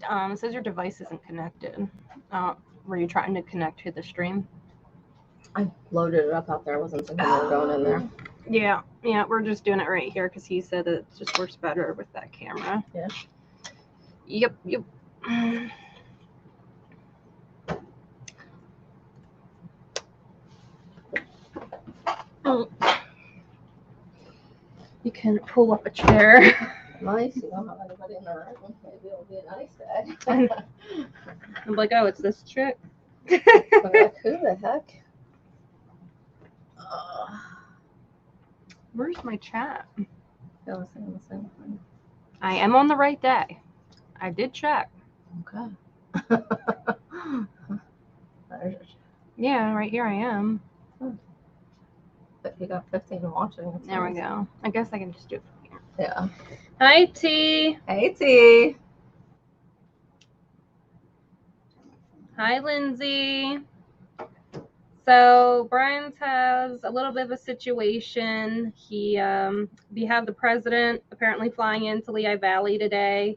It says your device isn't connected. Were you trying to connect to the stream? I loaded it up out there. I wasn't thinking we were going in there. Yeah, we're just doing it right here because he said it just works better with that camera. Yeah. Yep. You can pull up a chair. Nice. You don't have anybody in the room. Maybe it'll be a nice day. I'm like, oh, it's this chick. I'm like, who the heck? Where's my chat? I was saying the same thing. I am on the right day. I did check. Okay. There's your chat. Yeah, right here I am. But you got 15 watching. There we go. I guess I can just do it from here. Yeah. Hi, T. Hey, T. Hi, Lindsay. So Brian's has a little bit of a situation. We have the president apparently flying into Lehigh Valley today,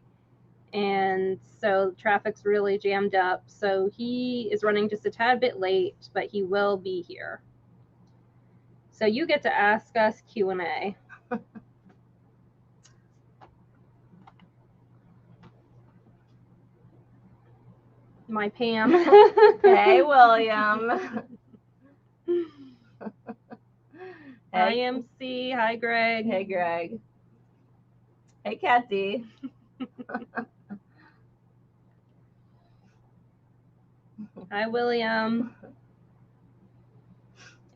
and so traffic's really jammed up. So he is running just a tad bit late, but he will be here. So you get to ask us Q&A. My Pam. Hey, William. Hi, MC. Hi, Greg. Hey, Greg. Hey, Kathy. Hi, William.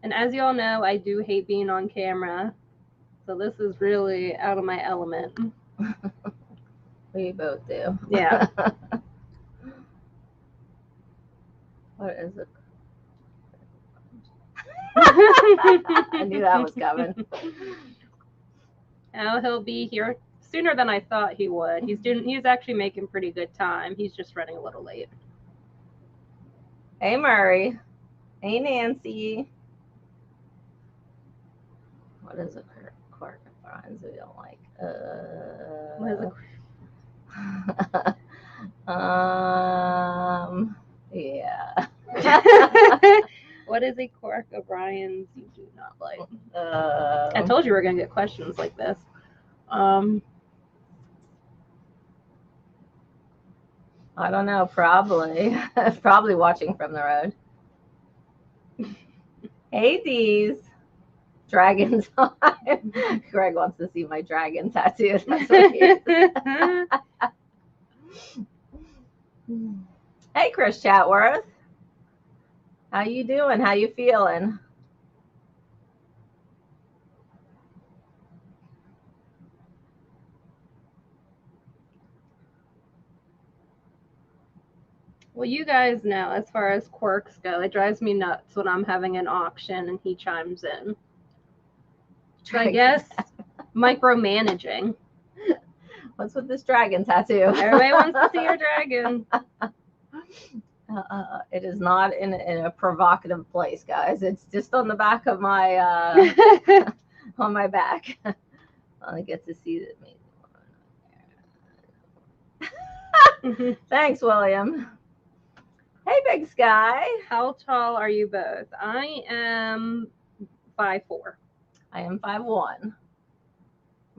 And as you all know, I do hate being on camera. So this is really out of my element. We both do. Yeah. What is it? I knew that was coming. Now he'll be here sooner than I thought he would. He's actually making pretty good time. He's just running a little late. Hey, Murray. Hey, Nancy. What is a quirk of Brian's we don't like? What is yeah. What is a quirk of Brian's you do not like? I told you we were gonna get questions like this. I don't know. Probably watching from the road. Hey, Dees. Dragon time. Greg wants to see my dragon tattoo. That's what he is. Hey, Chris Chatworth. How you doing? How you feeling? Well, you guys know, as far as quirks go, it drives me nuts when I'm having an auction and he chimes in. So I guess micromanaging. What's with this dragon tattoo? Everybody wants to see your dragon. It is not in a provocative place, guys. It's just on the back of my on my back. I get to see it. Thanks, William. Hey, Big Sky. How tall are you both? I am 5'4". I am 5'1". I'm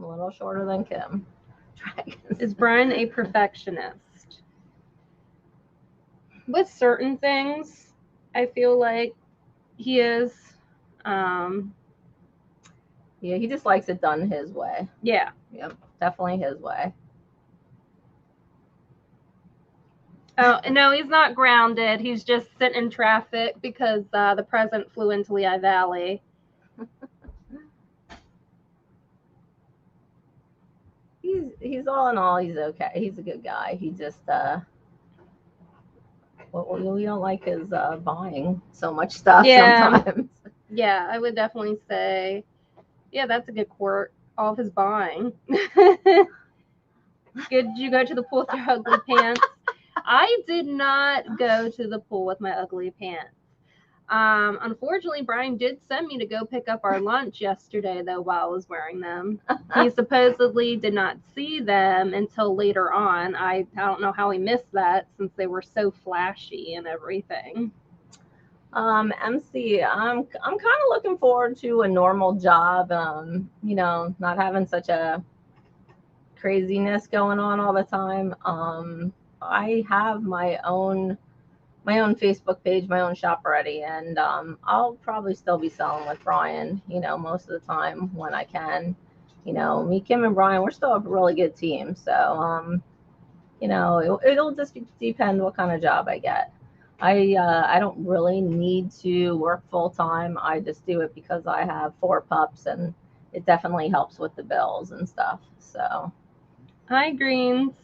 a little shorter than Kim. Dragons. Is Brian a perfectionist? With certain things, I feel like he is. Yeah, he just likes it done his way. Yeah. Yep, definitely his way. Oh, no, he's not grounded. He's just sitting in traffic because the president flew into Lehigh Valley. He's all in all, he's okay. He's a good guy. He just we don't like his buying so much stuff sometimes. Yeah, I would definitely say, yeah, that's a good quirk. All of his buying. Did you go to the pool with your ugly pants? I did not go to the pool with my ugly pants. Unfortunately, Brian did send me to go pick up our lunch yesterday, though, while I was wearing them. He supposedly did not see them until later on. I don't know how he missed that since they were so flashy and everything. MC, I'm kind of looking forward to a normal job. You know, not having such a craziness going on all the time. I have my own Facebook page, my own shop already, and I'll probably still be selling with Brian, you know, most of the time when I can. You know, me, Kim, and Brian, we're still a really good team. So, you know, it'll just depend what kind of job I get. I don't really need to work full time. I just do it because I have 4 pups, and it definitely helps with the bills and stuff. So, Hi, Greens.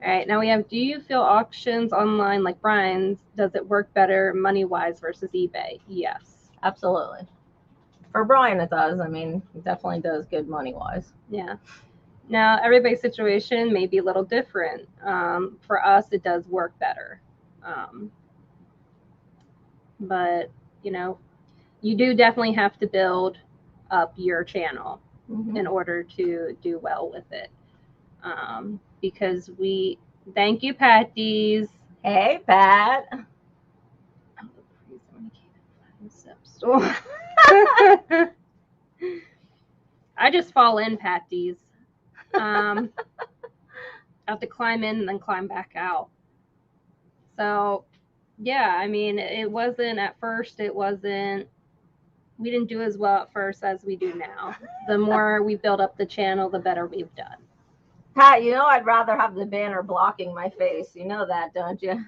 All right, now we have, do you feel auctions online like Brian's, does it work better money-wise versus eBay? Yes. absolutely. For Brian, it does. I mean, it definitely does good money-wise. Yeah. Now, everybody's situation may be a little different. For us, it does work better. But, you know, you do definitely have to build up your channel in order to do well with it. Because thank you, Patties. Hey, Pat. I just fall in, Patties. I have to climb in and then climb back out. So, yeah, I mean, it wasn't at first, we didn't do as well at first as we do now. The more we build up the channel, the better we've done. Pat, you know I'd rather have the banner blocking my face. You know that, don't you?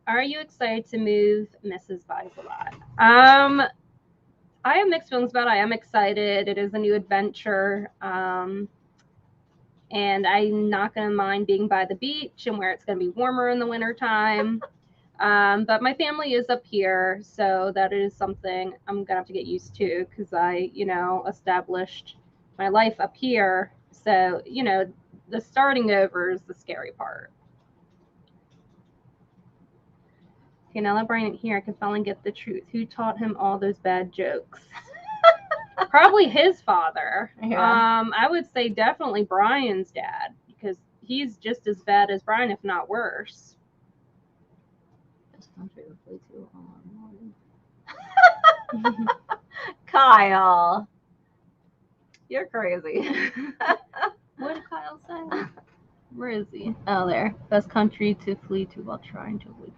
Are you excited to move Mrs. Buysalot? I have mixed feelings about it. I am excited. It is a new adventure. And I'm not going to mind being by the beach and where it's going to be warmer in the wintertime. But my family is up here, so that is something I'm going to have to get used to because I, you know, established my life up here. So, you know, the starting over is the scary part. Okay, now that Brian ain't here, I can finally get the truth. Who taught him all those bad jokes? Probably his father. Yeah. I would say definitely Brian's dad because he's just as bad as Brian, if not worse. Kyle, you're crazy. What did Kyle say? Where is he? Oh, there. Best country to flee to while trying to leave.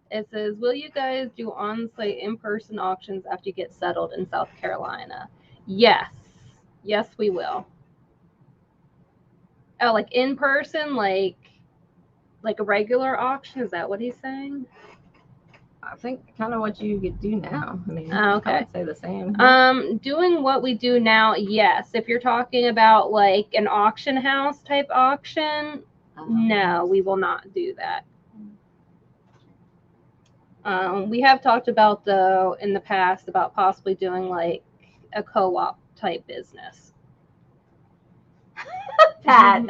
It says, will you guys do on-site in-person auctions after you get settled in South Carolina? Yes. Yes, we will. Oh, like in person, like a regular auction? Is that what he's saying? I think kind of what you could do now. I mean, okay. I would say the same. Doing what we do now, yes. If you're talking about like an auction house type auction, no, we will not do that. We have talked about, though, in the past about possibly doing like a co-op type business. Pat.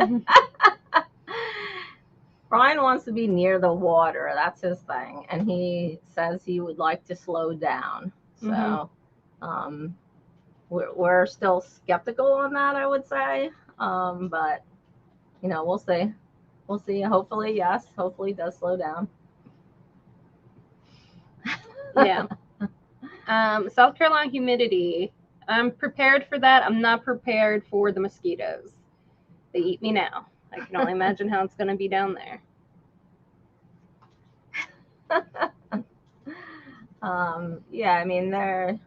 Brian wants to be near the water. That's his thing. And he says he would like to slow down. So we're still skeptical on that, I would say. But, you know, we'll see. We'll see. Hopefully, yes. Hopefully it does slow down. Yeah. South Carolina humidity. I'm prepared for that. I'm not prepared for the mosquitoes. They eat me now. I can only imagine how it's going to be down there. Yeah, I mean, they're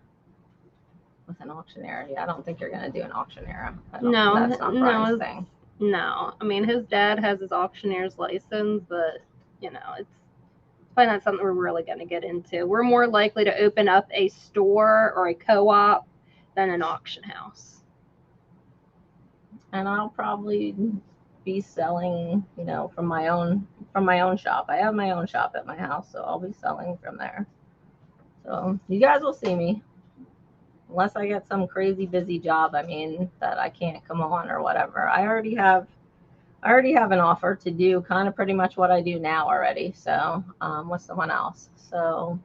with an auctioneer. Yeah, I don't think you're going to do an auctioneer. No, that's not Brian's thing. No, I mean, his dad has his auctioneer's license, but, you know, it's probably not something we're really going to get into. We're more likely to open up a store or a co-op than an auction house. And I'll probably be selling, you know, from my own shop. I have my own shop at my house, so I'll be selling from there. So you guys will see me. Unless I get some crazy busy job, I mean, that I can't come on or whatever. I already have I already have an offer to do kind of pretty much what I do now already. So with someone else. So,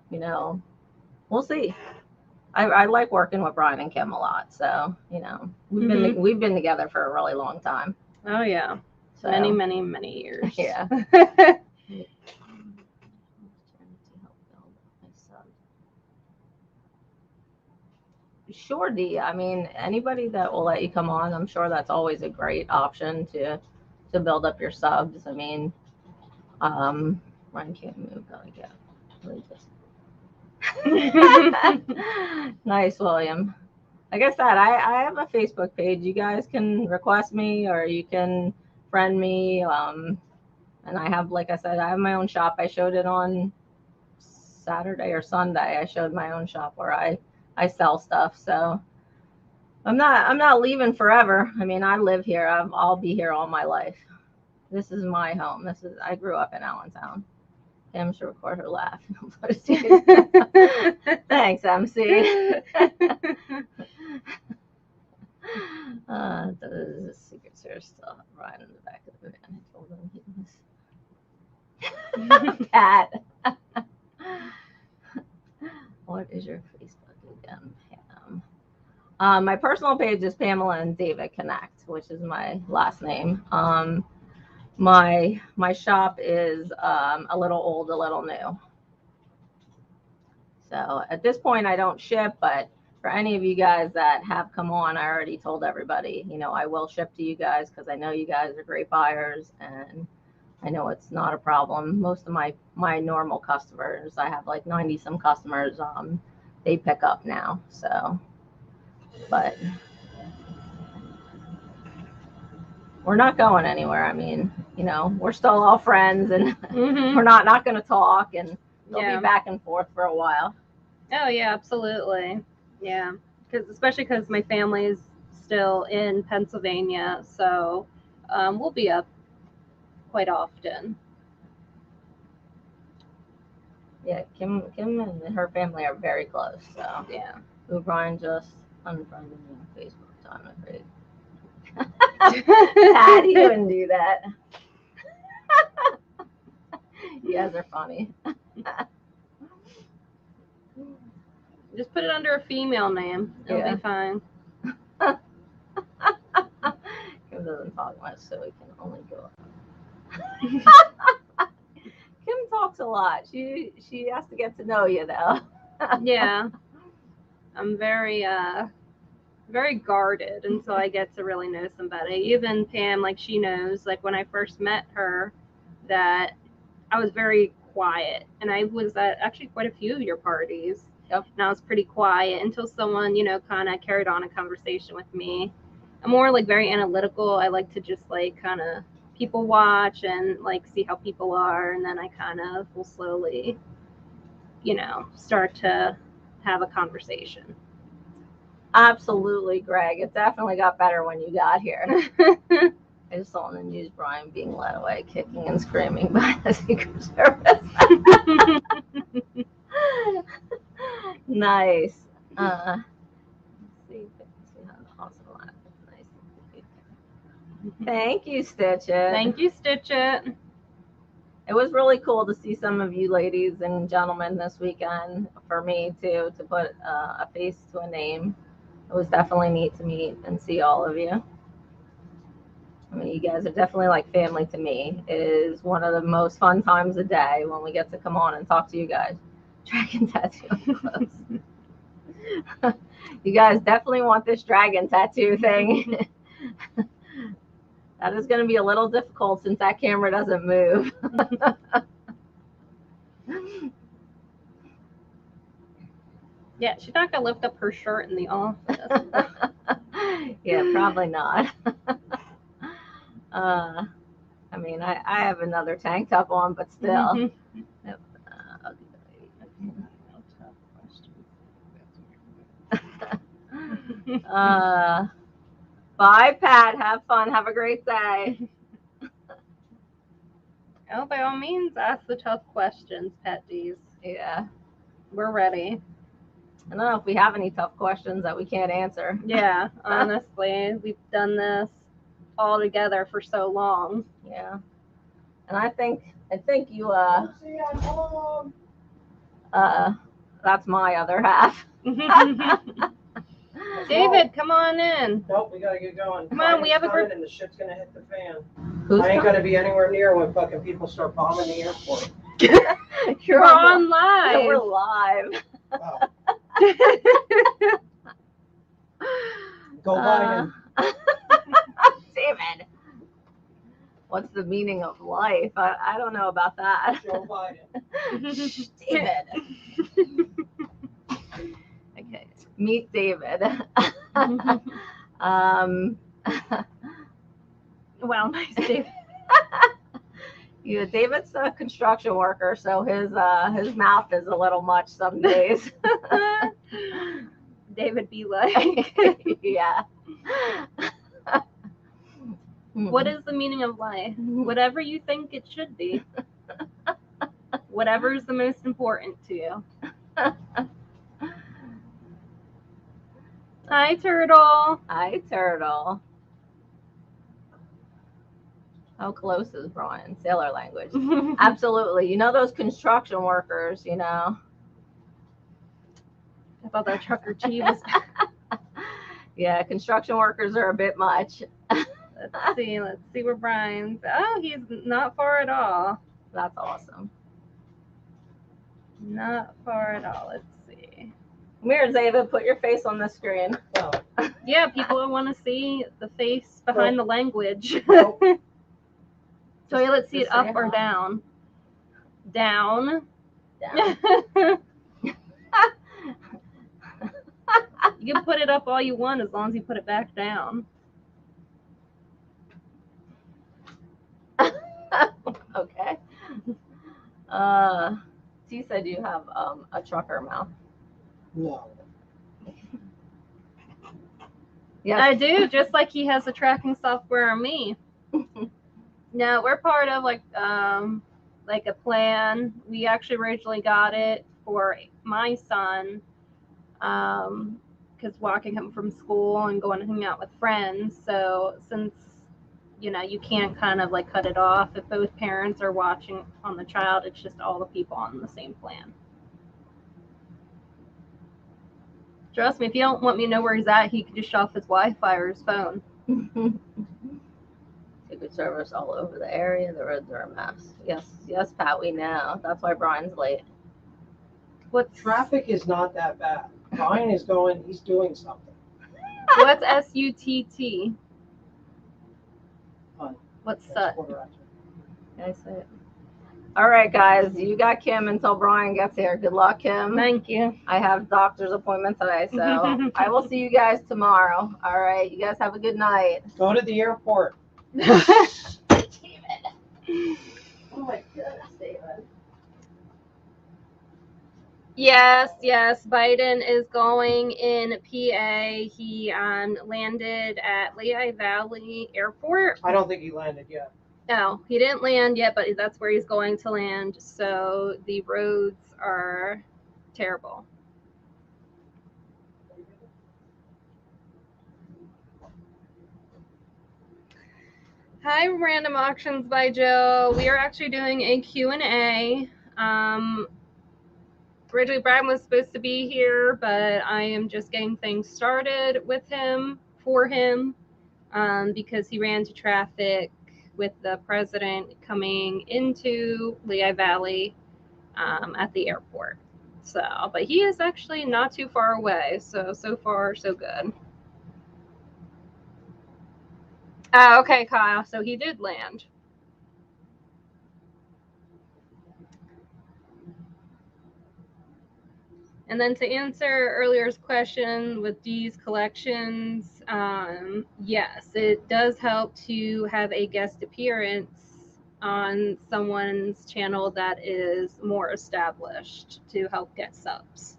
you know, we'll see. I like working with Brian and Kim a lot. So, you know, we've been together for a really long time. Oh yeah. So, many years. Yeah. Sure, D. I mean, anybody that will let you come on, I'm sure that's always a great option to build up your subs. I mean, Ryan can't move, gotta get really just nice, William. Like I said, I have a Facebook page. You guys can request me or you can friend me. And I have, like I said, I have my own shop. I showed it on Saturday or Sunday. I showed my own shop where I sell stuff. So I'm not leaving forever. I mean, I live here. I'll be here all my life. This is my home. I grew up in Allentown. Kim should record her laugh. Thanks, MC. The Secret Service still right in the back of the van. I told him he was Pat. What is your Facebook again, Pam? My personal page is Pamela and David Connect, which is my last name. My shop is a little old, a little new. So at this point, I don't ship, but for any of you guys that have come on, I already told everybody, you know, I will ship to you guys because I know you guys are great buyers and I know it's not a problem. Most of my normal customers, I have like 90 some customers, they pick up now. So, but we're not going anywhere. I mean, you know, we're still all friends and we're not going to talk and they'll be back and forth for a while. Oh yeah, absolutely. Yeah, especially because my family is still in Pennsylvania, so we'll be up quite often. Yeah, Kim and her family are very close. So yeah. Brian just unfriended me on Facebook, so I'm afraid. Pat, he wouldn't do that. You guys are funny. Just put it under a female name. It'll be fine. Kim doesn't talk much, so we can only go up. Kim talks a lot. She has to get to know you, though. Yeah. I'm very very guarded until I get to really know somebody. Even Pam, like she knows, like when I first met her, that I was very quiet, and I was at actually quite a few of your parties. Yep. And I was pretty quiet until someone, you know, kind of carried on a conversation with me. I'm more like very analytical. I like to just like kind of people watch and like see how people are, and then I kind of will slowly, you know, start to have a conversation. Absolutely, Greg. It definitely got better when you got here. I just saw in the news Brian being led away, kicking and screaming by the Secret Service. Nice. Let's see how awesome that is. Nice. Thank you, Stitch It. Thank you, Stitch It. It was really cool to see some of you ladies and gentlemen this weekend. For me too, to put a face to a name. It was definitely neat to meet and see all of you. I mean, you guys are definitely like family to me. It is one of the most fun times of the day when we get to come on and talk to you guys. Dragon tattoo close. You guys definitely want this dragon tattoo thing. That is going to be a little difficult since that camera doesn't move. Yeah, she's not going to lift up her shirt in the office. Yeah, probably not. I mean, I have another tank top on, but still. Bye, Pat. Have fun. Have a great day. Oh, by all means, ask the tough questions, Petties. Yeah. We're ready. I don't know if we have any tough questions that we can't answer. Yeah, honestly, we've done this all together for so long. Yeah. And I think you that's my other half. David, come on in. Nope, we gotta get going. Come on, we have a group. And the shit's gonna hit the fan. Who's I ain't gonna be anywhere near when fucking people start bombing the airport. You're We're on live. We're live. Oh. Go Biden. David. What's the meaning of life? I don't know about that. Joe Biden. David. Okay. Meet David. Well, nice, David. Yeah, David's a construction worker, so his mouth is a little much some days. David be like. Yeah. What is the meaning of life? Whatever you think it should be. Whatever is the most important to you. Hi, Turtle. Hi, Turtle. How close is Brian? Sailor language. Absolutely. You know those construction workers, you know. I thought that trucker T was. Yeah, construction workers are a bit much. Let's see where Brian's. Oh, he's not far at all. That's awesome. Not far at all. Let's see. Come here, David. Put your face on the screen. Oh. Yeah, people want to see the face behind the language. Nope. So let's see it Just say up or hi. down. Down. Down. You can put it up all you want as long as you put it back down. Okay. T said you have a trucker mouth. No. Yes. I do, just like he has the tracking software on me. No, we're part of like a plan. We actually originally got it for my son, because walking him from school and going to hang out with friends. So since you can't kind of like cut it off if both parents are watching on the child, it's just all the people on the same plan. Trust me, if you don't want me to know where he's at, he can just shut off his Wi-Fi or his phone. Good service all over the area. The roads are a mess. Yes, Pat, we know. That's why Brian's late. Traffic is not that bad. Brian is going, he's doing something. What's SUTT? Fun. What's Next SUT? quarter after. Can I say it? All right, guys. You got Kim until Brian gets here. Good luck, Kim. Thank you. I have doctor's appointment today, so I will see you guys tomorrow. All right. You guys have a good night. Go to the airport. David. Oh my goodness, David. Yes, Biden is going in PA. He landed at Lehigh Valley Airport. I don't think he landed yet. No, he didn't land yet, but that's where he's going to land. So the roads are terrible. Hi, Random Auctions by Joe. We are actually doing a Q&A. Originally, Brian was supposed to be here, but I am just getting things started with him, for him, because he ran into traffic with the president coming into Lehigh Valley at the airport. So, but he is actually not too far away, so far, so good. Okay, Kyle, so he did land. And then to answer earlier's question with Dee's collections, yes, it does help to have a guest appearance on someone's channel that is more established to help get subs.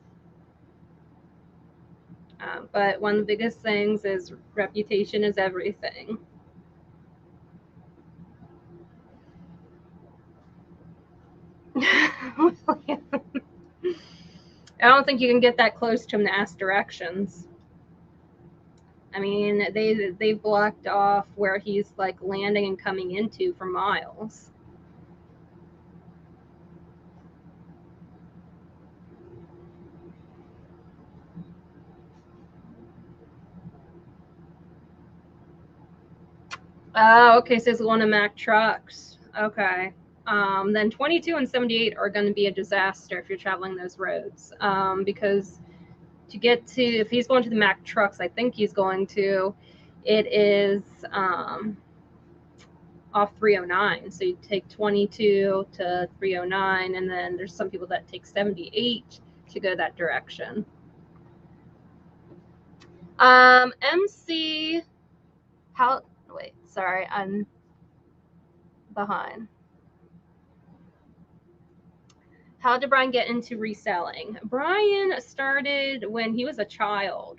But one of the biggest things is reputation is everything. I don't think you can get that close to him to ask directions. I mean, they blocked off where he's like landing and coming into for miles. Oh, okay, so it's going to Mack trucks. Okay. Then 22 and 78 are going to be a disaster if you're traveling those roads. Because to get to, if he's going to the Mack trucks, I think he's going to, it is off 309. So you take 22 to 309, and then there's some people that take 78 to go that direction. MC, how, wait, sorry, I'm behind. How did Brian get into reselling? Brian started when he was a child.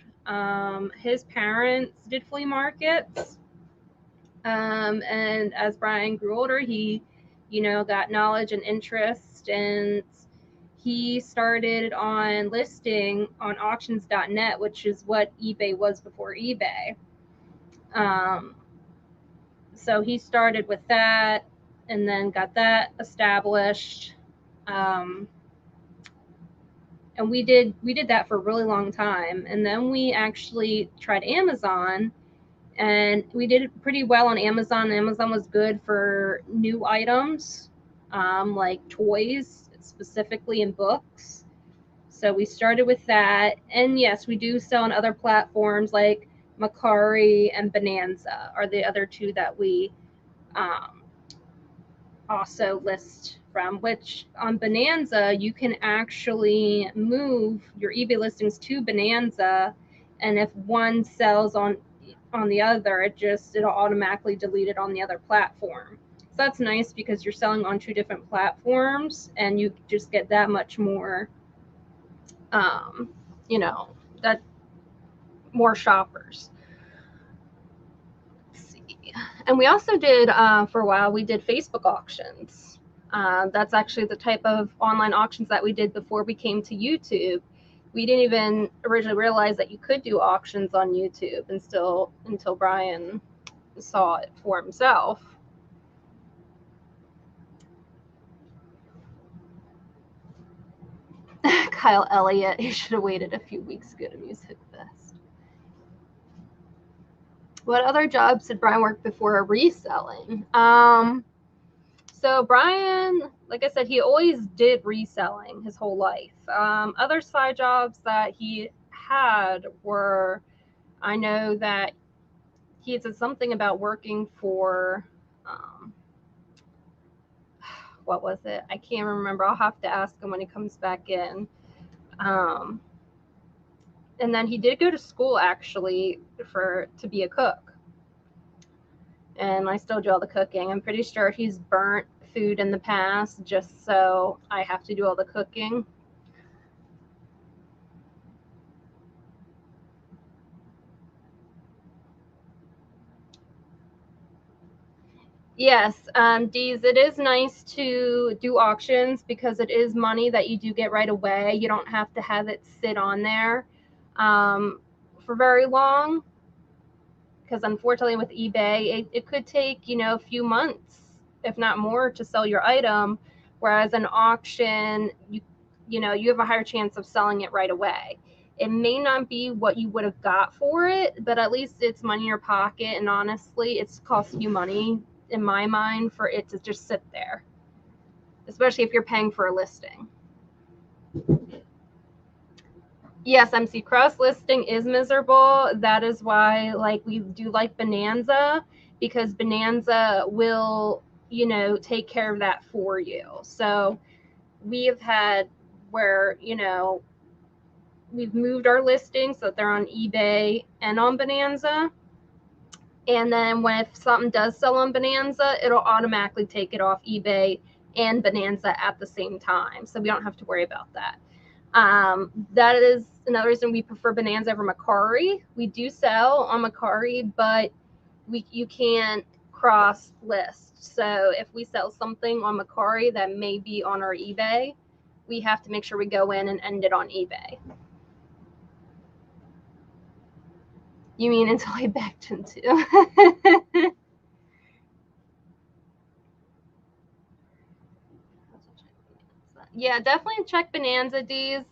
His parents did flea markets. And as Brian grew older, he, got knowledge and interest, and he started on listing on auctions.net, which is what eBay was before eBay. So he started with that and then got that established. And we did that for a really long time. And then we actually tried Amazon, and we did pretty well on Amazon. Amazon was good for new items, like toys, specifically in books. So we started with that. And yes, we do sell on other platforms like Mercari and Bonanza are the other two that we also list from, which on Bonanza, you can actually move your eBay listings to Bonanza. And if one sells on the other, it'll automatically delete it on the other platform. So that's nice because you're selling on two different platforms and you just get that much more, that more shoppers. Let's see. And we also did, for a while, we did Facebook auctions. That's actually the type of online auctions that we did before we came to YouTube. We didn't even originally realize that you could do auctions on YouTube until Brian saw it for himself. Kyle Elliott, he should have waited a few weeks ago to use HitBest. What other jobs did Brian work before reselling? So Brian, like I said, he always did reselling his whole life. Other side jobs that he had were, I know that he had said something about working for, what was it? I can't remember. I'll have to ask him when he comes back in. And then he did go to school actually to be a cook. And I still do all the cooking. I'm pretty sure he's burnt food in the past just so I have to do all the cooking. Yes, Dees, it is nice to do auctions because it is money that you do get right away. You don't have to have it sit on there for very long, because unfortunately with eBay, it could take, a few months, if not more, to sell your item, whereas an auction, you have a higher chance of selling it right away. It may not be what you would have got for it, but at least it's money in your pocket, and honestly, it's costing you money in my mind for it to just sit there, especially if you're paying for a listing. Yes, MC, cross listing is miserable. That is why we do like Bonanza, because Bonanza will, take care of that for you. So we have had where, we've moved our listings so that they're on eBay and on Bonanza. And then when if something does sell on Bonanza, it'll automatically take it off eBay and Bonanza at the same time. So we don't have to worry about that. That is another reason we prefer Bonanza over Mercari. We do sell on Mercari, but you can't cross list. So if we sell something on Mercari that may be on our eBay, we have to make sure we go in and end it on eBay. You mean until I begged him to? Yeah, definitely check Bonanza D's.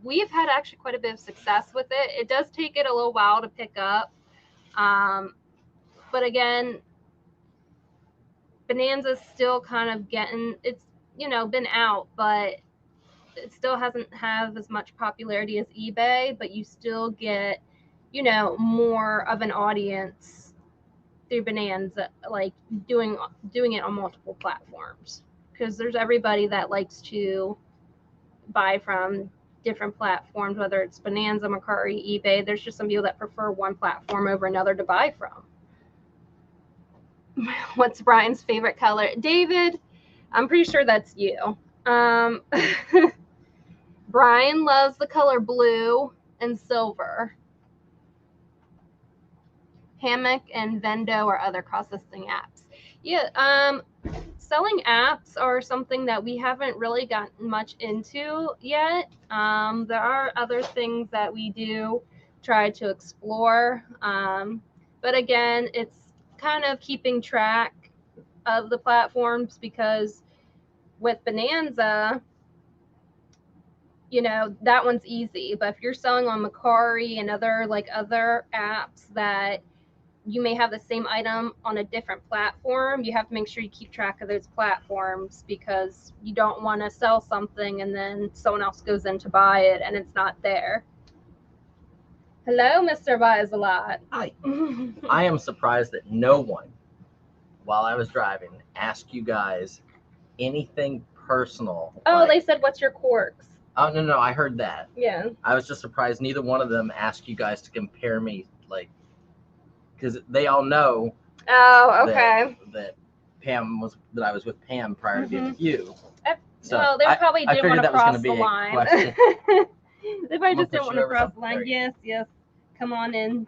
We've had actually quite a bit of success with it. It does take it a little while to pick up. But again, Bonanza's still kind of getting, it's, been out, but it still hasn't have as much popularity as eBay, but you still get, more of an audience through Bonanza, like doing it on multiple platforms. Because there's everybody that likes to buy from different platforms, whether it's Bonanza, Mercari, eBay. There's just some people that prefer one platform over another to buy from. What's Brian's favorite color? David, I'm pretty sure that's you. Brian loves the color blue and silver. Hammock and Vendo are other cross-listing apps. Yeah, selling apps are something that we haven't really gotten much into yet. There are other things that we do try to explore. But again, it's kind of keeping track of the platforms, because with Bonanza, that one's easy. But if you're selling on Mercari and other apps that you may have the same item on a different platform, you have to make sure you keep track of those platforms, because you don't want to sell something and then someone else goes in to buy it and it's not there. Hello, Mr. Buysalot. Hi. I am surprised that no one, while I was driving, asked you guys anything personal. Oh, they said, what's your quirks? Oh, no, I heard that. Yeah. I was just surprised neither one of them asked you guys to compare me, because they all know. Oh, okay. That I was with Pam prior to being with you. So well, they probably didn't want to cross the line. They probably just didn't want to cross the line. Yes. Come on in.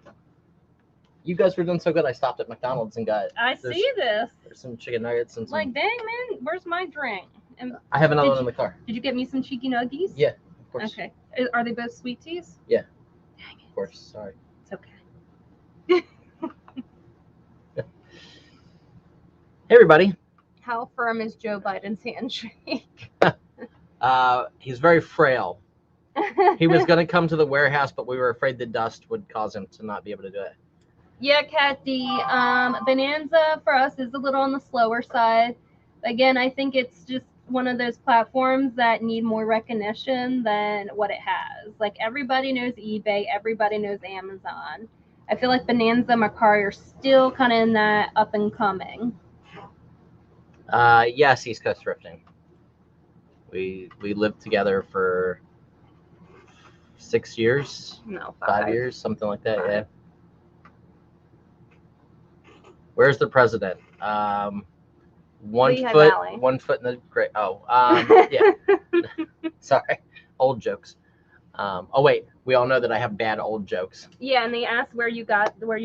You guys were doing so good. I stopped at McDonald's and got. I see this. There's some chicken nuggets and some. Like, dang, man, where's my drink? And I have another one in the car. Did you get me some cheeky nuggies? Yeah, of course. Okay. Are they both sweet teas? Yeah. Dang it. Of course. Sorry. It's okay. Hey, everybody. How firm is Joe Biden's handshake? He's very frail. He was going to come to the warehouse, but we were afraid the dust would cause him to not be able to do it. Yeah, Kat, the Bonanza for us is a little on the slower side. Again, I think it's just one of those platforms that need more recognition than what it has. Like, everybody knows eBay, everybody knows Amazon. I feel like Bonanza, Mercari are still kind of in that up and coming. Yes, East Coast thrifting. We lived together for 6 years. No, 5 years, something like that. 5. Yeah. Where's the president? 1 foot, Valley. 1 foot in the grave. Oh, yeah. Sorry, old jokes. Oh wait, we all know that I have bad old jokes. Yeah, and they asked where you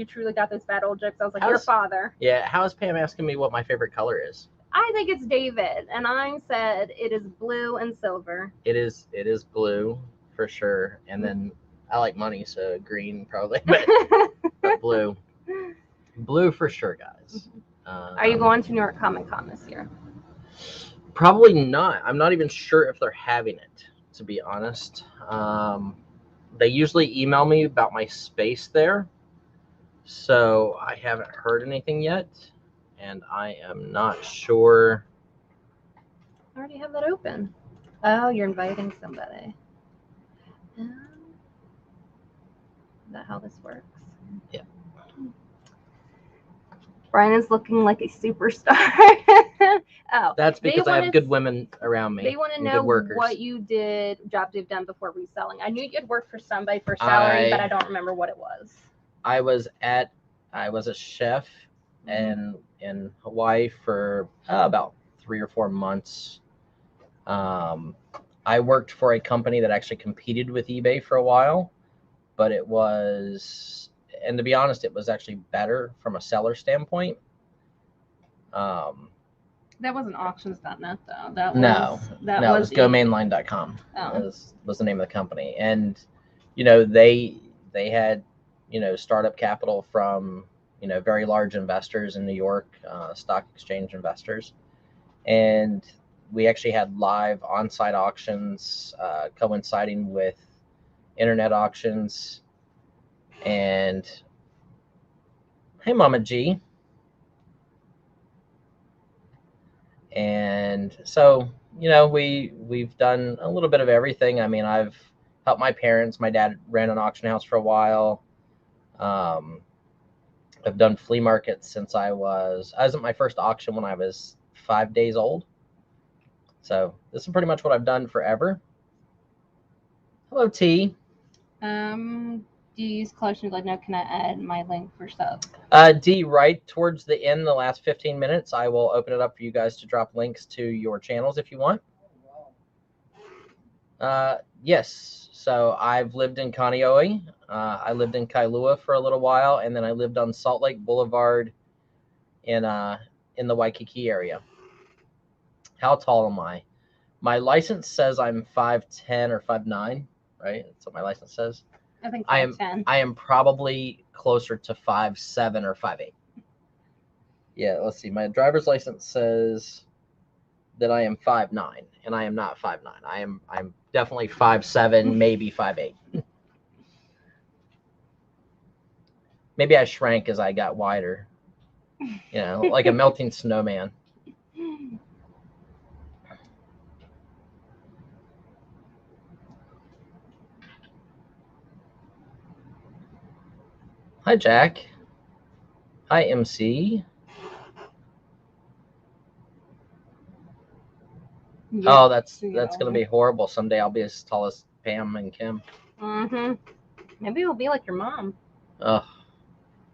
truly got those bad old jokes. I was like, your father. Yeah, how is Pam asking me what my favorite color is? I think it's David, and I said it is blue and silver. It is blue for sure, and then I like money, so green probably, but blue for sure, guys. Are you going to Newark Comic Con this year? Probably not. I'm not even sure if they're having it, to be honest. They usually email me about my space there, so I haven't heard anything yet. And I am not sure. I already have that open. Oh, you're inviting somebody. Is that how this works? Yeah. Brian is looking like a superstar. Oh, that's because I have good women around me. They want to know what you did, jobs you've done before reselling. I knew you'd worked for somebody for salary, but I don't remember what it was. I was a chef in Hawaii for about 3 or 4 months. I worked for a company that actually competed with eBay for a while, but it was, and to be honest, it was actually better from a seller standpoint. That wasn't auctions.net though. It was gomainline.com. Oh. was the name of the company. And they had startup capital from, very large investors in New York, stock exchange investors. And we actually had live on-site auctions coinciding with internet auctions. And hey, Mama G. And so, we've done a little bit of everything. I mean, I've helped my parents. My dad ran an auction house for a while. I've done flea markets since I was at my first auction when I was 5 days old. So this is pretty much what I've done forever. Hello, T. Do you use collections? Like, no, can I add my link for sub? D, right towards the end, the last 15 minutes, I will open it up for you guys to drop links to your channels if you want. Yes. So I've lived in Kaneohe. I lived in Kailua for a little while, and then I lived on Salt Lake Boulevard in the Waikiki area. How tall am I? My license says I'm 5'10" or 5'9", right? That's what my license says. I think 5'10". I am probably closer to 5'7" or 5'8". Yeah, let's see. My driver's license says that I am 5'9", and I am not 5'9". I'm definitely 5'7", maybe 5'8". Maybe I shrank as I got wider. Like a melting snowman. Hi, Jack. Hi, MC. Yeah, oh, that's gonna be horrible. Someday I'll be as tall as Pam and Kim. Maybe you'll be like your mom. Ugh.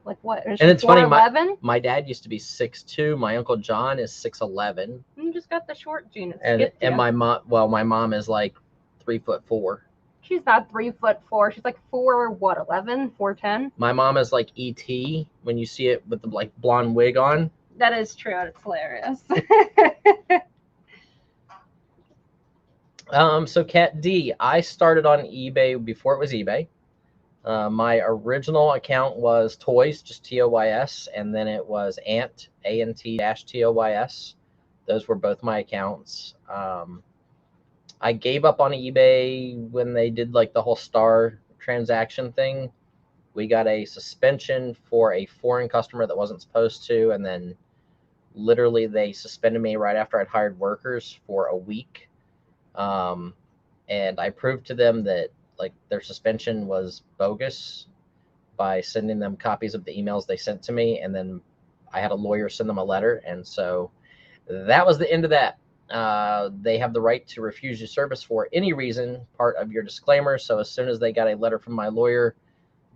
Like what? And it's funny. My dad used to be 6'2". My Uncle John is 6'11". You just got the short gene. And my mom is like 3'4". She's not 3'4". She's like 4'11", 4'10". My mom is like ET when you see it with the like blonde wig on. That is true. It's hilarious. So Cat D, I started on eBay before it was eBay. My original account was Toys, just TOYS, and then it was Ant, ANT-TOYS. Those were both my accounts. I gave up on eBay when they did like the whole star transaction thing. We got a suspension for a foreign customer that wasn't supposed to, and then literally they suspended me right after I'd hired workers for a week. And I proved to them that like their suspension was bogus by sending them copies of the emails they sent to me, and then I had a lawyer send them a letter, and so that was the end of that. They have the right to refuse your service for any reason, part of your disclaimer. So as soon as they got a letter from my lawyer,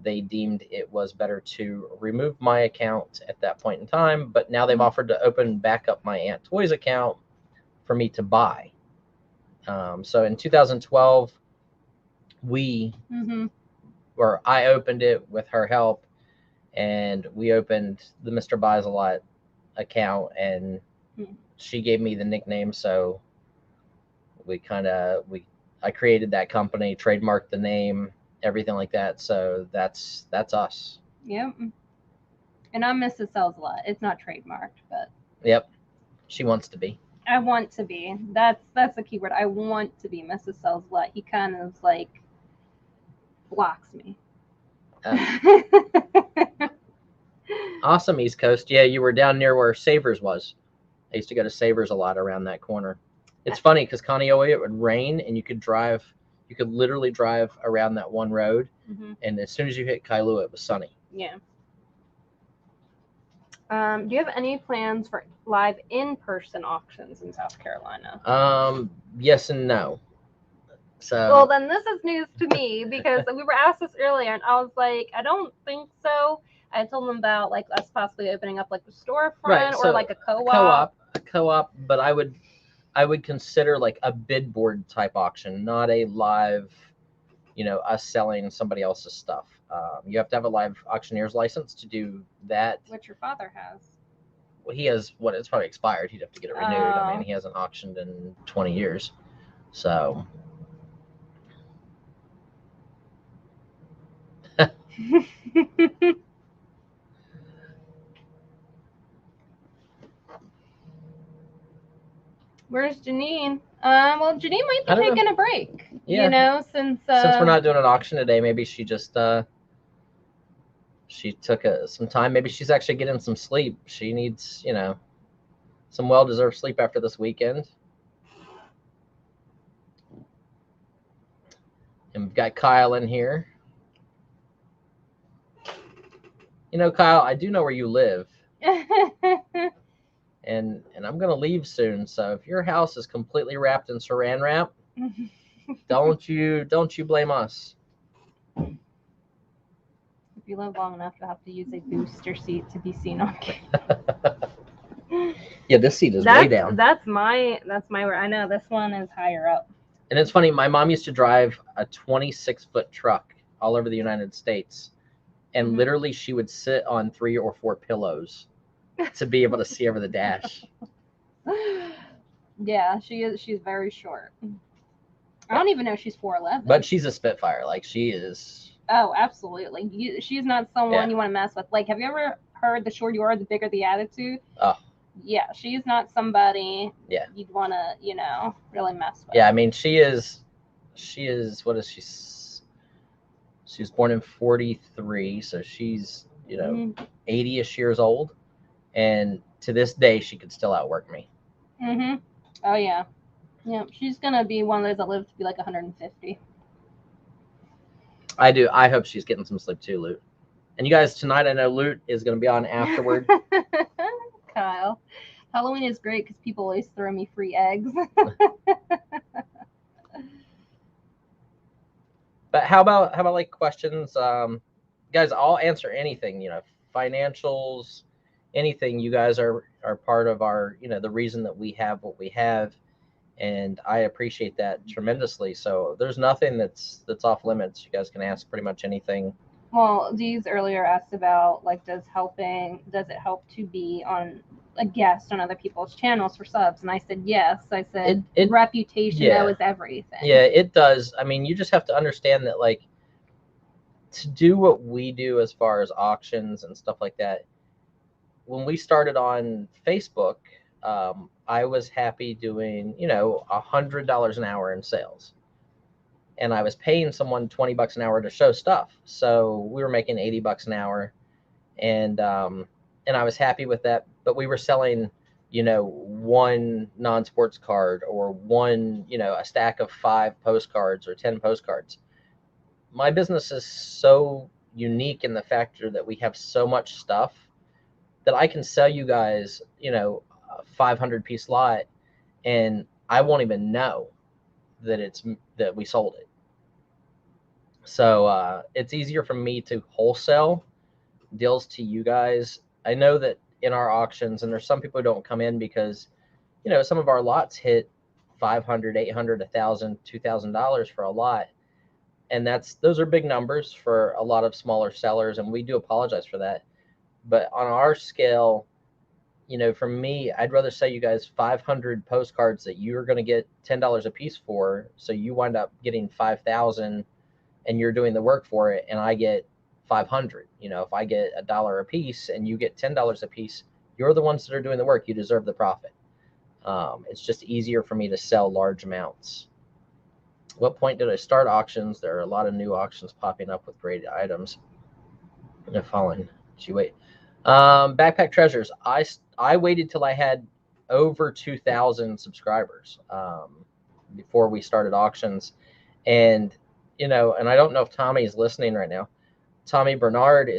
they deemed it was better to remove my account at that point in time. But now they've offered to open back up my Aunt Toys account for me to buy. So in 2012, I opened it with her help, and we opened the Mr. Buysalot account, and she gave me the nickname. So I created that company, trademarked the name, everything like that. So that's us. Yep. And I'm Mrs. Sells a Lot. It's not trademarked, but. Yep. She wants to be. I want to be. That's the key word. I want to be Mrs. Sells a Lot. He kind of like blocks me. Awesome, East Coast. Yeah, you were down near where Savers was. I used to go to Savers a lot around that corner. It's funny because Kaneohe, it would rain and you could literally drive around that one road, and as soon as you hit Kailua, it was sunny. Yeah. Do you have any plans for live in-person auctions in South Carolina? Yes and no. So. Well, then this is news to me because we were asked this earlier, and I was like, I don't think so. I told them about like us possibly opening up like a storefront or like a co-op. A co-op, but I would consider like a bid board type auction, not a live, us selling somebody else's stuff. You have to have a live auctioneer's license to do that. Which your father has. Well, he has it's probably expired. He'd have to get it renewed. I mean, he hasn't auctioned in 20 years. So. Where's Janine? Well, Janine might I be don't taking a break. Yeah. You know, since we're not doing an auction today, maybe she just she took some time. Maybe she's actually getting some sleep. She needs, some well-deserved sleep after this weekend. And we've got Kyle in here. Kyle, I do know where you live. And I'm gonna leave soon. So if your house is completely wrapped in saran wrap, don't you blame us. If you live long enough, you'll have to use a booster seat to be seen on camera. Yeah, this seat is way down. That's my I know this one is higher up. And it's funny, my mom used to drive a 26-foot truck all over the United States. And literally she would sit on 3 or 4 pillows to be able to see over the dash. Yeah, she's very short. I don't even know she's 4'11". But she's a Spitfire. Like, she is. Oh, absolutely. She's not someone you want to mess with. Like, have you ever heard the shorter you are, the bigger the attitude? Oh. Yeah, she's not somebody you'd want to, really mess with. Yeah, I mean, she is, what is she? She was born in 43, so she's, 80-ish years old. And to this day, she could still outwork me. Mm-hmm. Oh, yeah. Yeah, she's going to be one of those that live to be like 150. I do. I hope she's getting some sleep too, Lute. And you guys, tonight, I know Lute is going to be on afterward. Kyle, Halloween is great because people always throw me free eggs. But how about like questions? Guys, I'll answer anything, financials, anything. You guys are part of our, the reason that we have what we have. And I appreciate that tremendously. So there's nothing that's off limits. You guys can ask pretty much anything. Well, Dee's earlier asked about, like, does it help to be on a guest on other people's channels for subs? And I said, yes. I said, reputation, though, is everything. Yeah, it does. I mean, you just have to understand that, like, to do what we do as far as auctions and stuff like that, when we started on Facebook, I was happy doing, $100 an hour in sales. And I was paying someone $20 an hour to show stuff. So we were making $80 an hour. And I was happy with that. But we were selling, one non-sports card or one, a stack of 5 postcards or 10 postcards. My business is so unique in the factor that we have so much stuff that I can sell you guys, a 500-piece lot, and I won't even know that we sold it. So it's easier for me to wholesale deals to you guys. I know that in our auctions, and there's some people who don't come in because, some of our lots hit $500, $800, $1,000, $2,000 for a lot. And those are big numbers for a lot of smaller sellers, and we do apologize for that. But on our scale, for me, I'd rather sell you guys 500 postcards that you're going to get $10 a piece for. So you wind up getting 5,000 and you're doing the work for it. And I get 500. If I get $1 a piece and you get $10 a piece, you're the ones that are doing the work. You deserve the profit. It's just easier for me to sell large amounts. What point did I start auctions? There are a lot of new auctions popping up with great items. They're falling. Wait. Backpack Treasures. I waited till I had over 2,000 subscribers before we started auctions. And, and I don't know if Tommy is listening right now. Tommy Bernard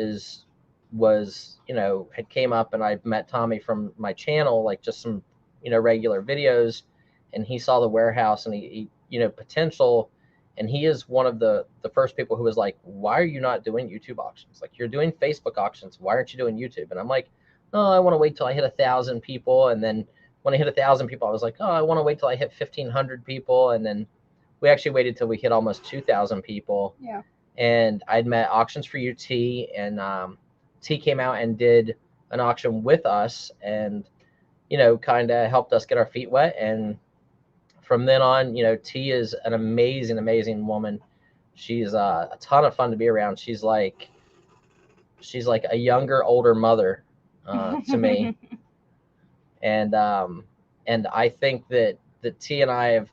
had came up, and I met Tommy from my channel, like just some, regular videos. And he saw the warehouse and he potential. And he is one of the first people who was like, why are you not doing YouTube auctions? Like, you're doing Facebook auctions. Why aren't you doing YouTube? And I'm like, oh, I want to wait till I hit 1,000 people. And then when I hit 1,000 people, I was like, oh, I want to wait till I hit 1,500 people. And then we actually waited till we hit almost 2,000 people. Yeah. And I'd met Auctions for UT, and T came out and did an auction with us and, kind of helped us get our feet wet. And from then on, T is an amazing, amazing woman. She's a ton of fun to be around. She's like she's like a younger, older mother to me. And I think that T and I have,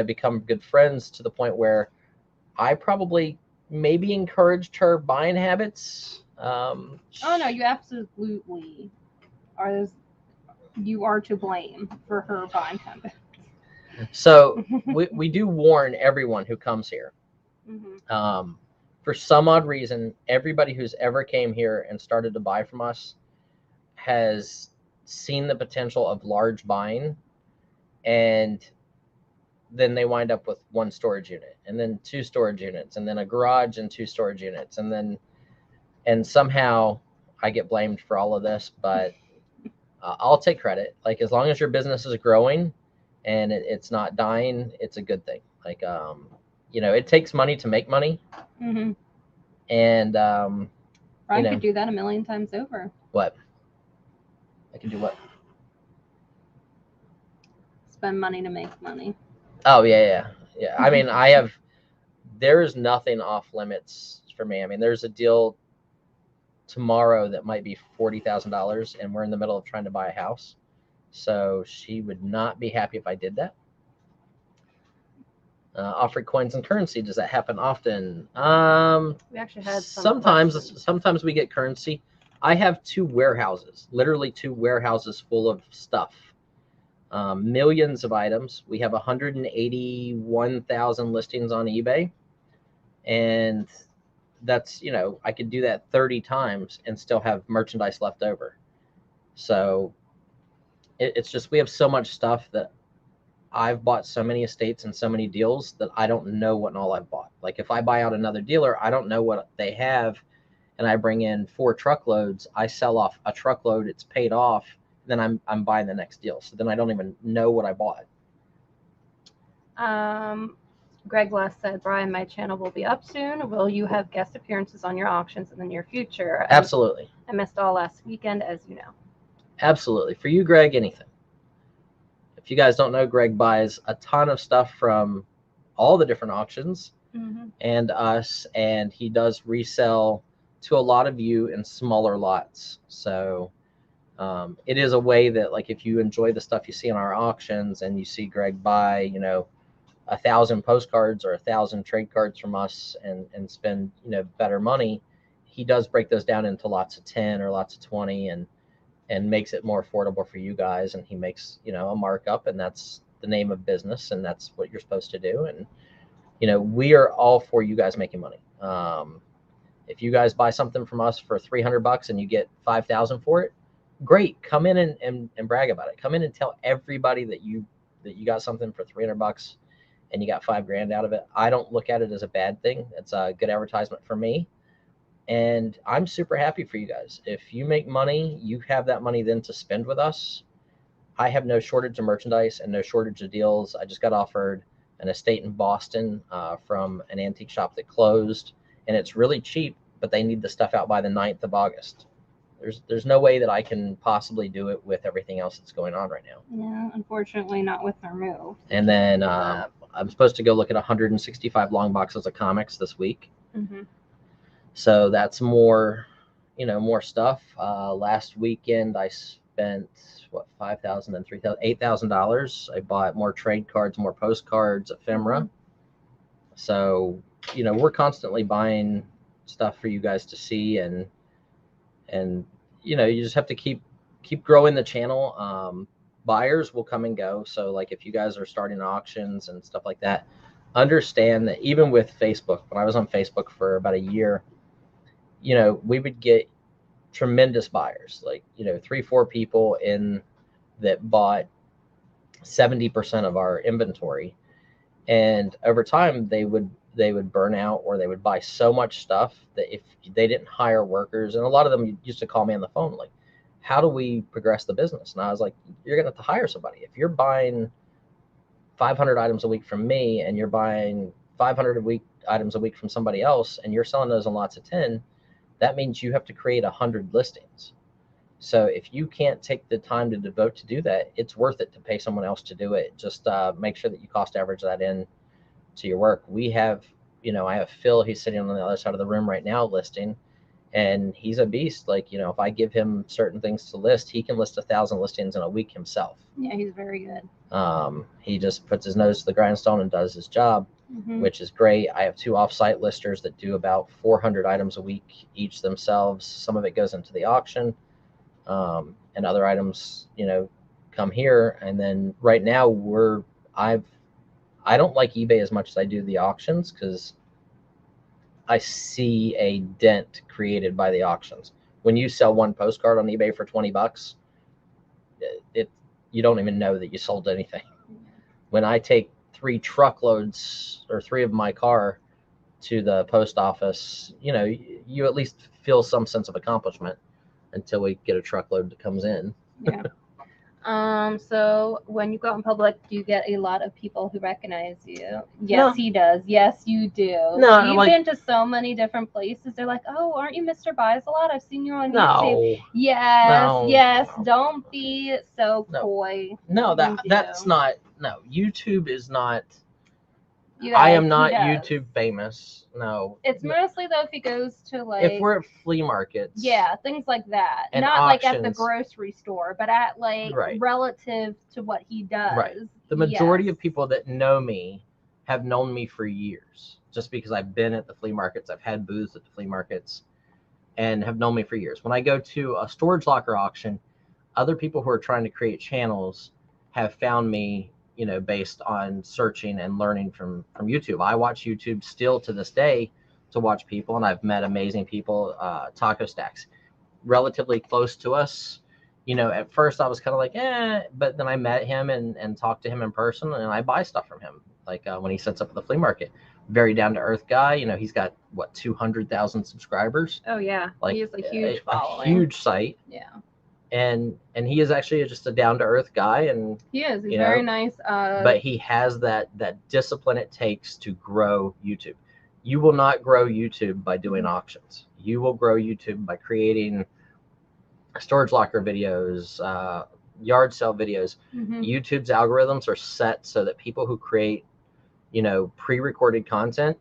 become good friends to the point where I probably maybe encouraged her buying habits. Oh no, you absolutely are. You are to blame for her buying habits. So we do warn everyone who comes here. Mm-hmm. For some odd reason, everybody who's ever came here and started to buy from us has seen the potential of large buying, and then they wind up with 1 storage unit, and then 2 storage units, and then a garage and 2 storage units, and somehow I get blamed for all of this, but I'll take credit. Like, as long as your business is growing and it's not dying, it's a good thing. Like, it takes money to make money. Mm-hmm. And Ron could do that a million times over. What? I can do what? Spend money to make money. Oh, yeah. I mean, there's nothing off limits for me. I mean, there's a deal tomorrow that might be $40,000, and we're in the middle of trying to buy a house. So she would not be happy if I did that. Offer coins and currency. Does that happen often? We actually had sometimes we get currency. I have 2 warehouses, literally 2 warehouses full of stuff. Millions of items. We have 181,000 listings on eBay, and that's, I could do that 30 times and still have merchandise left over. So it's just, we have so much stuff that I've bought so many estates and so many deals that I don't know what all I've bought. Like, if I buy out another dealer, I don't know what they have, and I bring in 4 truckloads, I sell off a truckload, it's paid off, then I'm buying the next deal. So then I don't even know what I bought. Greg Last said, Brian, my channel will be up soon. Will you have guest appearances on your auctions in the near future? Absolutely. I missed all last weekend, as you know. Absolutely. For you, Greg, anything. If you guys don't know, Greg buys a ton of stuff from all the different auctions and us, and he does resell to a lot of you in smaller lots. So it is a way that, like, if you enjoy the stuff you see in our auctions and you see Greg buy, 1,000 postcards or 1,000 trade cards from us and spend, better money, he does break those down into lots of 10 or lots of 20 and makes it more affordable for you guys. And he makes, a markup, and that's the name of business, and that's what you're supposed to do. And, we are all for you guys making money. If you guys buy something from us for $300 and you get 5,000 for it, great. Come in and brag about it. Come in and tell everybody that you got something for $300 and you got $5,000 out of it. I don't look at it as a bad thing. It's a good advertisement for me. And I'm super happy for you guys. If you make money, you have that money then to spend with us. I have no shortage of merchandise and no shortage of deals. I just got offered an estate in Boston from an antique shop that closed, and it's really cheap, but they need the stuff out by the 9th of August. There's no way that I can possibly do it with everything else that's going on right now. Yeah, unfortunately not with our move. And then I'm supposed to go look at 165 long boxes of comics this week. So that's more, more stuff. Last weekend I spent $5,000 and $3,000, $8,000. I bought more trade cards, more postcards, ephemera. So, we're constantly buying stuff for you guys to see, and you just have to keep growing the channel. Buyers will come and go. So, like, if you guys are starting auctions and stuff like that, understand that even with Facebook, when I was on Facebook for about a year, we would get tremendous buyers, like, 3-4 people in that bought 70% of our inventory. And over time they would burn out, or they would buy so much stuff that if they didn't hire workers, and a lot of them used to call me on the phone like, how do we progress the business? And I was like, you're going to have to hire somebody. If you're buying 500 items a week from me, and you're buying 500 items a week from somebody else, and you're selling those in lots of 10, that means you have to create 100 listings. So if you can't take the time to devote to do that, it's worth it to pay someone else to do it. Just make sure that you cost average that in to your work. We have, I have Phil, he's sitting on the other side of the room right now listing, and he's a beast. Like, you know, if I give him certain things to list, he can list 1,000 listings in a week himself. Yeah, he's very good. He just puts his nose to the grindstone and does his job, which is great. I have 2 offsite listers that do about 400 items a week each themselves. Some of it goes into the auction, and other items, you know, come here. And then right now I don't like eBay as much as I do the auctions, because I see a dent created by the auctions. When you sell one postcard on eBay for $20, you don't even know that you sold anything. When I take 3 truckloads or 3 of my car to the post office, you know, you at least feel some sense of accomplishment until we get a truckload that comes in. Yeah. So when you go out in public, do you get a lot of people who recognize you? Yes, No. he does. Yes, you do. No, You've like- been to so many different places. They're like, "Oh, aren't you Mr. Buysalot? I've seen you on YouTube." No, Yes, No. yes. Don't be so No. coy. no, Thank that's you. not. No, YouTube is not. You I guys, am he not does. YouTube famous. No. It's mostly though if he goes to like, If we're at flea markets, yeah, things like that. And Not like at the auctions. grocery store, but at like Right. relative to what he does. Right. the majority Yes. of people that know me have known me for years, just because I've been at the flea markets. I've had booths at the flea markets and have known me for years. When I go to a storage locker auction, other people who are trying to create channels have found me, you know, based on searching and learning from YouTube. I watch YouTube still to this day to watch people, and I've met amazing people. Taco Stacks, relatively close to us. You know, at first I was kind of like, but then I met him and talked to him in person, and I buy stuff from him. Like when he sets up at the flea market, very down to earth guy. You know, he's got what, 200,000 subscribers. Oh yeah, Like he has a huge a following. huge site. Yeah, And he is actually just a down to earth guy, and he is. He's you know, very nice. but he has that discipline it takes to grow YouTube. You will not grow YouTube by doing auctions. You will grow YouTube by creating storage locker videos, yard sale videos. YouTube's algorithms are set so that people who create, you know, pre-recorded content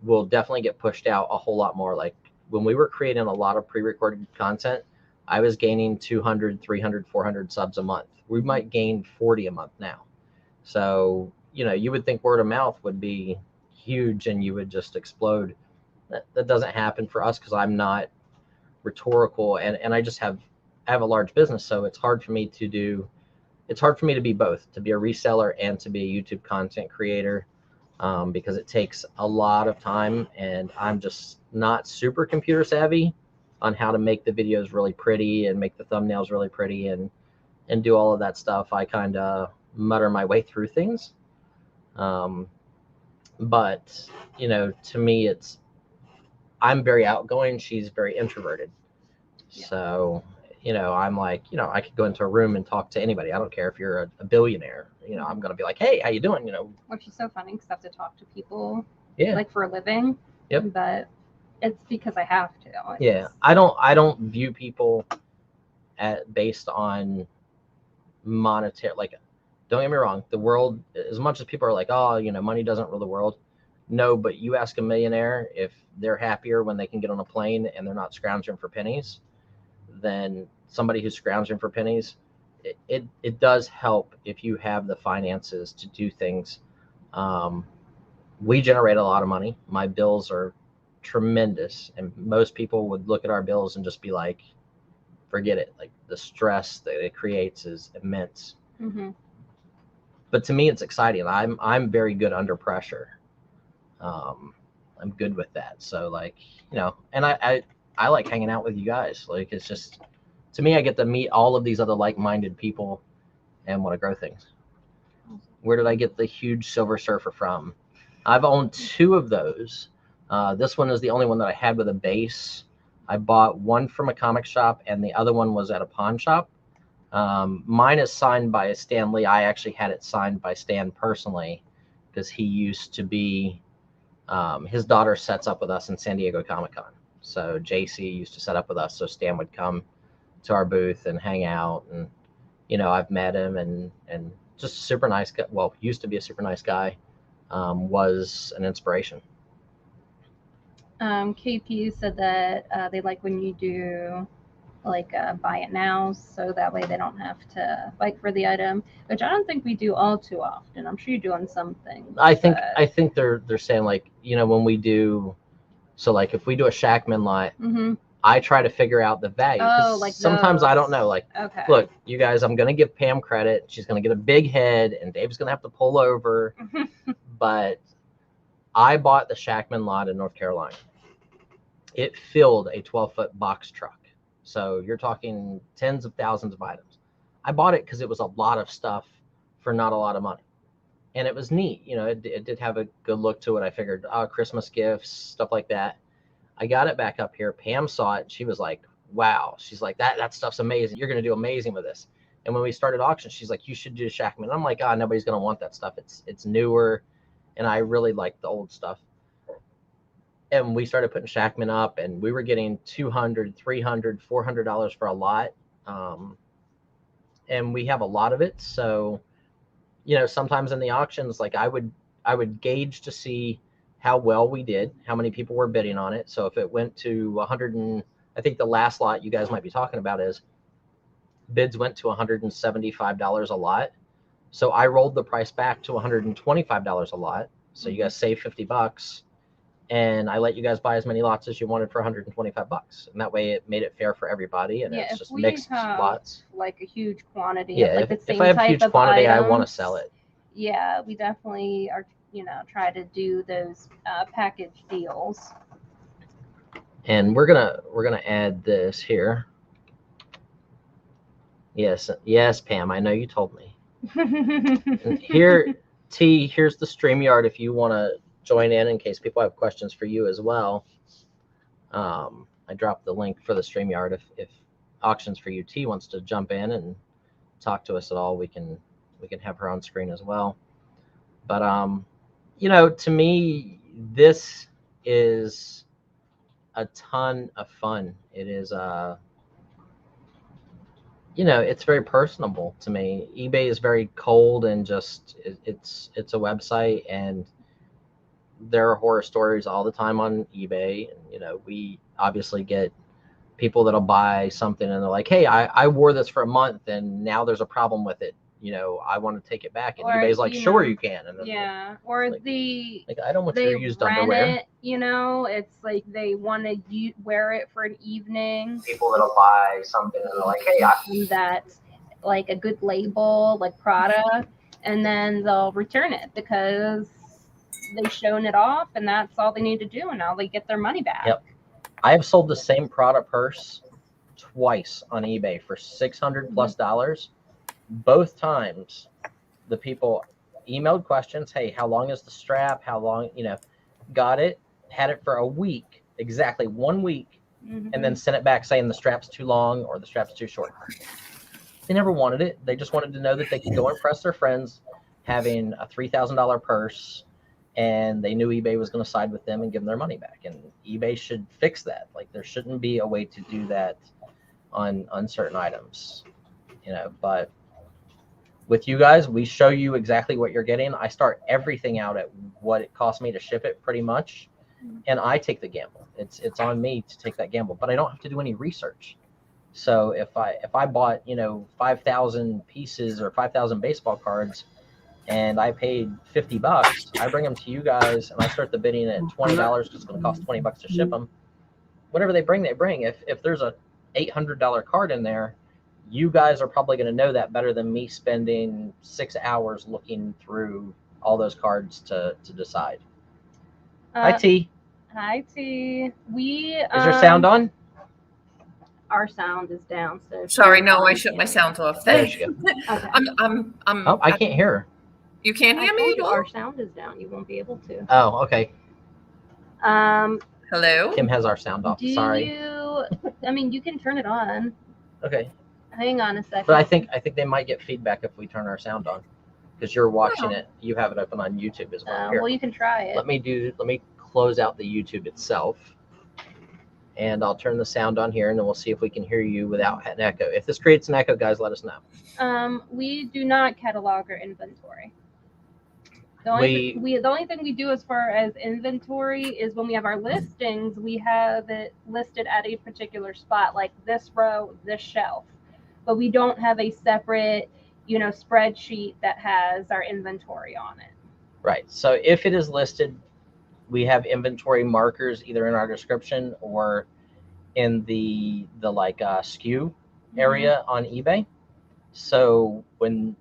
will definitely get pushed out a whole lot more. Like when we were creating a lot of pre-recorded content, I was gaining 200, 300, 400 subs a month. We might gain 40 a month now. So, you know, you would think word of mouth would be huge and you would just explode. That doesn't happen for us because I'm not rhetorical, and I just have a large business, so it's hard for me to be both, to be a reseller and to be a YouTube content creator, because it takes a lot of time, and I'm just not super computer savvy on how to make the videos really pretty and make the thumbnails really pretty and do all of that stuff. I kind of mutter my way through things. But, you know, to me, I'm very outgoing. She's very introverted. Yeah. So, you know, I'm like, you know, I could go into a room and talk to anybody. I don't care if you're a billionaire. You know, I'm going to be like, hey, how you doing? You know, which is so funny because I have to talk to people yeah. like for a living. Yep. But it's because I have to. Yeah. I don't view people based on monetary, like, don't get me wrong, the world, as much as people are like, oh, you know, money doesn't rule the world. No, but you ask a millionaire if they're happier when they can get on a plane and they're not scrounging for pennies than somebody who's scrounging for pennies. It does help if you have the finances to do things. We generate a lot of money. My bills are tremendous, and most people would look at our bills and just be like, forget it. Like the stress that it creates is immense. But to me, it's exciting. I'm very good under pressure. I'm good with that. So like, you know, and I like hanging out with you guys. Like, it's just, to me, I get to meet all of these other like-minded people and want to grow things. Where did I get the huge Silver Surfer from? I've owned 2 of those. This one is the only one that I had with a base. I bought one from a comic shop and the other one was at a pawn shop. Mine is signed by Stan Lee. I actually had it signed by Stan personally because he used to be, his daughter sets up with us in San Diego Comic-Con. So JC used to set up with us, so Stan would come to our booth and hang out, and you know, I've met him and just a super nice guy. Well, used to be a super nice guy. Was an inspiration. KP said that they like when you do like buy it now, so that way they don't have to fight for the item, which I don't think we do all too often. I'm sure you're doing something. I think they're saying, like, you know, when we do, so like if we do a Shackman lot, Mm-hmm. I try to figure out the value. Oh, like sometimes those. I don't know. Like, Okay. look, you guys, I'm gonna give Pam credit. She's gonna get a big head, and Dave's gonna have to pull over. But I bought the Shackman lot in North Carolina. It filled a 12-foot box truck. So you're talking tens of thousands of items. I bought it because it was a lot of stuff for not a lot of money. And it was neat. You know, it did have a good look to it. I figured, Christmas gifts, stuff like that. I got it back up here. Pam saw it. She was like, wow. She's like, that stuff's amazing. You're going to do amazing with this. And when we started auction, she's like, you should do Shackman. I'm like, nobody's going to want that stuff. It's newer. And I really like the old stuff. And we started putting Shackman up, and we were getting $200, $300, $400 for a lot. And we have a lot of it. So, you know, sometimes in the auctions, like I would gauge to see how well we did, how many people were bidding on it. So if it went to 100, and I think the last lot you guys might be talking about is bids went to $175 a lot. So I rolled the price back to $125 a lot. So you guys save $50. And I let you guys buy as many lots as you wanted for $125, and that way it made it fair for everybody. And it's just mixed lots. Like a huge quantity. Yeah, of like the same if I have type huge of quantity, items, I want to sell it. Yeah, we definitely are. You know, try to do those package deals. And we're gonna add this here. Yes, Pam. I know you told me. Here, T. Here's the StreamYard if you want to join in case people have questions for you as well. I dropped the link for the StreamYard. If Auctions for UT wants to jump in and talk to us at all, we can have her on screen as well. But you know, to me, this is a ton of fun. It is you know, it's very personable to me. eBay is very cold and just it's a website, and there are horror stories all the time on eBay. And, you know, we obviously get people that'll buy something and they're like, hey, I wore this for a month and now there's a problem with it. You know, I want to take it back. And or, eBay's like, sure, you can. And then or like, like I don't want they your used rent underwear. It, you know, it's like they want to wear it for an evening. People that'll buy something and they're like, hey, that's like a good label, like Prada, and then they'll return it because they've shown it off and that's all they need to do, and now they get their money back. Yep. I have sold the same Prada purse twice on eBay for $600+ Both times the people emailed questions. Hey, how long is the strap? How long, you know, got it, had it for a week, exactly 1 week, and then sent it back saying the strap's too long or the strap's too short. They never wanted it. They just wanted to know that they could go impress their friends having a $3,000 purse, and they knew eBay was going to side with them and give them their money back. And eBay should fix that. Like, there shouldn't be a way to do that on certain items, you know. But with you guys, we show you exactly what you're getting. I start everything out at what it costs me to ship it, pretty much, and I take the gamble. It's on me to take that gamble, but I don't have to do any research. So if I bought, you know, 5,000 pieces or 5,000 baseball cards, and I paid $50, I bring them to you guys, and I start the bidding at $20 because it's going to cost $20 to ship them. Whatever they bring, they bring. If there's a $800 card in there, you guys are probably going to know that better than me spending 6 hours looking through all those cards to decide. Hi, T. Hi, T. Is your sound on? Our sound is down. So sorry, no, I shut my sound off. There she goes. Okay. I'm Oh, I can't hear her. You can't hear me? Our sound is down. You won't be able to. Oh, okay. Hello? Kim has our sound off. Sorry. I mean, you can turn it on. Okay. Hang on a second. But I think they might get feedback if we turn our sound on, because you're watching it. You have it open on YouTube as well. Well, you can try it. Let me close out the YouTube itself, and I'll turn the sound on here, and then we'll see if we can hear you without an echo. If this creates an echo, guys, let us know. We do not catalog our inventory. The only thing we do as far as inventory is when we have our listings, we have it listed at a particular spot, like this row, this shelf. But we don't have a separate, spreadsheet that has our inventory on it. Right. So if it is listed, we have inventory markers either in our description or in the SKU area on eBay. So when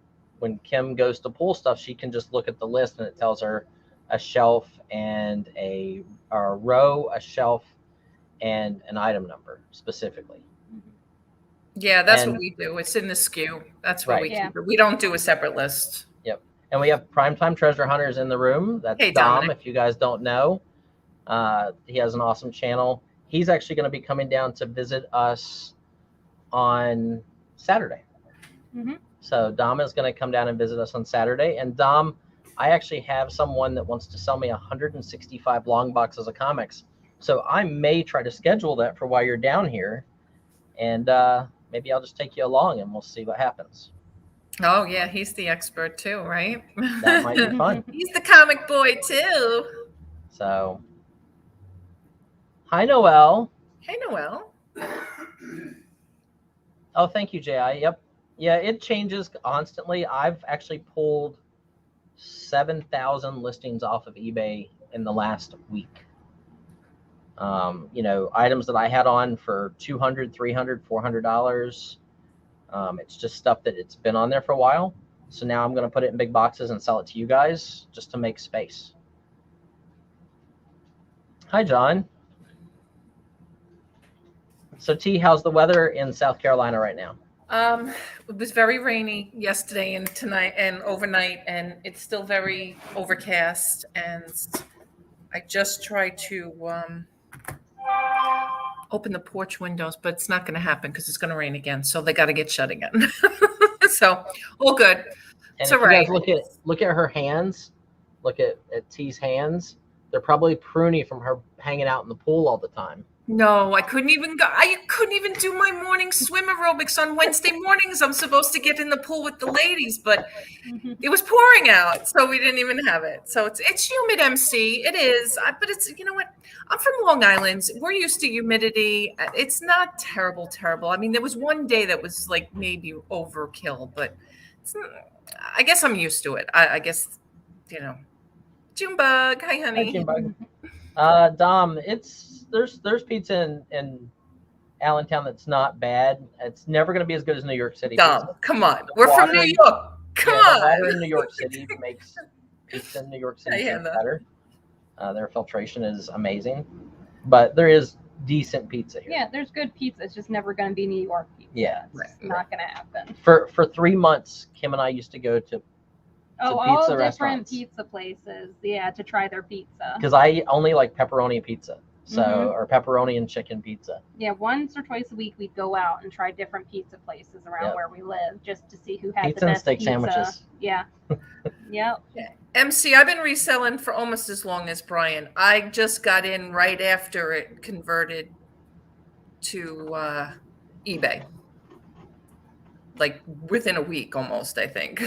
Kim goes to pull stuff, she can just look at the list and it tells her a shelf and a row, a shelf, and an item number specifically. Yeah, that's what we do. It's in the SKU. That's what we keep it. We don't do a separate list. Yep. And we have Primetime Treasure Hunters in the room. That's Dom, if you guys don't know. He has an awesome channel. He's actually going to be coming down to visit us on Saturday. Mm-hmm. So Dom is going to come down and visit us on Saturday. And Dom, I actually have someone that wants to sell me 165 long boxes of comics. So I may try to schedule that for while you're down here. And maybe I'll just take you along and we'll see what happens. Oh, yeah. He's the expert too, right? That might be fun. He's the comic boy too. So, hi, Noelle. Hey, Noelle. Oh, thank you, J.I. Yep. Yeah, it changes constantly. I've actually pulled 7,000 listings off of eBay in the last week. Items that I had on for $200, $300, $400. It's just stuff that it's been on there for a while. So now I'm going to put it in big boxes and sell it to you guys just to make space. Hi, John. So T, how's the weather in South Carolina right now? It was very rainy yesterday and tonight and overnight, and it's still very overcast. And I just tried to open the porch windows, but it's not going to happen because it's going to rain again. So they got to get shut again. So all good. And it's if all right. You guys look at her hands. Look at T's hands. They're probably pruny from her hanging out in the pool all the time. No, I couldn't even go. I couldn't even do my morning swim aerobics on Wednesday mornings. I'm supposed to get in the pool with the ladies, but it was pouring out, so we didn't even have it. So it's humid, MC. It is, but it's, you know what? I'm from Long Island. We're used to humidity. It's not terrible. I mean, there was one day that was like maybe overkill, but I guess I'm used to it. I guess, Junebug. Hi, honey. Hi, Junebug. Dom, there's pizza in Allentown that's not bad. It's never going to be as good as New York City. Dom, pizza. come on. We're from New York. Come on. The water in New York City makes pizza in New York City better. Their filtration is amazing, but there is decent pizza here. Yeah, there's good pizza. It's just never going to be New York pizza. Yeah, it's not going to happen. For 3 months, Kim and I used to go to all different pizza places, to try their pizza. Because I only like pepperoni pizza, or pepperoni and chicken pizza. Yeah, once or twice a week we'd go out and try different pizza places around where we live, just to see who had the best steak pizza. Sandwiches. Yeah. Yep. MC, I've been reselling for almost as long as Brian. I just got in right after it converted to eBay. Like within a week almost, I think.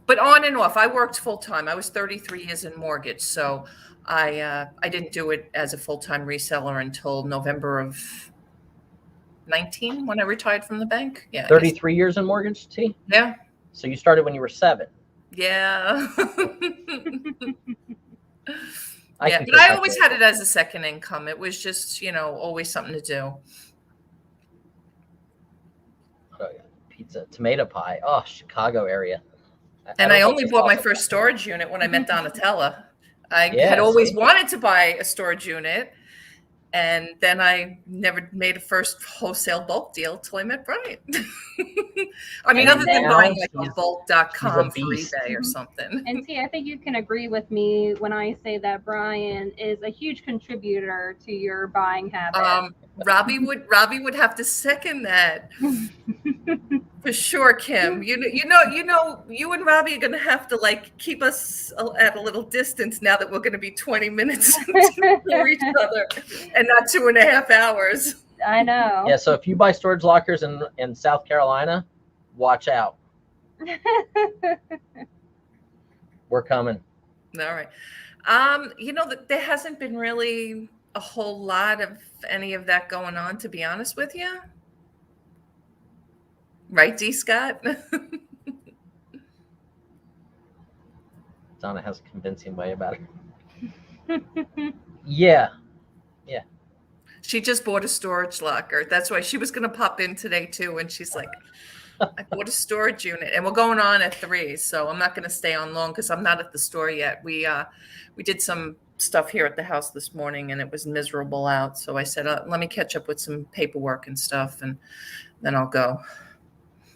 But on and off, I worked full time. I was 33 years in mortgage, so I didn't do it as a full-time reseller until November of 19 when I retired from the bank. Yeah, 33 years in mortgage, T? Yeah. So you started when you were 7. Yeah. I but I always had it as a second income. It was just, always something to do. Oh, yeah. Pizza, tomato pie. Oh, Chicago area. And I only bought my first storage unit when I met Donatella. I had always wanted to buy a storage unit. And then I never made a first wholesale bulk deal till I met Brian. I mean, other than buying like a bulk.com for eBay or something. And T, I think you can agree with me when I say that Brian is a huge contributor to your buying habit. Robbie would have to second that. For sure, Kim. You and Robbie are going to have to keep us at a little distance now that we're going to be 20 minutes for each other and not 2.5 hours. I know. Yeah, so if you buy storage lockers in South Carolina, watch out. We're coming. All right. There hasn't been really a whole lot of any of that going on, to be honest with you. Right, D. Scott? Donna has a convincing way about it. Yeah. She just bought a storage locker. That's why she was going to pop in today too. And she's like, I bought a storage unit, and we're going on at 3. So I'm not going to stay on long because I'm not at the store yet. We did some stuff here at the house this morning, and it was miserable out. So I said, let me catch up with some paperwork and stuff, and then I'll go.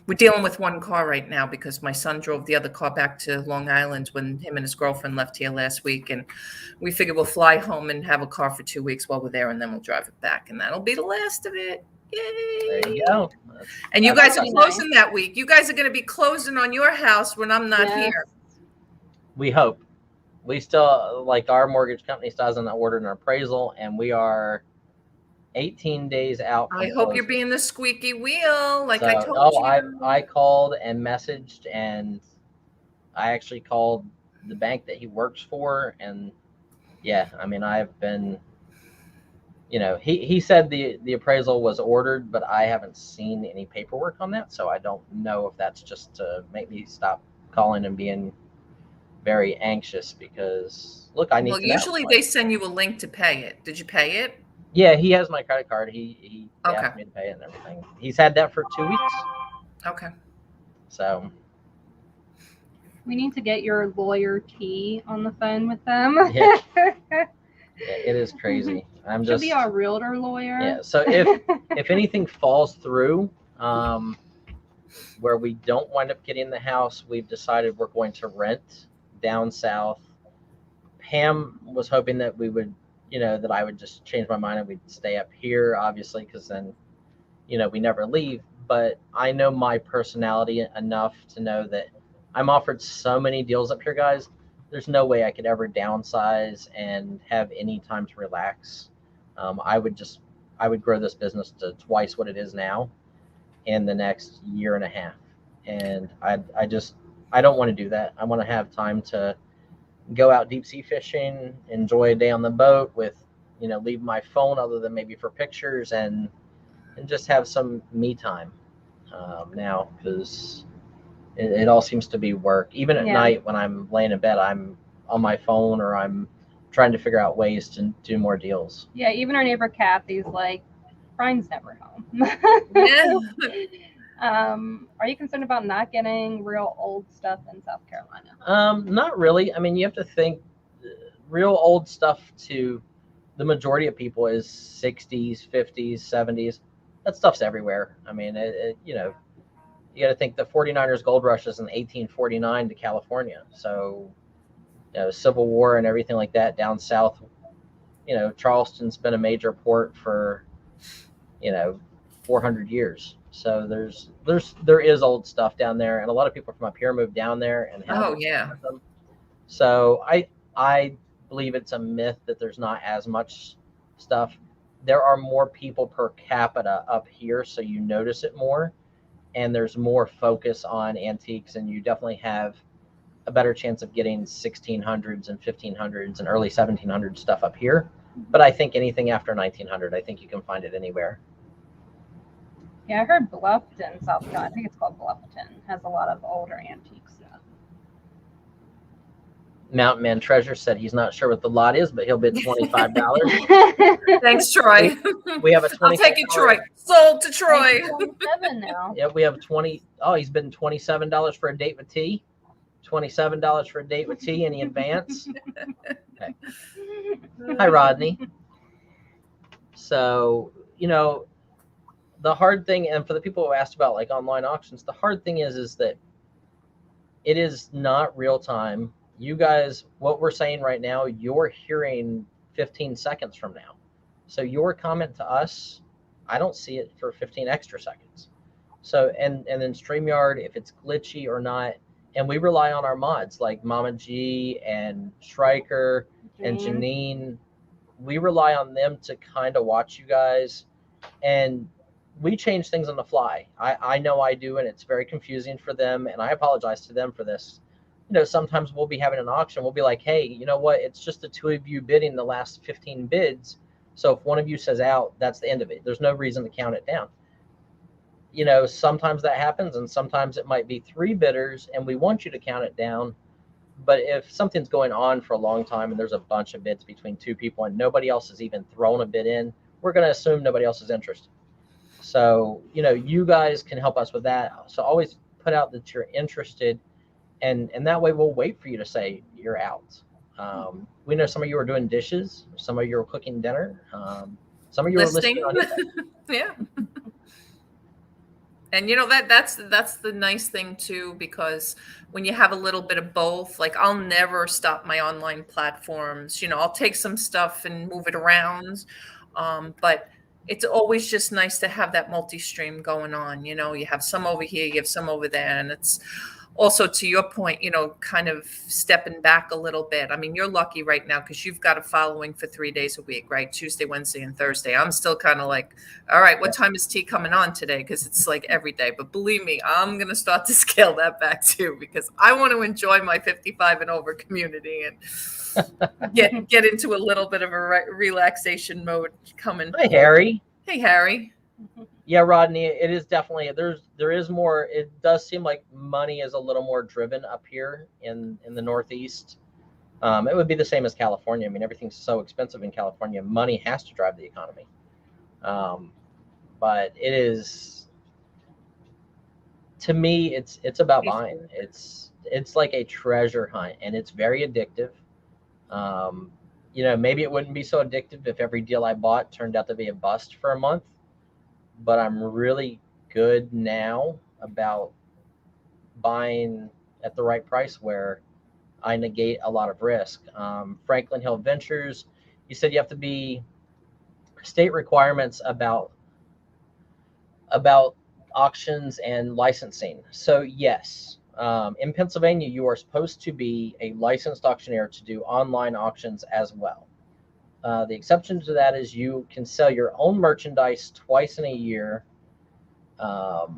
We're dealing with one car right now because my son drove the other car back to Long Island when him and his girlfriend left here last week. And we figured we'll fly home and have a car for 2 weeks while we're there, and then we'll drive it back. And that'll be the last of it. Yay. There you go. And you guys are That's closing that week. You guys are going to be closing on your house when I'm not Yes. here. We hope. We still, like, our mortgage company still hasn't ordered an appraisal, and we are 18 days out from I hope you're closing. being the squeaky wheel, like I So, told you. I called and messaged, and I actually called the bank that he works for, and yeah, I mean, I've been, he said the appraisal was ordered, but I haven't seen any paperwork on that, so I don't know if that's just to make me stop calling and being very anxious because, look, I need Well, to know. usually they send you a link to pay it. Did you pay it? Yeah, he has my credit card. He Okay. asked me to pay it and everything. He's had that for 2 weeks, Okay. so We need to get your lawyer T on the phone with them. Yeah. it is crazy. I'm She'll just be our realtor lawyer. yeah. So if anything falls through, where we don't wind up getting the house, we've decided we're going to rent down south. Pam was hoping that we would, that I would just change my mind and we'd stay up here, obviously, because then, we never leave. But I know my personality enough to know that I'm offered so many deals up here, guys. There's no way I could ever downsize and have any time to relax. I would grow this business to twice what it is now in the next year and a half. And I don't want to do that. I want to have time to go out deep sea fishing, enjoy a day on the boat with, leave my phone other than maybe for pictures and just have some me time now, because it all seems to be work. Even at night when I'm laying in bed, I'm on my phone or I'm trying to figure out ways to do more deals. Yeah, even our neighbor Kathy's like, Brian's never home. Yeah. Are you concerned about not getting real old stuff in South Carolina? Not really. I mean, you have to think real old stuff to the majority of people is 60s, 50s, 70s. That stuff's everywhere. I mean, you got to think the 49ers gold rush is in 1849 to California. So, Civil War and everything like that down south. Charleston's been a major port for, 400 years. So there is old stuff down there, and a lot of people from up here moved down there and have them. So I believe it's a myth that there's not as much stuff. There are more people per capita up here, so you notice it more, and there's more focus on antiques, and you definitely have a better chance of getting 1600s and 1500s and early 1700s stuff up here. But I think anything after 1900, I think you can find it anywhere. Yeah, I heard Bluffton, South Carolina, I think it's called Bluffton, has a lot of older antique stuff. Mountain Man Treasure said he's not sure what the lot is, but he'll bid $25. Thanks, Troy. We have a $25. I'll take it, Troy. Sold to Troy. 27 now. Yeah, we have 20. Oh, he's bidding $27 for a date with T. $27 for a date with T. Any advance? Okay. Hi, Rodney. So, the hard thing, and for the people who asked about like online auctions, the hard thing is that it is not real time. You guys, what we're saying right now, you're hearing 15 seconds from now. So your comment to us, I don't see it for 15 extra seconds. So, and then StreamYard, if it's glitchy or not, and we rely on our mods like Mama G and Stryker and Janine. We rely on them to kind of watch you guys, and we change things on the fly. I know I do, and it's very confusing for them, and I apologize to them for this. sometimes we'll be having an auction. We'll be like, hey, you know what? It's just the two of you bidding the last 15 bids. So if one of you says out, that's the end of it. There's no reason to count it down. Sometimes that happens, and sometimes it might be 3 bidders and we want you to count it down. But if something's going on for a long time and there's a bunch of bids between 2 people and nobody else has even thrown a bid in, we're going to assume nobody else is interested. So, you guys can help us with that. So always put out that you're interested, and that way we'll wait for you to say you're out. We know some of you are doing dishes, some of you are cooking dinner, some of you are listing on eBay. Yeah. And that's the nice thing too, because when you have a little bit of both, like I'll never stop my online platforms. I'll take some stuff and move it around. But it's always just nice to have that multi-stream going on. You have some over here, you have some over there. And it's also, to your point, kind of stepping back a little bit. I mean, you're lucky right now because you've got a following for 3 days a week, right? Tuesday, Wednesday, and Thursday. I'm still kind of like, all right, what time is tea coming on today? Because it's like every day. But believe me, I'm going to start to scale that back too, because I want to enjoy my 55 and over community and get into a little bit of a relaxation mode coming. Hi, Harry. Hey, Harry. Yeah, Rodney, it is definitely, there is more. It does seem like money is a little more driven up here in the Northeast. It would be the same as California. I mean, everything's so expensive in California. Money has to drive the economy. But it is, to me, it's about buying. It's like a treasure hunt, and it's very addictive. Maybe it wouldn't be so addictive if every deal I bought turned out to be a bust for a month. But I'm really good now about buying at the right price where I negate a lot of risk. Franklin Hill Ventures, you said you have to be state requirements about auctions and licensing. So yes, in Pennsylvania, you are supposed to be a licensed auctioneer to do online auctions as well. The exception to that is you can sell your own merchandise twice in a year. But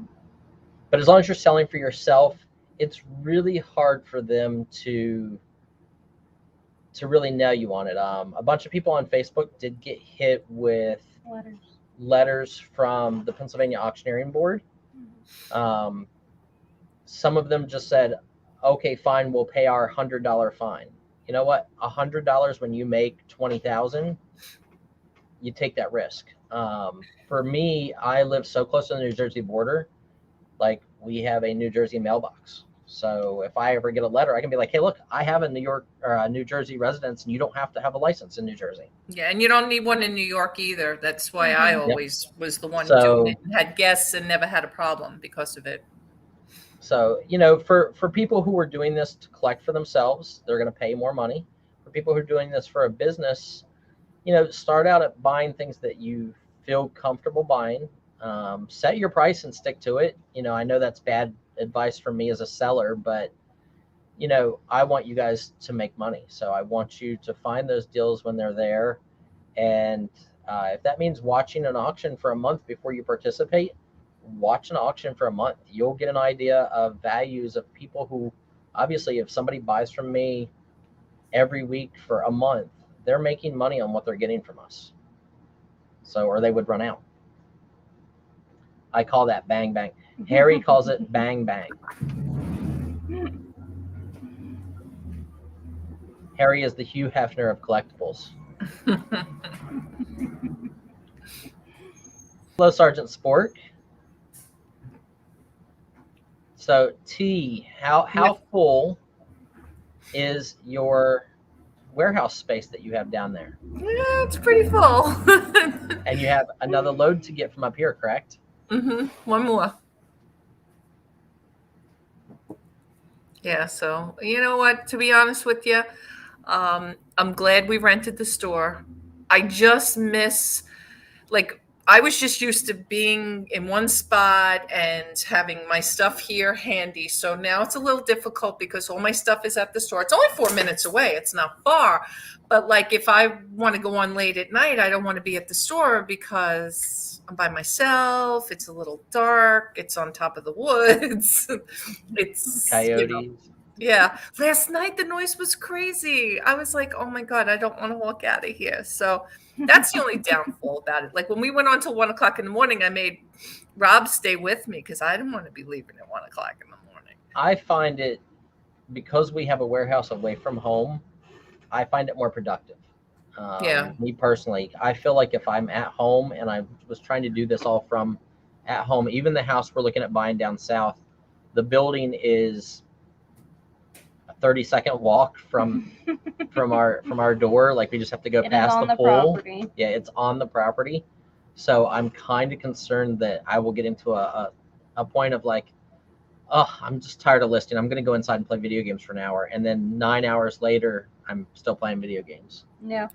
as long as you're selling for yourself, it's really hard for them to really nail you on it. A bunch of people on Facebook did get hit with letters from the Pennsylvania Auctioneering Board. Some of them just said, okay, fine, we'll pay our $100 fine. You know what? $100 when you make 20,000, you take that risk. For me, I live so close to the New Jersey border, like we have a New Jersey mailbox. So if I ever get a letter, I can be like, hey, look, I have a New York or a New Jersey residence, and you don't have to have a license in New Jersey. Yeah, and you don't need one in New York either. That's why I always was the one doing it, and had guests and never had a problem because of it. So, for people who are doing this to collect for themselves, they're going to pay more money. For people who are doing this for a business, start out at buying things that you feel comfortable buying. Set your price and stick to it. I know that's bad advice from me as a seller, but, I want you guys to make money. So I want you to find those deals when they're there. And if that means watching an auction for a month before you participate, watch an auction for a month. You'll get an idea of values of people who, obviously, if somebody buys from me every week for a month, they're making money on what they're getting from us. So, or they would run out. I call that bang bang. Harry calls it bang bang. Harry is the Hugh Hefner of collectibles. Hello, Sergeant Spork. So T, how full is your warehouse space that you have down there? Yeah, it's pretty full. And you have another load to get from up here, correct? One more. Yeah, so you know what? To be honest with you, I'm glad we rented the store. I just miss, I was just used to being in one spot and having my stuff here handy. So now it's a little difficult because all my stuff is at the store. It's only 4 minutes away. It's not far. But if I want to go on late at night, I don't want to be at the store because I'm by myself. It's a little dark. It's on top of the woods. It's coyotes. Yeah. Last night the noise was crazy. I was like, oh my God, I don't want to walk out of here. So that's the only downfall about it. Like when we went on till 1 o'clock in the morning, I made Rob stay with me because I didn't want to be leaving at 1 o'clock in the morning. I find it, because we have a warehouse away from home, I find it more productive. Yeah. Me personally, I feel like if I'm at home and I was trying to do this all from at home, even the house we're looking at buying down south, the building is a 30-second walk from our door. Like we just have to go It is past on the the pool. property. Yeah, it's on the property. So I'm kind of concerned that I will get into a point of like, oh, I'm just tired of listing. I'm going to go inside and play video games for an hour. And then 9 hours later, I'm still playing video games. Yeah.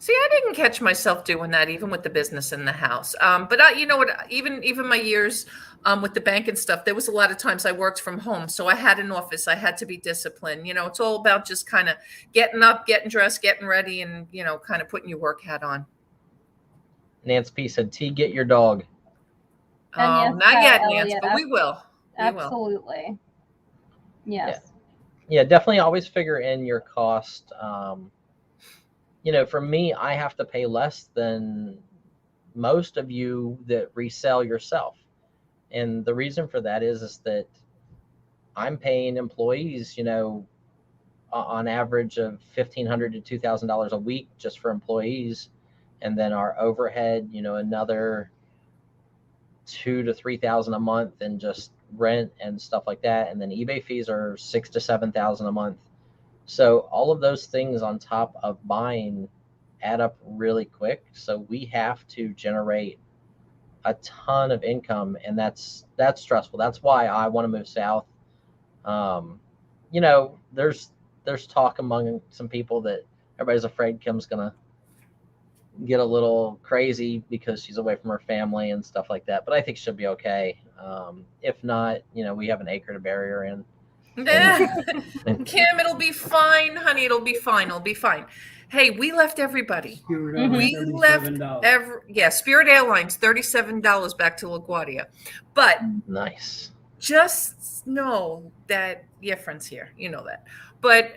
See, I didn't catch myself doing that, even with the business in the house. But you know what? Even my years with the bank and stuff, there was a lot of times I worked from home, so I had an office. I had to be disciplined. You know, it's all about just kind of getting up, getting dressed, getting ready, and kind of putting your work hat on. Nance P said, "T, get your dog." And Oh, yes, not yet, Kyle, Nance, yeah, but we will. We will. Absolutely. Yes. Yeah, definitely always figure in your cost. For me, I have to pay less than most of you that resell yourself. And the reason for that is that I'm paying employees, on average of $1,500 to $2,000 a week just for employees. And then our overhead, another $2,000 to $3,000 a month and just rent and stuff like that. And then eBay fees are $6,000 to $7,000 a month. So all of those things on top of buying add up really quick. So we have to generate a ton of income, and that's stressful. That's why I want to move south. There's talk among some people that everybody's afraid Kim's gonna get a little crazy because she's away from her family and stuff like that. But I think she'll be okay. If not, we have an acre to bury her in. Kim, it'll be fine, honey. It'll be fine. It'll be fine. Hey, we left everybody. We left Spirit Airlines, $37 back to LaGuardia. But nice. Just know that friends here. You know that. But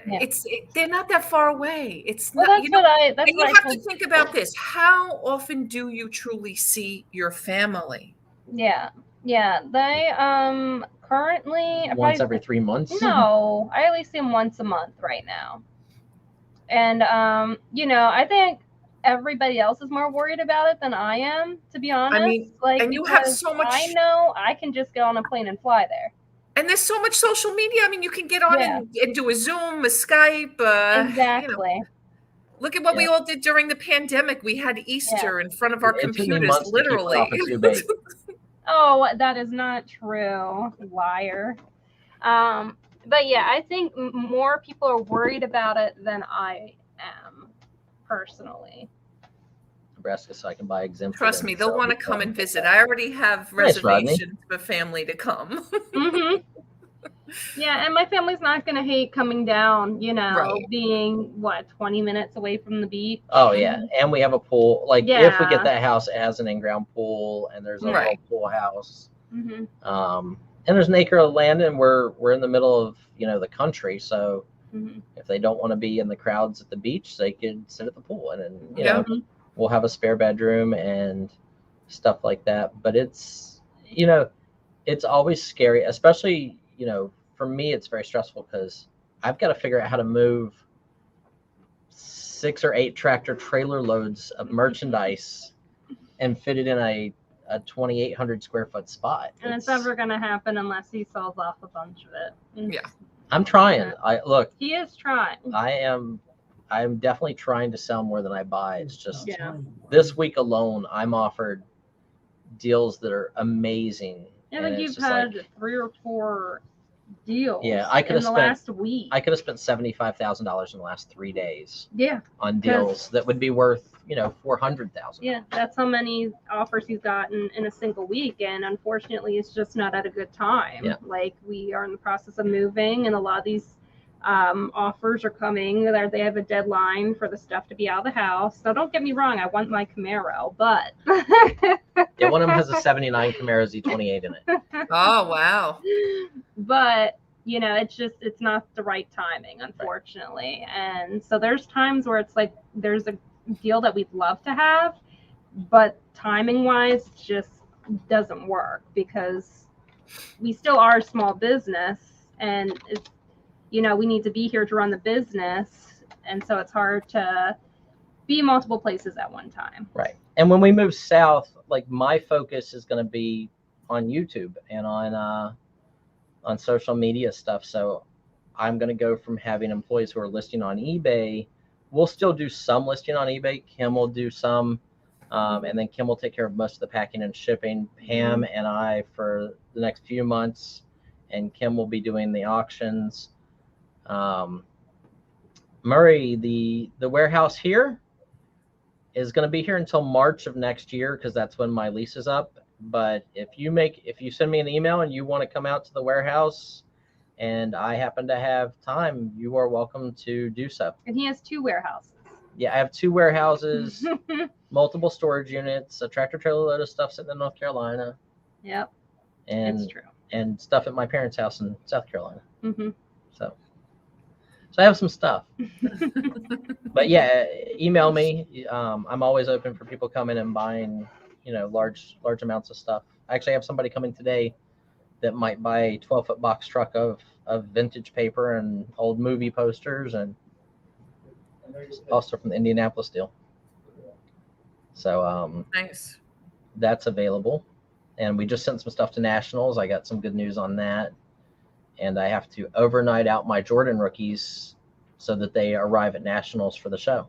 they're not that far away. It's not. That's and you have to think about this. How often do you truly see your family? Yeah. They currently once every 3 months. No, I at least see them once a month right now. And I think everybody else is more worried about it than I am, to be honest. I mean, and you have so much. I know I can just get on a plane and fly there. And there's so much social media. I mean, you can get on and do a Zoom, a Skype. Exactly. Look at what we all did during the pandemic. We had Easter in front of our computers, literally. Oh, that is not true, liar. But yeah, I think more people are worried about it than I am, personally. Nebraska, so I can buy exemption. Trust me, they'll want to come and visit. I already have reservations for family to come. Mm-hmm. Yeah, and my family's not going to hate coming down, being 20 minutes away from the beach. Oh yeah, and we have a pool. Like if we get that house, it has an in-ground pool, and there's a little pool house. Mm-hmm. And there's an acre of land, and we're in the middle of the country. So if they don't want to be in the crowds at the beach, they could sit at the pool, and then we'll have a spare bedroom and stuff like that. But it's it's always scary, especially for me. It's very stressful because I've got to figure out how to move 6 or 8 tractor trailer loads of merchandise and fit it in a 2,800 square foot spot. And it's never going to happen unless he sells off a bunch of it. Yeah. I'm trying. He is trying. I'm definitely trying to sell more than I buy. It's just this week alone, I'm offered deals that are amazing. I think you've had 3 or 4 deals. Yeah, I could have spent last week. I could have spent $75,000 in the last 3 days. Yeah. On deals that would be worth $400,000. Yeah, that's how many offers he's gotten in a single week, and unfortunately, it's just not at a good time. Yeah. Like we are in the process of moving, and a lot of these offers are coming. They have a deadline for the stuff to be out of the house. So don't get me wrong, I want my Camaro, but one of them has a '79 Camaro Z28 in it. Oh wow! But it's not the right timing, unfortunately. And so there's times where it's like there's a deal that we'd love to have, but timing wise just doesn't work because we still are a small business, and it's, we need to be here to run the business, and so it's hard to be multiple places at one time. Right. And when we move south, like my focus is going to be on YouTube and on social media stuff. So I'm going to go from having employees who are listing on eBay. We'll still do some listing on eBay. Kim will do some, and then Kim will take care of most of the packing and shipping. Pam and I for the next few months, and Kim will be doing the auctions. Murray, the warehouse here is going to be here until March of next year because that's when my lease is up. But if you send me an email and you want to come out to the warehouse and I happen to have time, you are welcome to do so. And he has 2 warehouses. Yeah, I have 2 warehouses, multiple storage units, a tractor trailer load of stuff sitting in North Carolina. Yep. And That's true. And stuff at my parents' house in South Carolina. Mm-hmm. So I have some stuff. But yeah, email me. I'm always open for people coming and buying, large amounts of stuff. I actually have somebody coming today that might buy a 12-foot box truck of vintage paper and old movie posters, and also from the Indianapolis deal. So Nice. That's available. And we just sent some stuff to Nationals. I got some good news on that. And I have to overnight out my Jordan rookies so that they arrive at Nationals for the show.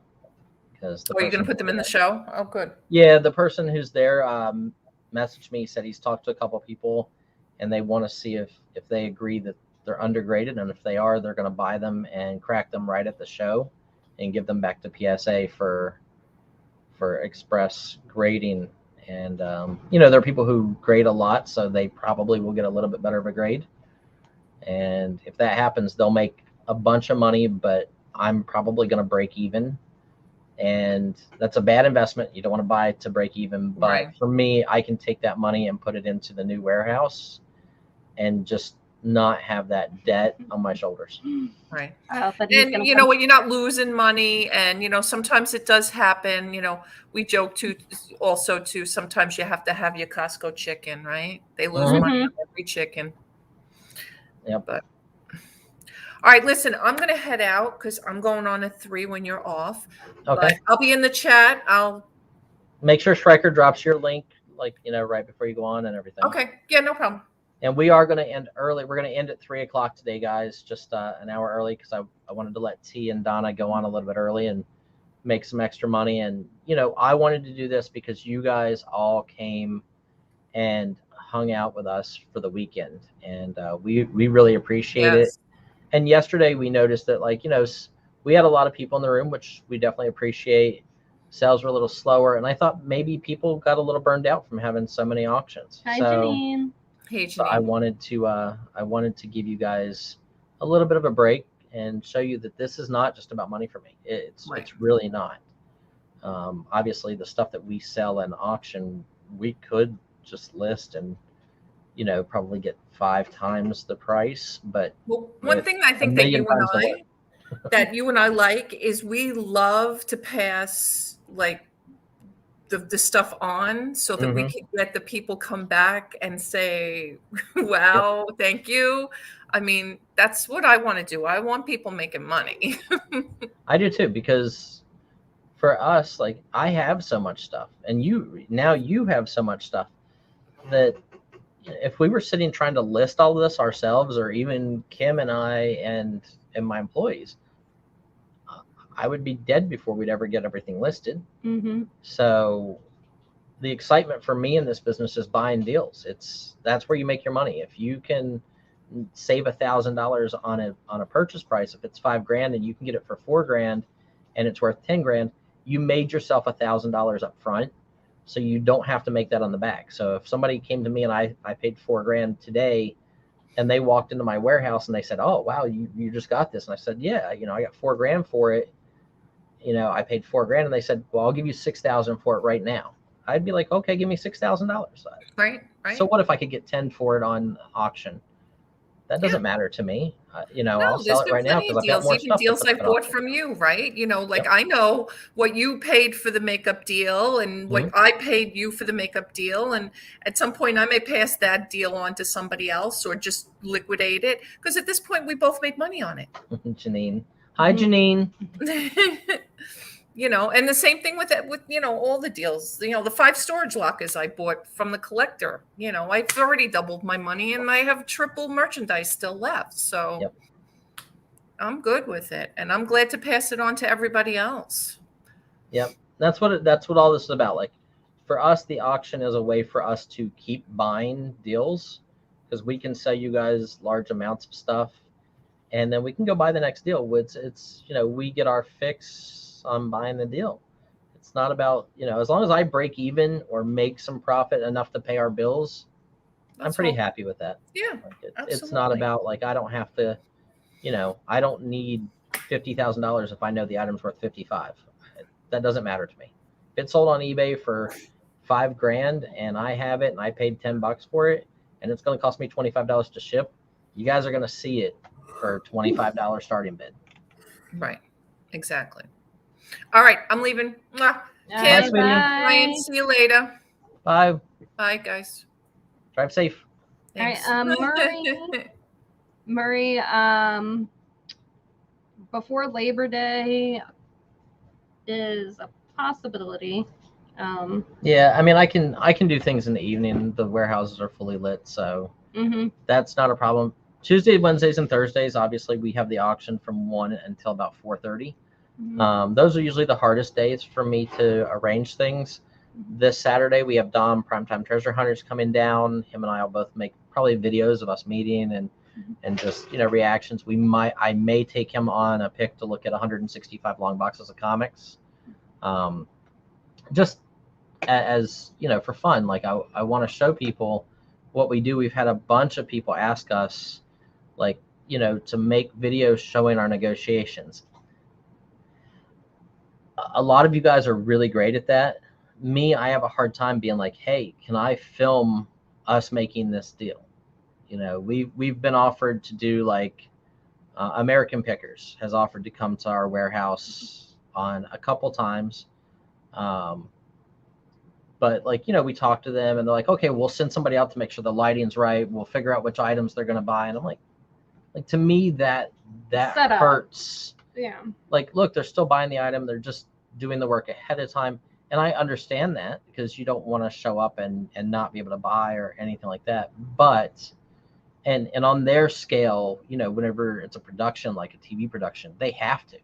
Because You're going to put them in the show? Oh, good. Yeah, the person who's there messaged me, said he's talked to a couple of people, and they want to see if they agree that they're undergraded, and if they are, they're going to buy them and crack them right at the show and give them back to PSA for express grading. And there are people who grade a lot, so they probably will get a little bit better of a grade. And if that happens, they'll make a bunch of money, but I'm probably going to break even. And that's a bad investment. You don't want to buy to break even. But Right. For me, I can take that money and put it into the new warehouse and just not have that debt on my shoulders. Right. And when you're not losing money, and sometimes it does happen. We joke also sometimes you have to have your Costco chicken, right? They lose money on every chicken. Yep. But all right, listen, I'm gonna head out because I'm going on at 3 when you're off. Okay. But I'll be in the chat. I'll make sure Stryker drops your link, right before you go on and everything. Okay. Yeah, no problem. And we are going to end early. We're going to end at 3:00 today, guys, just an hour early because I wanted to let T and Donna go on a little bit early and make some extra money. And, I wanted to do this because you guys all came and hung out with us for the weekend. And we really appreciate it. And yesterday we noticed that, we had a lot of people in the room, which we definitely appreciate. Sales were a little slower. And I thought maybe people got a little burned out from having so many auctions. Hi, Janine. So I wanted to give you guys a little bit of a break and show you that this is not just about money for me. It's really not. Obviously, the stuff that we sell in auction, we could just list and probably get 5 times the price. But one thing I think that you and I like is we love to pass the stuff on so that we can get the people come back and say, wow, thank you. I mean, that's what I want to do. I want people making money. I do too, because for us, I have so much stuff, and you have so much stuff that if we were sitting trying to list all of this ourselves, or even Kim and I and my employees, I would be dead before we'd ever get everything listed. So the excitement for me in this business is buying deals. That's where you make your money. If you can save $1,000 on a purchase price, if it's $5,000 and you can get it for $4,000 and it's worth $10,000, you made yourself $1,000 up front. So you don't have to make that on the back. So if somebody came to me and I paid $4,000 today, and they walked into my warehouse and they said, "Oh, wow, you just got this." And I said, "Yeah, I got $4,000 for it. I paid $4,000." And they said, "Well, I'll give you $6,000 for it right now." I'd be like, "Okay, give me $6,000." Right. So what if I could get 10 for it on auction? that doesn't matter to me. I'll No, sell there's it been right now plenty because of I've got deals, more even stuff to deals put I've that bought off. from you, right? Like Yep. I know what you paid for the makeup deal and what I paid you for the makeup deal. And at some point I may pass that deal on to somebody else or just liquidate it. Because at this point we both made money on it. Janine. Hi, Janine. And the same thing with all the deals, the 5 storage lockers I bought from the collector, I've already doubled my money and I have triple merchandise still left. So Yep. I'm good with it. And I'm glad to pass it on to everybody else. Yep. That's what all this is about. Like for us, the auction is a way for us to keep buying deals because we can sell you guys large amounts of stuff and then we can go buy the next deal. It's we get our fix on buying the deal. It's not about, as long as I break even or make some profit enough to pay our bills, I'm pretty happy with that. Yeah. It's not about like, I don't have to, I don't need $50,000 if I know the item's worth 55. That doesn't matter to me. If it's sold on eBay for $5,000 and I have it and I paid $10 for it and it's going to cost me $25 to ship, you guys are going to see it for $25 starting bid. Right. Exactly. All right. I'm leaving. Bye, sweetie. Ryan, see you later. Bye. Bye, guys. Drive safe. Thanks. All right, Murray, before Labor Day is a possibility. Yeah, I mean, I can do things in the evening. The warehouses are fully lit, so that's not a problem. Tuesday, Wednesdays, and Thursdays, obviously, we have the auction from 1 until about 4:30. Those are usually the hardest days for me to arrange things. This Saturday, we have Dom, Primetime Treasure Hunters, coming down. Him and I will both make probably videos of us meeting and just, reactions. I may take him on a pick to look at 165 long boxes of comics. Just as, for fun. Like I want to show people what we do. We've had a bunch of people ask us, like, to make videos showing our negotiations. A lot of you guys are really great at that. Me, I have a hard time being like, hey, can I film us making this deal? We've been offered to do like American Pickers has offered to come to our warehouse on a couple times. But like, we talk to them and they're like, okay, we'll send somebody out to make sure the lighting's right. We'll figure out which items they're going to buy. And I'm like to me, that hurts. Yeah. Like, look, they're still buying the item. They're just doing the work ahead of time. And I understand that because you don't want to show up and not be able to buy or anything like that. But, and on their scale, whenever it's a production, like a TV production, they have to.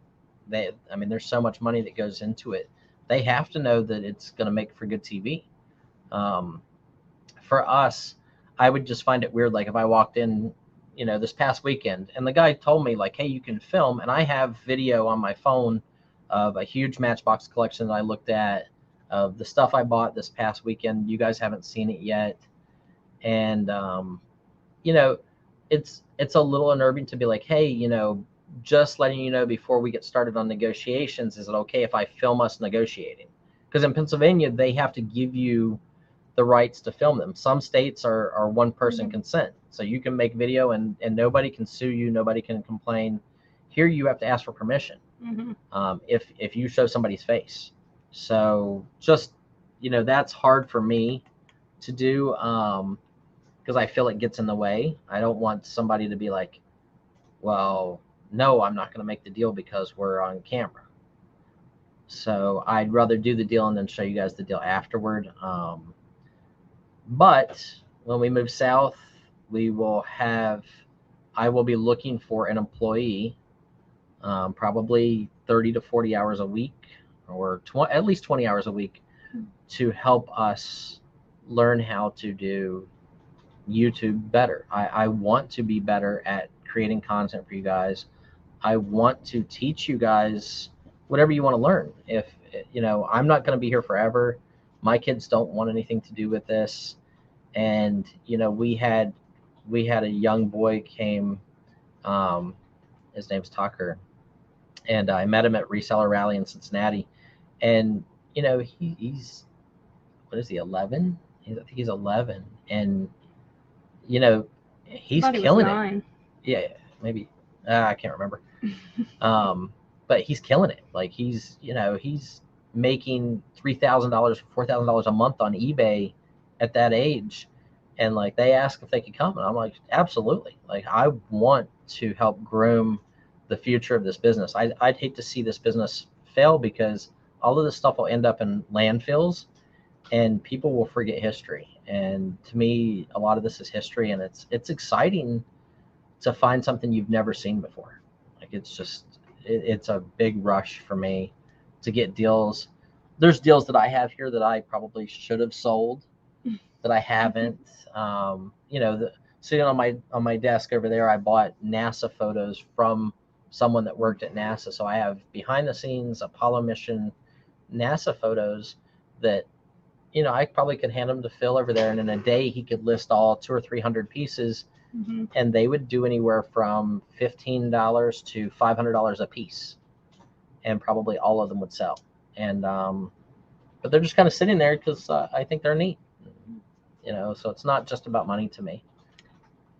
There's so much money that goes into it. They have to know that it's going to make for good TV. For us, I would just find it weird. Like if I walked in, this past weekend and the guy told me like, hey, you can film. And I have video on my phone of a huge Matchbox collection that I looked at of the stuff I bought this past weekend. You guys haven't seen it yet. And, it's a little unnerving to be like, hey, just letting you know before we get started on negotiations, is it okay if I film us negotiating? Because in Pennsylvania, they have to give you the rights to film them. Some states are one person consent. So you can make video and nobody can sue you. Nobody can complain. Here you have to ask for permission if you show somebody's face. So just, that's hard for me to do because I feel it gets in the way. I don't want somebody to be like, well, no, I'm not going to make the deal because we're on camera. So I'd rather do the deal and then show you guys the deal afterward. But when we move south, I will be looking for an employee, probably 30 to 40 hours a week or at least 20 hours a week to help us learn how to do YouTube better. I want to be better at creating content for you guys. I want to teach you guys whatever you want to learn. If, I'm not going to be here forever. My kids don't want anything to do with this. And, we had a young boy came, his name's Tucker, and I met him at Reseller Rally in Cincinnati. And, he's, what is he, 11? I think he's 11. And, he's killing it. Yeah, maybe. I can't remember. But he's killing it. Like he's making $3,000, $4,000 a month on eBay at that age. And like they asked if they could come, and I'm like, absolutely. Like I want to help groom the future of this business. I'd hate to see this business fail because all of this stuff will end up in landfills and people will forget history. And to me, a lot of this is history, and it's exciting to find something you've never seen before. Like it's a big rush for me to get deals. There's deals that I have here that I probably should have sold that I haven't. Sitting on my desk over there, I bought NASA photos from someone that worked at NASA. So I have behind the scenes Apollo mission NASA photos that I probably could hand them to Phil over there, and in a day he could list all 200 or 300 pieces. Mm-hmm. And they would do anywhere from $15 to $500 a piece, and probably all of them would sell. And but they're just kind of sitting there because I think they're neat, so it's not just about money to me.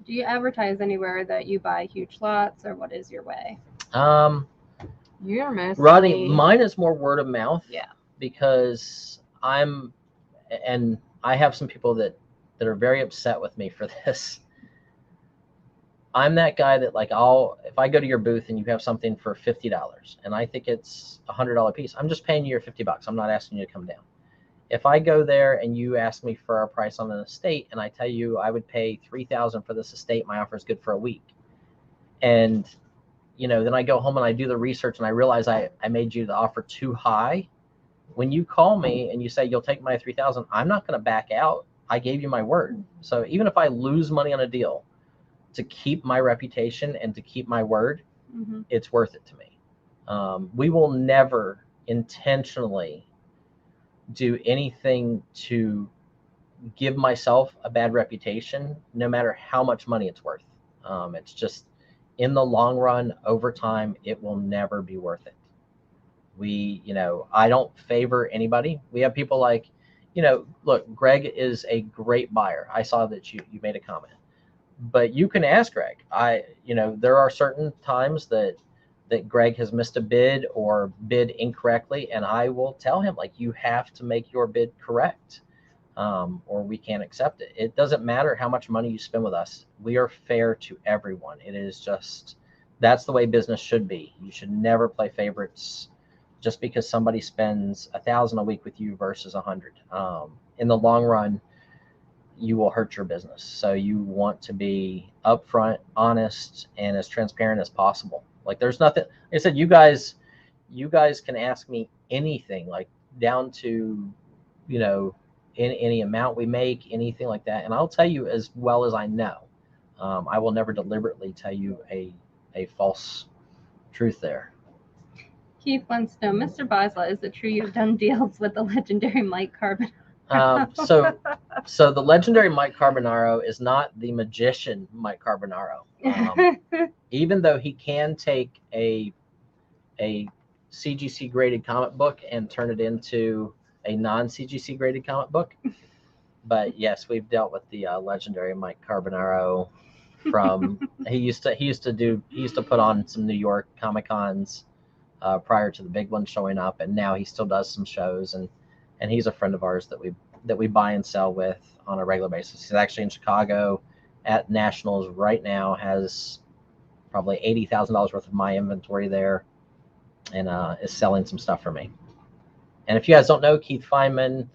Do you advertise anywhere that you buy huge lots, or what is your way? You're mostly... Rodney, mine is more word of mouth. Yeah. Because I have some people that are very upset with me for this. I'm that guy that if I go to your booth and you have something for $50 and I think it's $100 piece, I'm just paying you your $50. I'm not asking you to come down. If I go there and you ask me for a price on an estate and I tell you I would pay $3,000 for this estate, my offer is good for a week. And, then I go home and I do the research and I realize I made you the offer too high. When you call me and you say you'll take my $3,000, I'm not going to back out. I gave you my word. So even if I lose money on a deal, to keep my reputation and to keep my word, mm-hmm. It's worth it to me. We will never intentionally do anything to give myself a bad reputation, no matter how much money it's worth. It's just in the long run, over time, it will never be worth it. I don't favor anybody. We have people like, look, Greg is a great buyer. I saw that you made a comment. But you can ask Greg. There are certain times that Greg has missed a bid or bid incorrectly, and I will tell him, you have to make your bid correct, or we can't accept it. It doesn't matter how much money you spend with us. We are fair to everyone. It is just, that's the way business should be. You should never play favorites just because somebody spends $1,000 a week with you versus 100. In the long run, you will hurt your business. So you want to be upfront, honest, and as transparent as possible. There's nothing, like I said, you guys can ask me anything, down to, any amount we make, anything like that. And I'll tell you as well as I know. I will never deliberately tell you a false truth there. Keith wants to know, Mr. Buysalot, is it true you've done deals with the legendary Mike Carbonaro? So the legendary Mike Carbonaro is not the magician Mike Carbonaro. Even though he can take a CGC graded comic book and turn it into a non-CGC graded comic book. But yes, we've dealt with the legendary Mike Carbonaro. He used to put on some New York Comic Cons prior to the big one showing up, and now he still does some shows, and he's a friend of ours that we buy and sell with on a regular basis. He's actually in Chicago at Nationals right now, has probably $80,000 worth of my inventory there, and is selling some stuff for me. And if you guys don't know, Keith Feynman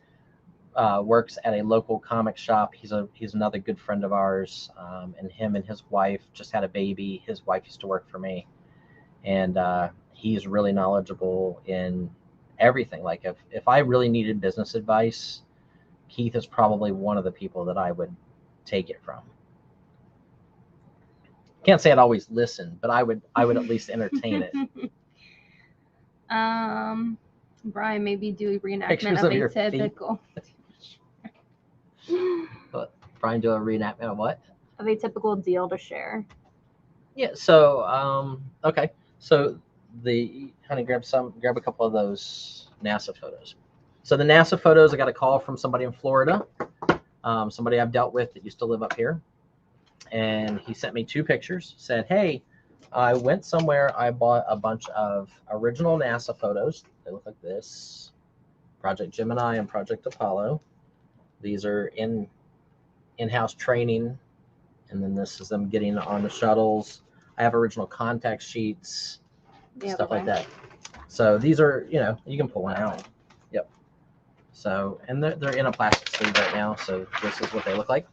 works at a local comic shop. He's another good friend of ours, and him and his wife just had a baby. His wife used to work for me, and he's really knowledgeable in everything. If I really needed business advice, Keith is probably one of the people that I would take it from. Can't say I'd always listen, but I would at least entertain it. Brian, maybe do a reenactment Pictures of of a your typical. Brian, do a reenactment of what? Of a typical deal to share. Yeah. So okay. So honey, grab a couple of those NASA photos. So the NASA photos, I got a call from somebody in Florida, somebody I've dealt with that used to live up here. And he sent me 2 pictures, said, hey, I went somewhere, I bought a bunch of original NASA photos. They look like this. Project Gemini and Project Apollo. These are in-house training. And then this is them getting on the shuttles. I have original contact sheets, stuff like that. So these are, you can pull one out. Yep. So, and they're in a plastic sleeve right now. So this is what they look like.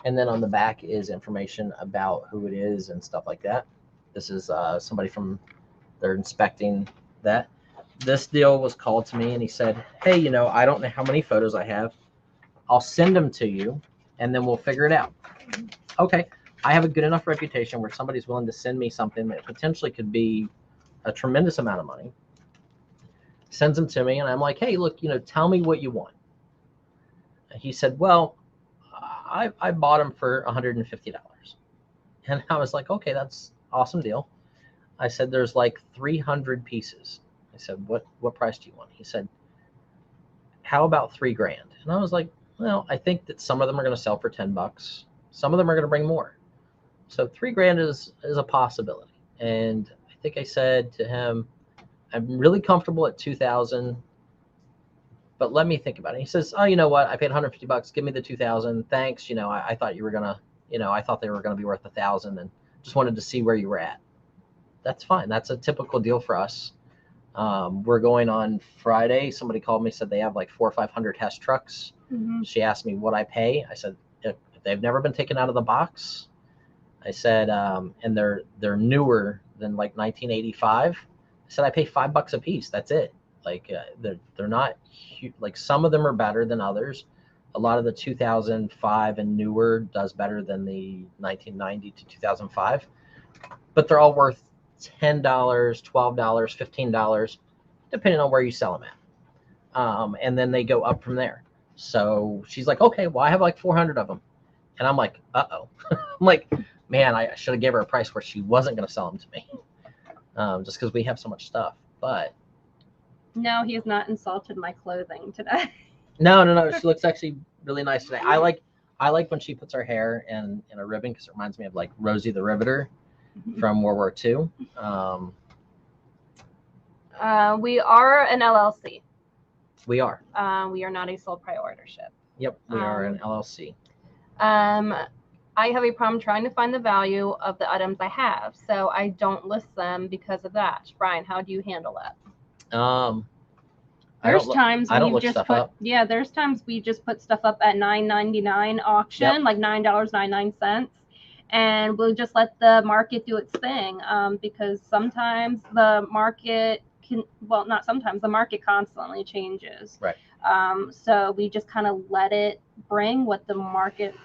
And then on the back is information about who it is and stuff like that. This is somebody from, they're inspecting that. This deal was called to me and he said, hey, I don't know how many photos I have. I'll send them to you and then we'll figure it out. Okay. I have a good enough reputation where somebody's willing to send me something that potentially could be a tremendous amount of money. Sends them to me and I'm like, hey, look, tell me what you want. And he said, well, I bought them for $150. And I was like, okay, that's awesome deal. I said, there's like 300 pieces. I said, what price do you want? He said, how about $3,000? And I was like, well, I think that some of them are going to sell for $10. Some of them are going to bring more. So $3,000 is a possibility. And I think I said to him, I'm really comfortable at $2,000, but let me think about it. He says, oh, you know what? I paid $150. Give me the $2,000. Thanks. I thought you were going to, I thought they were going to be worth $1,000 and just wanted to see where you were at. That's fine. That's a typical deal for us. We're going on Friday. Somebody called me, said they have like 400 or 500 Hess trucks. Mm-hmm. She asked me what I pay. I said, if they've never been taken out of the box, I said, and they're newer than like 1985. I said, I pay $5 a piece. That's it. Like they're not huge. Like some of them are better than others. A lot of the 2005 and newer does better than the 1990 to 2005, but they're all worth $10, $12, $15, depending on where you sell them at. And then they go up from there. So she's like, okay, well, I have like 400 of them. And I'm like, uh-oh. I'm like, man, I should have gave her a price where she wasn't going to sell them to me. Just because we have so much stuff. But no, he has not insulted my clothing today. No. She looks actually really nice today. I like when she puts her hair in a ribbon because it reminds me of like Rosie the Riveter from World War II. We are an LLC. We are. We are not a sole proprietorship. Yep, we are an LLC. I have a problem trying to find the value of the items I have, so I don't list them because of that. Brian, how do you handle that? There's times we just put stuff up at $9.99 auction, yep. Like $9.99, and we'll just let the market do its thing. Because sometimes the market the market constantly changes. Right. So we just kind of let it bring what the market's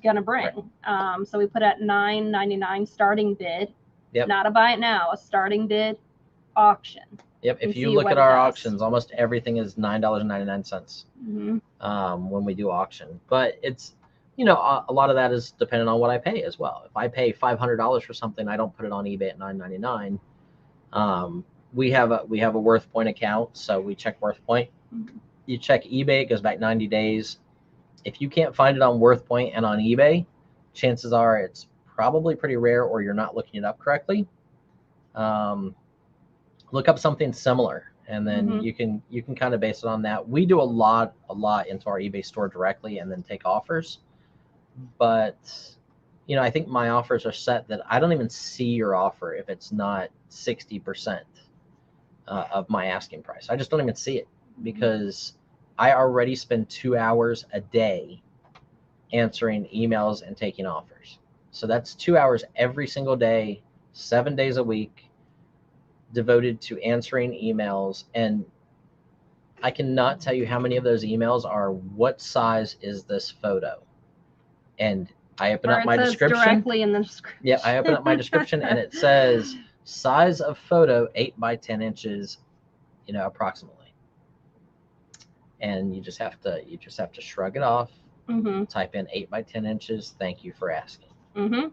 gonna bring. Right. So we put at $9.99 starting bid. Yep. Not a buy it now, a starting bid auction. Yep. If you look at our auctions, almost everything is $9.99 when we do auction. But it's, a lot of that is dependent on what I pay as well. If I pay $500 for something, I don't put it on eBay at $9.99. We have a Worth Point account, so we check Worth Point. Mm-hmm. You check eBay, it goes back 90 days. If you can't find it on Worth Point and on eBay, chances are it's probably pretty rare or you're not looking it up correctly. Look up something similar, and then you can kind of base it on that. We do a lot into our eBay store directly and then take offers. But, I think my offers are set that I don't even see your offer if it's not 60% of my asking price. I just don't even see it because I already spend 2 hours a day answering emails and taking offers. So that's 2 hours every single day, 7 days a week, devoted to answering emails. And I cannot tell you how many of those emails are, what size is this photo? And I open up my description. Directly in the description. Yeah, I open up my description and it says size of photo 8 by 10 inches, approximately. And you just have to shrug it off. Mm-hmm. Type in 8 by 10 inches. Thank you for asking. Mm-hmm.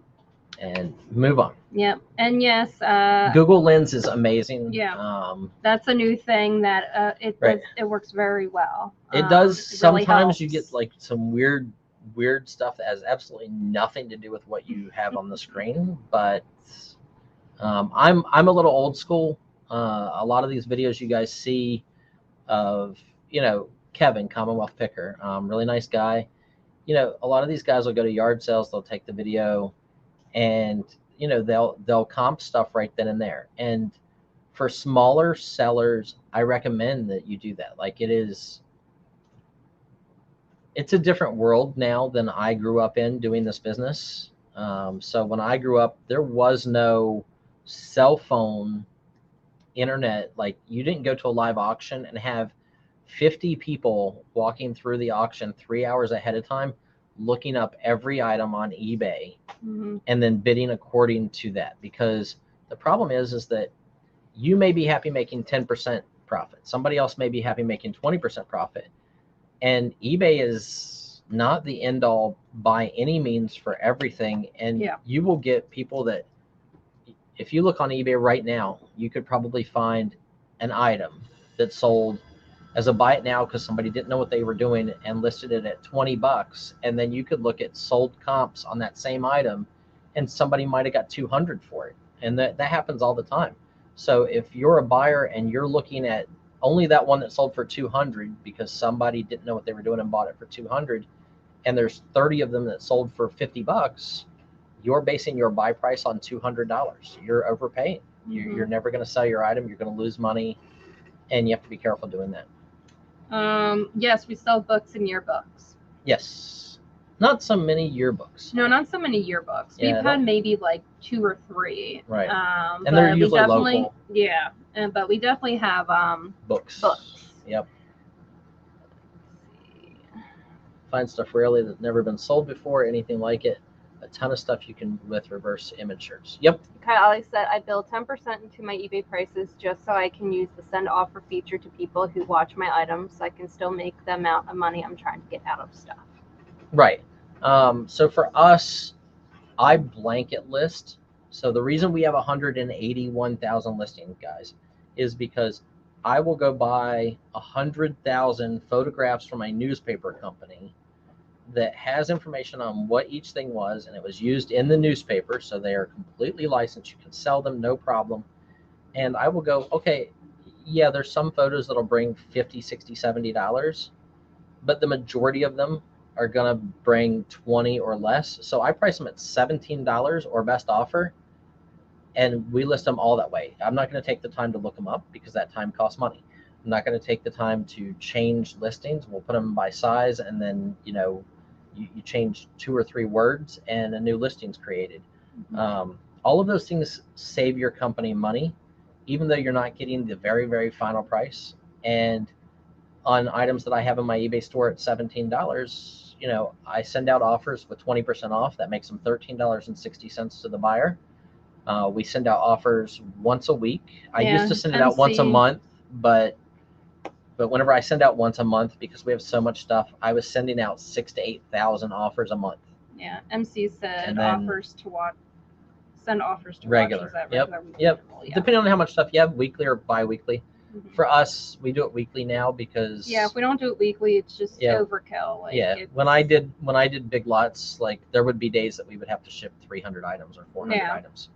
And move on. Yep. And yes, Google Lens is amazing. Yeah. That's a new thing that it works very well. It does. Sometimes you get like some weird weird stuff that has absolutely nothing to do with what you have on the screen. But I'm a little old school. A lot of these videos you guys see of, Kevin, Commonwealth Picker, really nice guy. A lot of these guys will go to yard sales. They'll take the video, and they'll comp stuff right then and there. And for smaller sellers, I recommend that you do that. Like, it's a different world now than I grew up in doing this business. So when I grew up, there was no cell phone, internet. Like, you didn't go to a live auction and have 50 people walking through the auction 3 hours ahead of time, looking up every item on eBay, and then bidding according to that. Because the problem is that you may be happy making 10% profit. Somebody else may be happy making 20% profit. And eBay is not the end all by any means for everything. And you will get people that, if you look on eBay right now, you could probably find an item that sold as a buy it now because somebody didn't know what they were doing and listed it at $20. And then you could look at sold comps on that same item and somebody might have got 200 for it. And that happens all the time. So if you're a buyer and you're looking at only that one that sold for 200 because somebody didn't know what they were doing and bought it for 200, and there's 30 of them that sold for $50, you're basing your buy price on $200. You're overpaying. You're never going to sell your item. You're going to lose money, and you have to be careful doing that. Yes, we sell books and yearbooks. Yes. Not so many yearbooks. No, not so many yearbooks. We've had maybe like 2 or 3. Right. And they're usually local. Yeah. But we definitely have books. Yep. Find stuff rarely that's never been sold before, anything like it. A ton of stuff you can with reverse image search. Yep. Okay, Alex said, I bill 10% into my eBay prices just so I can use the send offer feature to people who watch my items so I can still make the amount of money I'm trying to get out of stuff. Right. So for us, I blanket list. So the reason we have 181,000 listings, guys, is because I will go buy 100,000 photographs from a newspaper company that has information on what each thing was, and it was used in the newspaper, so they are completely licensed. You can sell them, no problem. And I will go, okay, yeah, there's some photos that'll bring $50, $60, $70, but the majority of them are going to bring 20 or less. So I price them at $17 or best offer, and we list them all that way. I'm not going to take the time to look them up because that time costs money. I'm not going to take the time to change listings. We'll put them by size, and then, you change 2 or 3 words and a new listing's created. All of those things save your company money, even though you're not getting the very, very final price. And on items that I have in my eBay store at $17, I send out offers with 20% off. That makes them $13.60 to the buyer. We send out offers once a week. I used to send it out once a month, but whenever I send out once a month, because we have so much stuff, I was sending out 6,000 to 8,000 offers a month. Yeah, MC said send offers to regular. Watch. Yep. Yeah. Depending on how much stuff you have, weekly or bi-weekly. For us, we do it weekly now because if we don't do it weekly, it's just overkill. When I did big lots, like there would be days that we would have to ship 300 items or 400 items,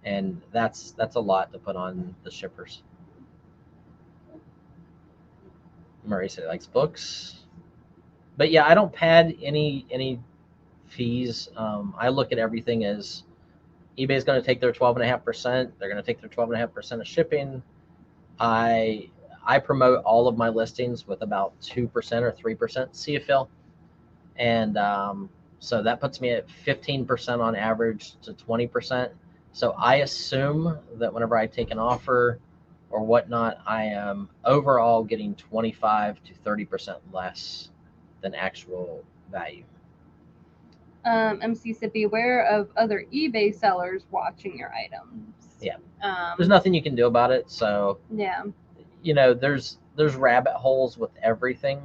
and that's a lot to put on the shippers. Murray said he likes books, but I don't pad any fees. I look at everything as eBay's going to take their 12.5%. They're going to take their 12.5% of shipping. I promote all of my listings with about 2% or 3% CFL, and so that puts me at 15% on average to 20%. So I assume that whenever I take an offer or whatnot, I am overall getting 25 to 30% less than actual value. MC said, beware of other eBay sellers watching your items. Yeah. There's nothing you can do about it. So there's rabbit holes with everything.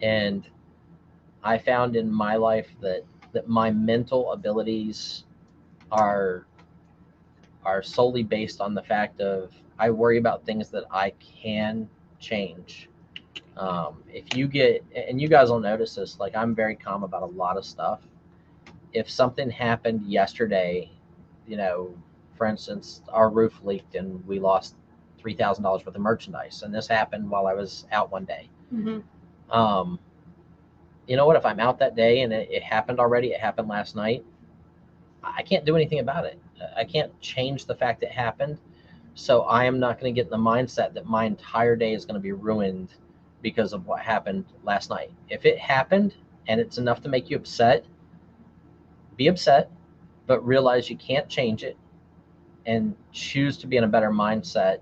And I found in my life that my mental abilities are solely based on the fact of I worry about things that I can change. If you get, and you guys will notice this, like I'm very calm about a lot of stuff. If something happened yesterday, you know, for instance, our roof leaked and we lost $3,000 worth of merchandise, and this happened while I was out one day. Mm-hmm. You know what? If I'm out that day and it happened already, it happened last night, I can't do anything about it. I can't change the fact it happened. So I am not going to get in the mindset that my entire day is going to be ruined because of what happened last night. If it happened and it's enough to make you upset, be upset, but realize you can't change it and choose to be in a better mindset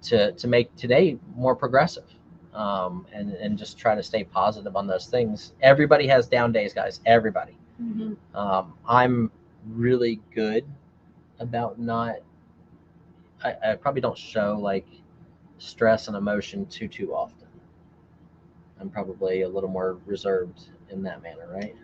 to make today more progressive. And just try to stay positive on those things. Everybody has down days, guys. Everybody. Mm-hmm. I'm really good about not. I probably don't show like stress and emotion too often. I'm probably a little more reserved in that manner, right?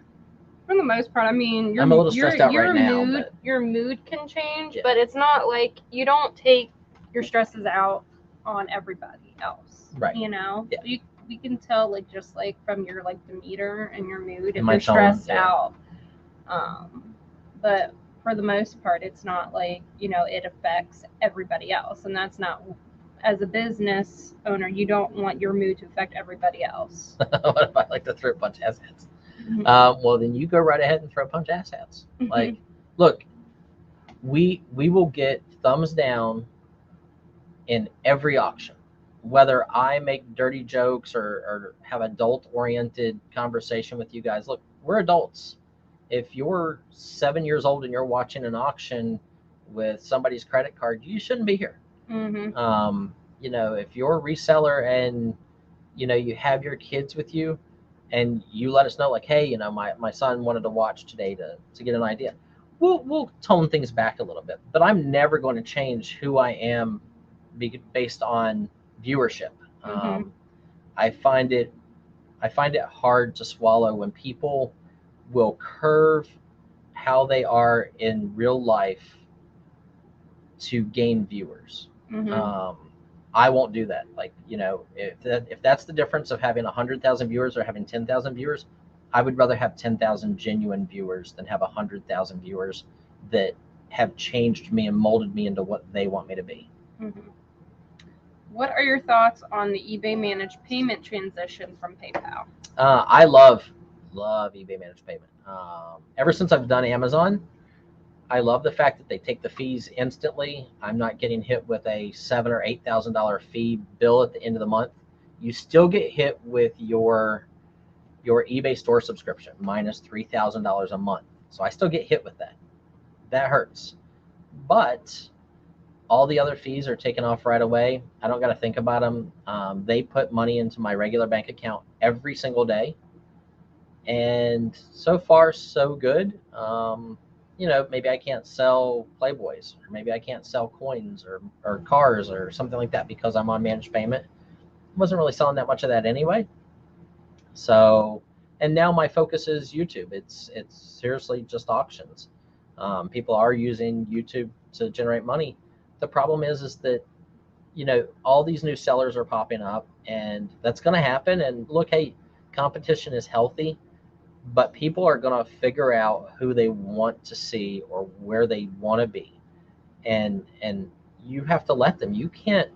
For the most part, I mean, I'm a little stressed out right now, but your mood can change, Yeah. but it's not like you don't take your stresses out on everybody else. Right. You know, Yeah. we can tell like just like from your like demeanor and your mood if And my you're tone, stressed yeah. out. But for the most part, it's not like, you know, it affects everybody else, and that's not. As a business owner, you don't want your mood to affect everybody else. What if I like to throw a punch ass hats? Mhm. Well, then you go right ahead and throw punch ass hats. Mhm. Like, look, we will get thumbs down in every auction, whether I make dirty jokes or have adult oriented conversation with you guys. Look, we're adults. If you're 7 years old and you're watching an auction with somebody's credit card, you shouldn't be here. Mhm. You know, if you're a reseller and, you know, you have your kids with you and you let us know like, hey, you know, my son wanted to watch today to get an idea. We'll tone things back a little bit, but I'm never going to change who I am based on viewership. Mhm. I find it hard to swallow when people will curve how they are in real life to gain viewers. Mhm. I won't do that. Like, you know, if that's the difference of having 100,000 viewers or having 10,000 viewers, I would rather have 10,000 genuine viewers than have 100,000 viewers that have changed me and molded me into what they want me to be. Mhm. What are your thoughts on the eBay managed payment transition from PayPal? I love eBay managed payment. Ever since I've done Amazon, I love the fact that they take the fees instantly. I'm not getting hit with a $7,000 or $8,000 fee bill at the end of the month. You still get hit with your eBay store subscription minus $3,000 a month. So I still get hit with that. That hurts. But all the other fees are taken off right away. I don't got to think about them. They put money into my regular bank account every single day. And so far, so good. You know, maybe I can't sell Playboys, or maybe I can't sell coins or cars or something like that because I'm on managed payment. Wasn't really selling that much of that anyway. So, and now my focus is YouTube. It's seriously just auctions. People are using YouTube to generate money. The problem is that, you know, all these new sellers are popping up, and that's going to happen. And look, hey, competition is healthy, but people are going to figure out who they want to see or where they want to be, and you have to let them. You can't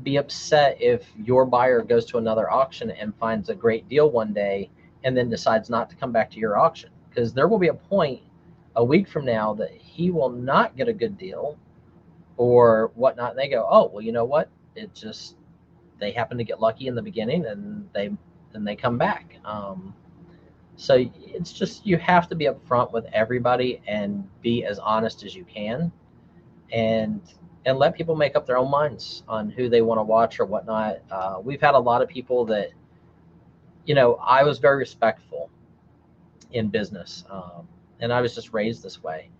be upset if your buyer goes to another auction and finds a great deal one day and then decides not to come back to your auction, because there will be a point a week from now that he will not get a good deal or whatnot, and they go, oh, well, you know what, it just, they happen to get lucky in the beginning and they come back. So it's just, you have to be upfront with everybody and be as honest as you can, and let people make up their own minds on who they want to watch or whatnot. We've had a lot of people that, you know, I was very respectful in business, and I was just raised this way.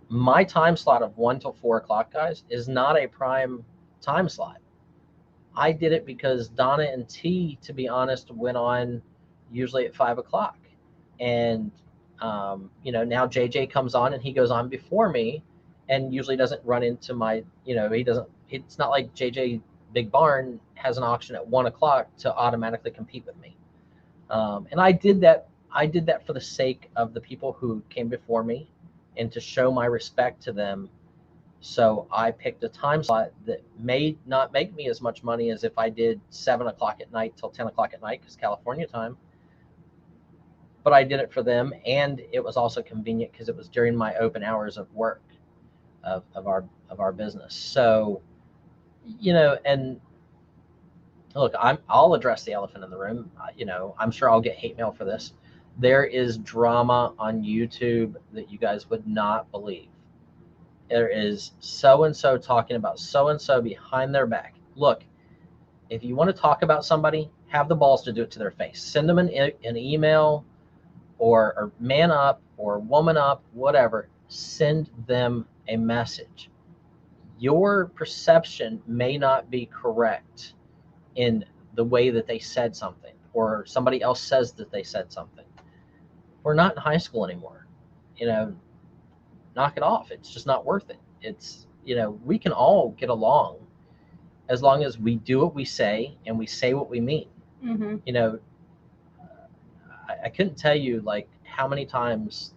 My time slot of 1 till 4 o'clock, guys, is not a prime time slot. I did it because Donna and T, to be honest, went on usually at 5 o'clock. And, you know, now JJ comes on and he goes on before me and usually doesn't run into my, you know, he doesn't, it's not like JJ big barn has an auction at 1 o'clock to automatically compete with me. And I did that for the sake of the people who came before me and to show my respect to them. So I picked a time slot that may not make me as much money as if I did 7 o'clock at night till 10 o'clock at night, because California time. But I did it for them, and it was also convenient because it was during my open hours of work of our business. So, you know, and look, I'll address the elephant in the room. You know, I'm sure I'll get hate mail for this. There is drama on YouTube that you guys would not believe. There is so-and-so talking about so-and-so behind their back. Look, if you want to talk about somebody, have the balls to do it to their face. Send them an email or man up or woman up, whatever. Send them a message. Your perception may not be correct in the way that they said something, or somebody else says that they said something. We're not in high school anymore. You know, knock it off. It's just not worth it. It's, you know, we can all get along as long as we do what we say and we say what we mean. Mm-hmm. You know, I couldn't tell you like how many times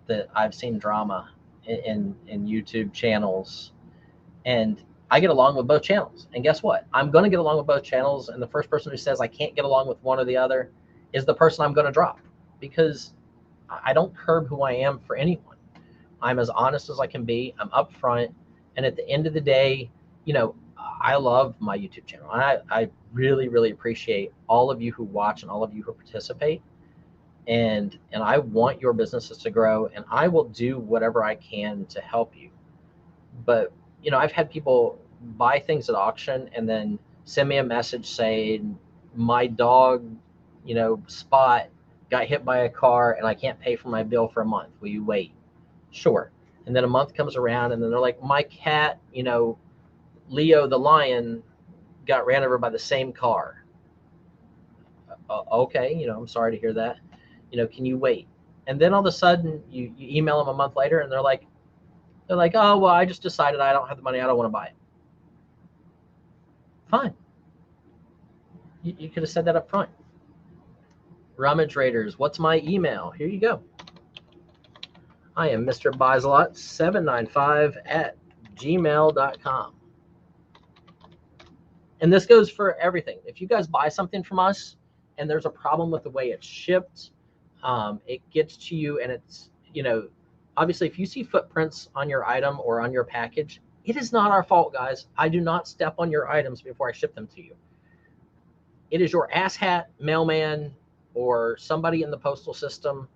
that I've seen drama in YouTube channels, and I get along with both channels. And guess what? I'm going to get along with both channels. And the first person who says I can't get along with one or the other is the person I'm going to drop, because I don't curb who I am for anyone. I'm as honest as I can be. I'm upfront. And at the end of the day, you know, I love my YouTube channel. I really, really appreciate all of you who watch and all of you who participate. And I want your businesses to grow, and I will do whatever I can to help you. But, you know, I've had people buy things at auction and then send me a message saying my dog, you know, Spot got hit by a car and I can't pay for my bill for a month. Will you wait? Sure. And then a month comes around and then they're like, my cat, you know, Leo the lion got ran over by the same car. Okay, you know, I'm sorry to hear that. You know, can you wait? And then all of a sudden you email them a month later and they're like, oh, well, I just decided I don't have the money. I don't want to buy it. Fine. You could have said that up front. Rummage Raiders, what's my email? Here you go. I am Mr. Buysalot 795 at gmail.com. And this goes for everything. If you guys buy something from us and there's a problem with the way it's shipped, it gets to you and it's, you know, obviously if you see footprints on your item or on your package, it is not our fault, guys. I do not step on your items before I ship them to you. It is your asshat mailman or somebody in the postal system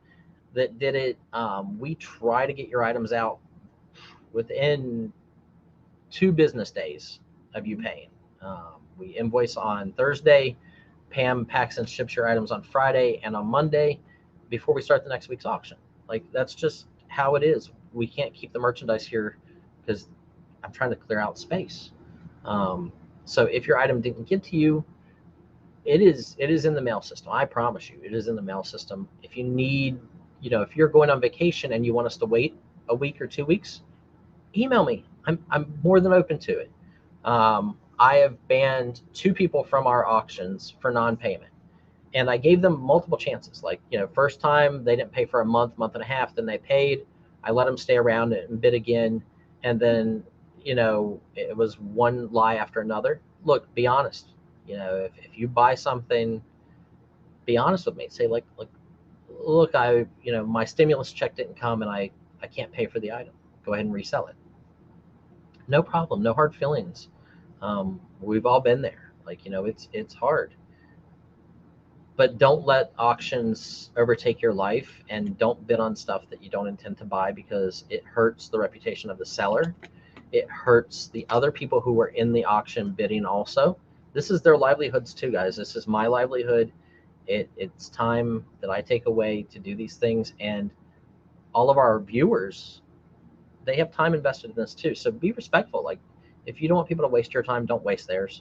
that did it. We try to get your items out within 2 business days of you paying. We invoice on Thursday. Pam packs and ships your items on Friday and on Monday before we start the next week's auction. Like, that's just how it is. We can't keep the merchandise here because I'm trying to clear out space. So if your item didn't get to you, it is in the mail system. I promise you, it is in the mail system. If you need, you know, if you're going on vacation and you want us to wait a week or 2 weeks, email me. I'm more than open to it. I have banned 2 people from our auctions for non-payment. And I gave them multiple chances. Like, you know, first time they didn't pay for a month and a half, then they paid. I let them stay around and bid again. And then, you know, it was one lie after another. Look, be honest. You know, if you buy something, be honest with me. Say, like, look, you know, my stimulus check didn't come and I can't pay for the item. Go ahead and resell it. No problem. No hard feelings. We've all been there. Like, you know, it's hard. But don't let auctions overtake your life, and don't bid on stuff that you don't intend to buy, because it hurts the reputation of the seller. It hurts the other people who were in the auction bidding also. This is their livelihoods too, guys. This is my livelihood. It's time that I take away to do these things, and all of our viewers, they have time invested in this too. So be respectful. Like, if you don't want people to waste your time, don't waste theirs.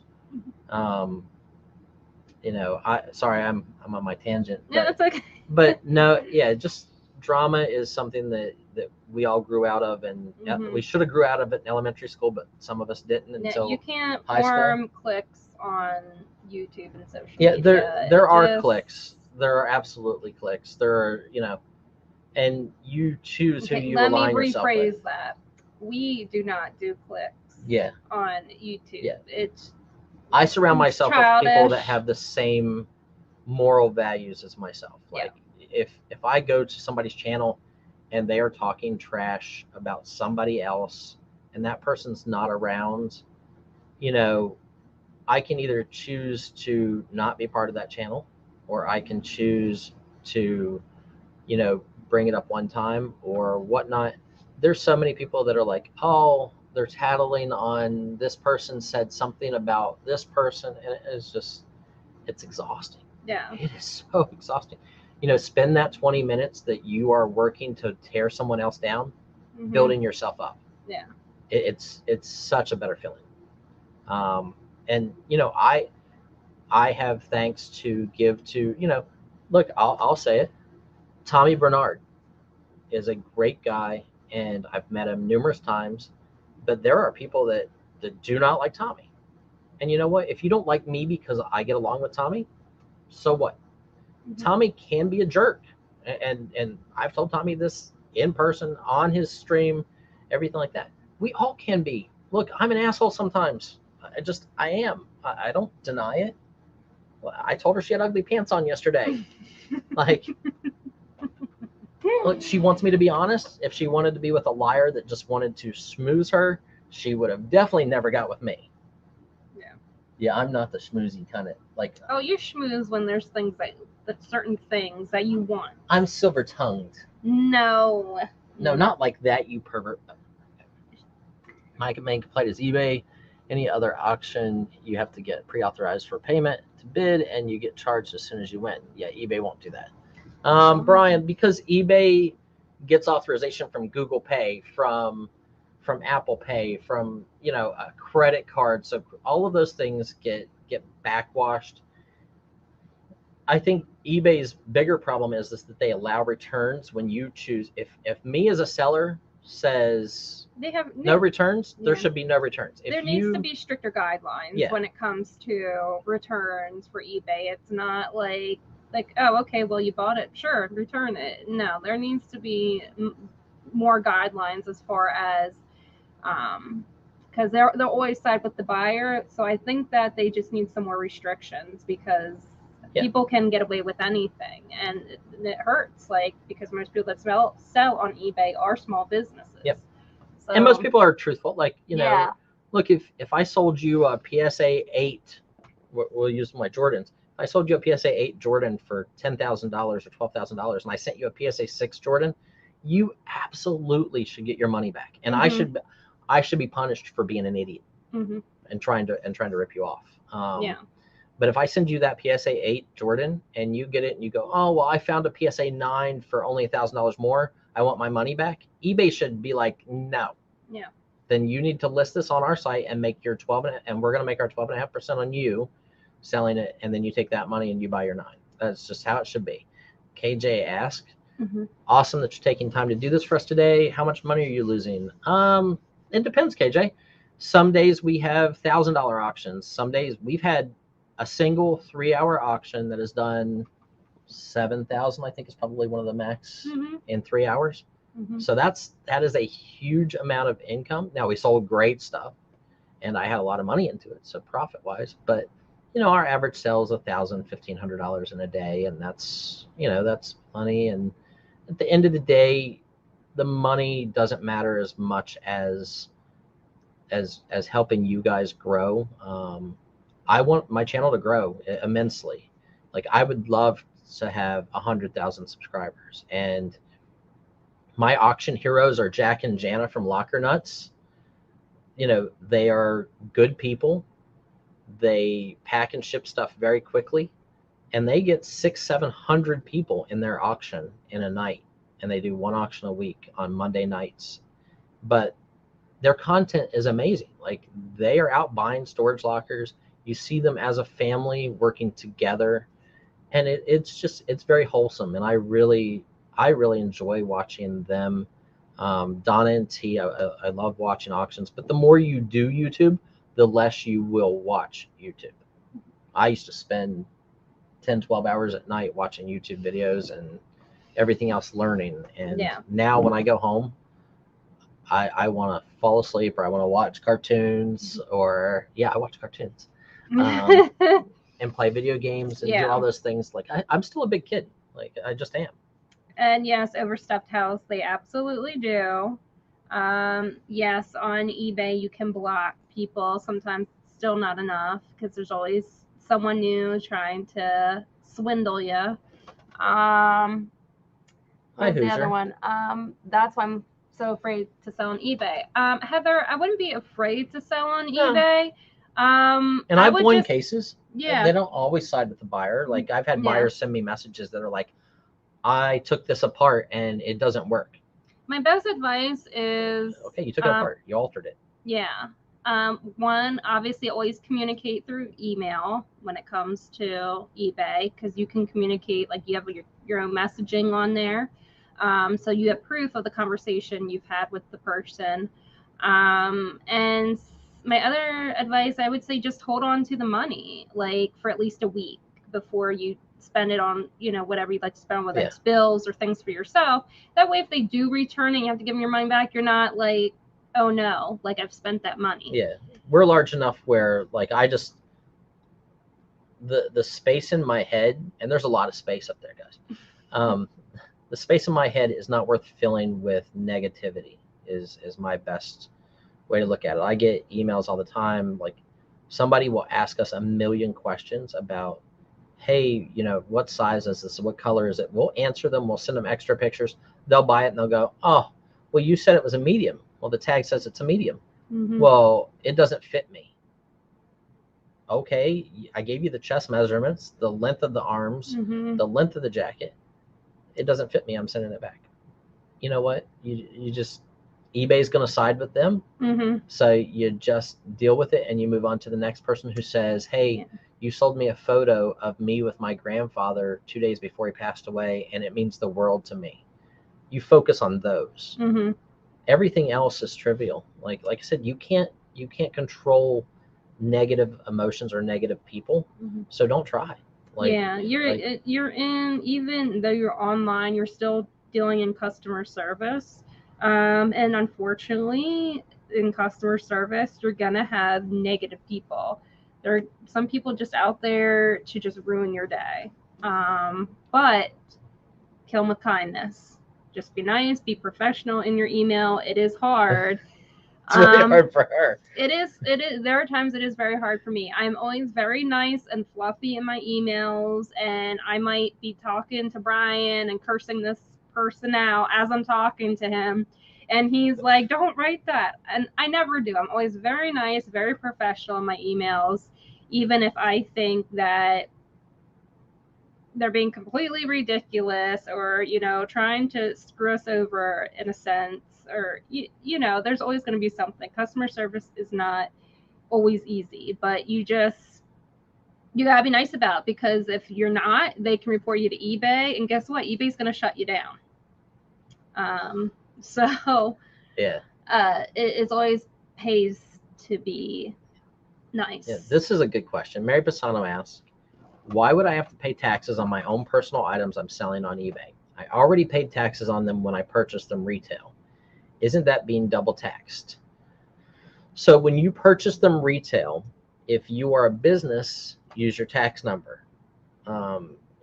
You know, sorry, I'm on my tangent. Yeah, that's okay. But no, yeah, just drama is something that we all grew out of, and Mhm. we should have grew out of it in elementary school, but some of us didn't Yeah, until you can't high school. form cliques on YouTube and social Yeah, media. there It are just- cliques. There are absolutely cliques. There are, and you choose who Okay, you let me align yourself rephrase with. that. We do not do cliques Yeah, on YouTube. Yeah. It's I surround It's myself with people that childish. have the same moral values as myself. Like if I go to somebody's channel and they are talking trash about somebody else and that person's not around, I can either choose to not be part of that channel, or I can choose to, bring it up one time or whatnot. There's so many people that are like, oh, they're tattling on this person said something about this person, and it's exhausting. yeah. It is so exhausting. Spend that 20 minutes that you are working to tear someone else down, Mhm. building yourself up. Yeah. It's such a better feeling. And I have thanks to give to, look, I'll say it. Tommy Bernard is a great guy, and I've met him numerous times, but there are people that do not like Tommy. And you know what? If you don't like me because I get along with Tommy, so what? Mhm. Tommy can be a jerk. And I've told Tommy this in person, on his stream, everything like that. We all can be. Look, I'm an asshole sometimes. I am. I don't deny it. I told her she had ugly pants on yesterday. Like, look, she wants me to be honest. If she wanted to be with a liar that just wanted to schmooze her, she would have definitely never got with me. Yeah. Yeah, I'm not the schmoozy kind of, like. Oh, you schmooze when there's things that certain things that you want. I'm silver tongued. No. No, not like that, you pervert. My main complaint is eBay. Any other auction, you have to get pre-authorized for payment to bid, and you get charged as soon as you win. Yeah, eBay won't do that. Brian, because eBay gets authorization from Google Pay, from Apple Pay, from a credit card, so all of those things get backwashed. I think eBay's bigger problem is that they allow returns when you choose. If me as a seller says They have no returns, there Yeah. should be no returns. There needs to be stricter guidelines Yeah. when it comes to returns for eBay. It's not like, oh, okay, well, you bought it, sure, return it. No, there needs to be more guidelines as far as, because they'll always side with the buyer. So I think that they just need some more restrictions, because people can get away with anything, and it hurts. Because most people that sell on eBay are small businesses. Yep. So, And most people are truthful. Yeah. Look, if I sold you a PSA 8, we'll use my Jordans. If I sold you a PSA 8 Jordan for $10,000 or $12,000, and I sent you a PSA 6 Jordan, you absolutely should get your money back. And Mhm. I should be punished for being an idiot Mhm. and trying to rip you off. Yeah. But if I send you that PSA 8 Jordan and you get it and you go, oh, well, I found a PSA 9 for only $1,000 more, I want my money back. eBay should be like, no. Yeah. Then you need to list this on our site and make your 12, and we're going to make our 12.5% on you selling it. And then you take that money and you buy your 9. That's just how it should be. KJ asked, awesome that you're taking time to do this for us today. How much money are you losing? It depends, KJ. Some days we have $1,000 auctions. Some days we've had a single 3-hour auction that has done 7,000. I think is probably one of the max in 3 hours. So that is a huge amount of income. Now, we sold great stuff, and I had a lot of money into it, so profit wise. But our average sale is $1,000, $1,500 in a day, and that's money. And at the end of the day, the money doesn't matter as much as helping you guys grow. I want my channel to grow immensely. Like, I would love to have 100,000 subscribers. And my auction heroes are Jack and Jana from Locker Nuts. They are good people. They pack and ship stuff very quickly. And they get 600-700 people in their auction in a night. And they do one auction a week on Monday nights. But their content is amazing. Like, they are out buying storage lockers. You see them as a family working together, and it's very wholesome. And I really I really enjoy watching them. Donna and T, I love watching auctions, but the more you do YouTube, the less you will watch YouTube. I used to spend 10, 12 hours at night watching YouTube videos and everything else learning. And now when I go home, I want to fall asleep, or I want to watch cartoons, or I watch cartoons, and play video games and do all those things. Like I'm still a big kid. Like I just am. And yes, Overstuffed House, they absolutely do. Yes, on eBay you can block people. Sometimes still not enough because there's always someone new trying to swindle you. What's the other one? That's why I'm so afraid to sell on eBay. Heather, I wouldn't be afraid to sell on eBay. And I've won cases. Yeah. They don't always side with the buyer. Like I've had buyers send me messages that are like, I took this apart and it doesn't work. My best advice is... Okay, you took it apart. You altered it. Yeah. One, obviously always communicate through email when it comes to eBay, because you can communicate, like you have your own messaging on there. So you have proof of the conversation you've had with the person. And my other advice, I would say just hold on to the money, like for at least a week before you spend it on, whatever you'd like to spend, whether it's bills or things for yourself. That way, if they do return and you have to give them your money back, you're not like, oh no, like I've spent that money. Yeah. We're large enough where like I just, the space in my head, and there's a lot of space up there, guys. The space in my head is not worth filling with negativity is my best way to look at it. I get emails all the time. Like somebody will ask us a million questions about, hey, what size is this? What color is it? We'll answer them. We'll send them extra pictures. They'll buy it and they'll go, oh, well, you said it was a medium. Well, the tag says it's a medium. Mm-hmm. Well, it doesn't fit me. Okay, I gave you the chest measurements, the length of the arms, the length of the jacket. It doesn't fit me. I'm sending it back. You know what? You just, eBay's going to side with them. So you just deal with it and you move on to the next person who says, hey, you sold me a photo of me with my grandfather 2 days before he passed away, and it means the world to me. You focus on those. Everything else is trivial. Like I said, you can't control negative emotions or negative people. So don't try. You're in, even though you're online, you're still dealing in customer service. And unfortunately, in customer service, you're gonna have negative people. There are some people just out there to just ruin your day. But kill them with kindness. Just be nice, be professional in your email. It is hard. It's really hard for her. It is. There are times it is very hard for me. I'm always very nice and fluffy in my emails, and I might be talking to Brian and cursing this person out as I'm talking to him. And he's like, don't write that. And I never do. I'm always very nice, very professional in my emails, even if I think that they're being completely ridiculous or, trying to screw us over in a sense, or, there's always going to be something. Customer service is not always easy, but you got to be nice about it, because if you're not, they can report you to eBay, and guess what? eBay's going to shut you down. It always pays to be nice. Yeah, this is a good question. Mary Pisano asks, why would I have to pay taxes on my own personal items I'm selling on eBay? I already paid taxes on them when I purchased them retail. Isn't that being double taxed? So when you purchase them retail, if you are a business, use your tax number.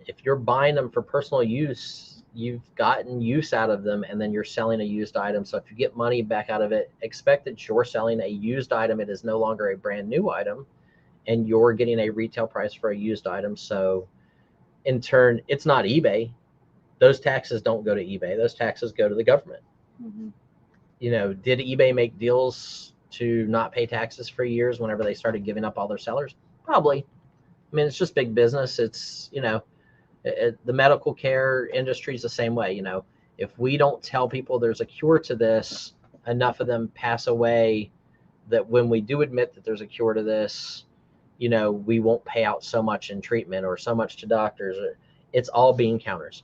If you're buying them for personal use, you've gotten use out of them, and then you're selling a used item. So if you get money back out of it, expect that you're selling a used item. It is no longer a brand new item, and you're getting a retail price for a used item. So in turn, it's not eBay. Those taxes don't go to eBay. Those taxes go to the government. Did eBay make deals to not pay taxes for years whenever they started giving up all their sellers? Probably. I mean, it's just big business. It's, the medical care industry is the same way. If we don't tell people there's a cure to this, enough of them pass away that when we do admit that there's a cure to this, we won't pay out so much in treatment or so much to doctors. It's all bean counters.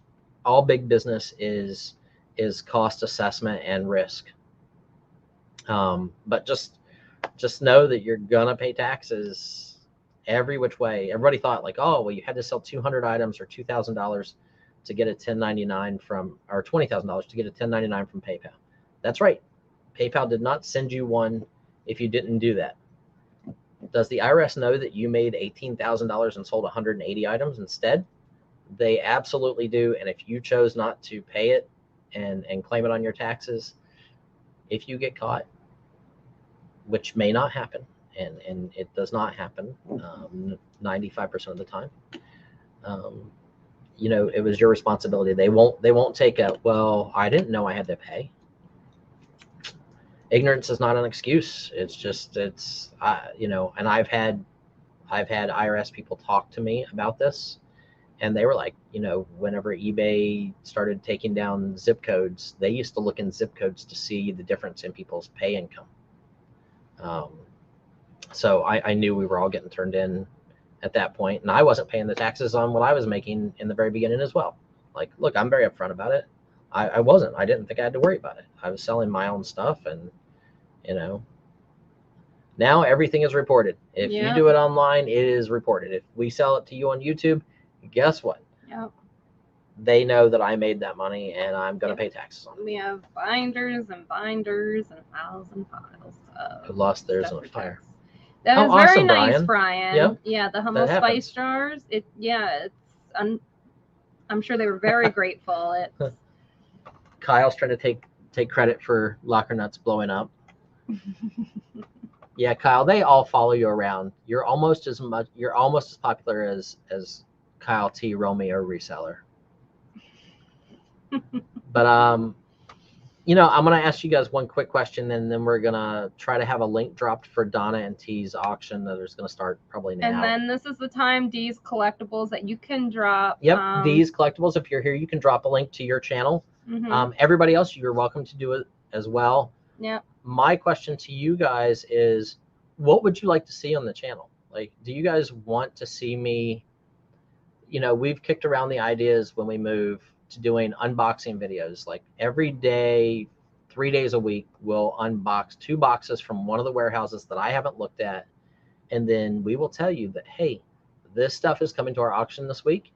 all big business is cost assessment and risk. But just know that you're gonna pay taxes every which way. Everybody thought like, oh, well, you had to sell 200 items or $2,000 to get a 1099 from, or $20,000 to get a 1099 from PayPal. That's right. PayPal did not send you one if you didn't do that. Does the IRS know that you made $18,000 and sold 180 items instead? They absolutely do. And if you chose not to pay it and claim it on your taxes, if you get caught, which may not happen, and it does not happen 95% of the time, you know, it was your responsibility. They won't take a, well, I didn't know I had to pay. Ignorance is not an excuse. It's just, you know, and I've had IRS people talk to me about this, and they were like, you know, whenever eBay started taking down zip codes, they used to look in zip codes to see the difference in people's pay income. So I knew we were all getting turned in at that point, and I wasn't paying the taxes on what I was making in the very beginning as well. Like, look, I'm very upfront about it. I wasn't. I didn't think I had to worry about it. I was selling my own stuff, and you know, now everything is reported. If you do it online, it is reported. If we sell it to you on YouTube, guess what? Yep. They know that I made that money, and I'm going to pay taxes on it. We have binders and binders and files and files. Who lost theirs in a fire? That Oh, was very awesome, nice, Brian. Brian. Yep. Yeah, the humble That spice happens. jars. I'm sure they were very grateful. Kyle's trying to take credit for Locker Nuts blowing up. Yeah, Kyle, they all follow you around. You're almost as popular as Kyle T. Romy or Reseller. But you know, I'm gonna ask you guys one quick question, and then we're gonna try to have a link dropped for Donna and T's auction that is gonna start probably now. And then this is the time, D's Collectibles, that you can drop. Yep, D's Collectibles. If you're here, you can drop a link to your channel. Mm-hmm. Everybody else, you're welcome to do it as well. Yep. My question to you guys is, what would you like to see on the channel? Like, do you guys want to see me, you know, we've kicked around the ideas when we move to doing unboxing videos. Like every day, 3 days a week, we'll unbox 2 boxes from one of the warehouses that I haven't looked at. And then we will tell you that, hey, this stuff is coming to our auction this week.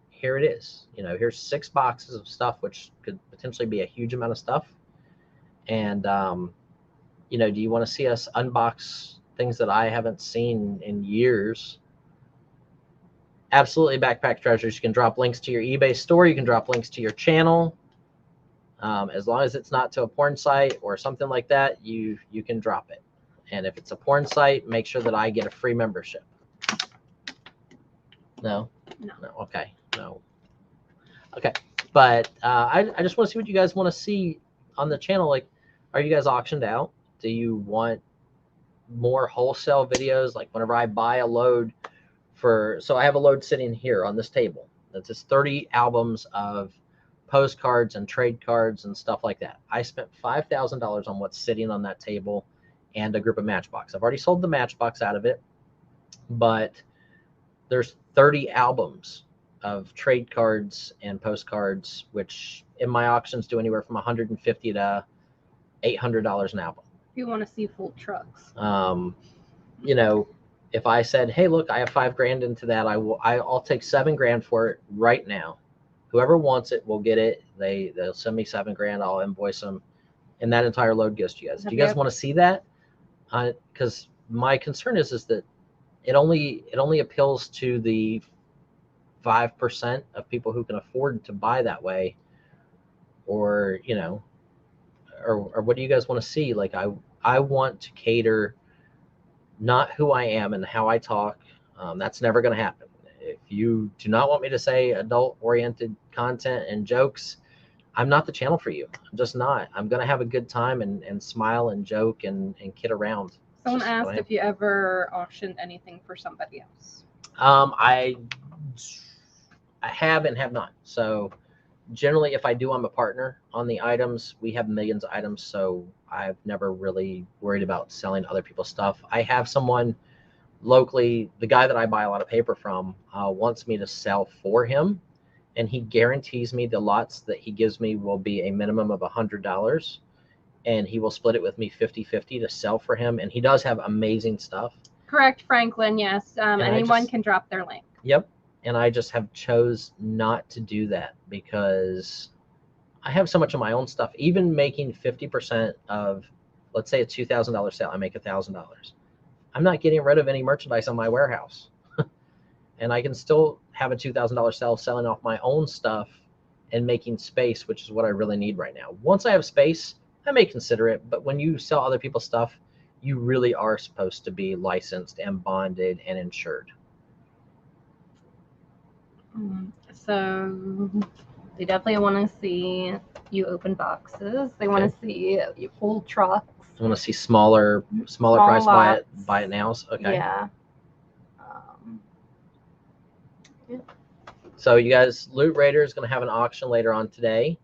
Here it is. You know, here's 6 boxes of stuff, which could potentially be a huge amount of stuff. And, you know, do you want to see us unbox things that I haven't seen in years? Absolutely, Backpack Treasures. You can drop links to your eBay store. You can drop links to your channel. As long as it's not to a porn site or something like that, you can drop it. And if it's a porn site, make sure that I get a free membership. No? No. No. Okay. No. Okay. But I just want to see what you guys want to see on the channel. Like, are you guys auctioned out? Do you want more wholesale videos? Like whenever I buy a load so I have a load sitting here on this table. That's just 30 albums of postcards and trade cards and stuff like that. I spent $5,000 on what's sitting on that table and a group of Matchbox. I've already sold the Matchbox out of it, but there's 30 albums of trade cards and postcards, which in my auctions do anywhere from $150 to $800 an album. If you want to see full trucks. You know, if I said, hey, look, I have $5,000 into that, I'll take $7,000 for it right now. Whoever wants it will get it. They'll send me $7,000. I'll invoice them, and that entire load goes to you guys. Do you guys want to see that? Because my concern is that it only appeals to the 5% of people who can afford to buy that way, or you know, or what do you guys want to see? Like I want to cater not who I am and how I talk. That's never going to happen. If you do not want me to say adult-oriented content and jokes, I'm not the channel for you. I'm just not. I'm going to have a good time and smile and joke and kid around. Someone asked if you ever auctioned anything for somebody else. I have and have not. So generally, if I do, I'm a partner on the items. We have millions of items, so I've never really worried about selling other people's stuff. I have someone locally, the guy that I buy a lot of paper from, wants me to sell for him, and he guarantees me the lots that he gives me will be a minimum of $100, and he will split it with me 50-50 to sell for him. And he does have amazing stuff. Correct, Franklin. Yes. Anyone can drop their link. Yep. And I just have chose not to do that because I have so much of my own stuff. Even making 50% of, let's say, a $2,000 sale, I make $1,000. I'm not getting rid of any merchandise on my warehouse. And I can still have a $2,000 sale selling off my own stuff and making space, which is what I really need right now. Once I have space, I may consider it. But when you sell other people's stuff, you really are supposed to be licensed and bonded and insured. So they definitely want to see you open boxes. They want to see you pull trucks. I want to see smaller price buy it nows. Okay. Yeah. So you guys, Loot Raider is going to have an auction later on today.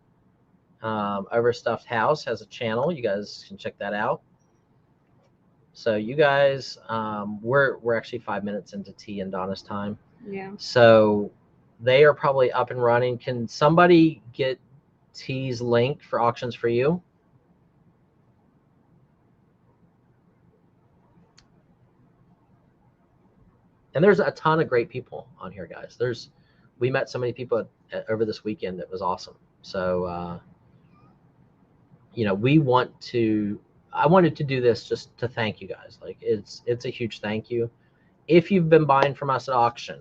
Overstuffed House has a channel. You guys can check that out. So you guys, we're actually 5 minutes into T and Donna's time. Yeah. So they are probably up and running. Can somebody get T's link for auctions for you? And there's a ton of great people on here, guys. We met so many people over this weekend. It was awesome. So, I wanted to do this just to thank you guys. Like it's a huge thank you. If you've been buying from us at auction,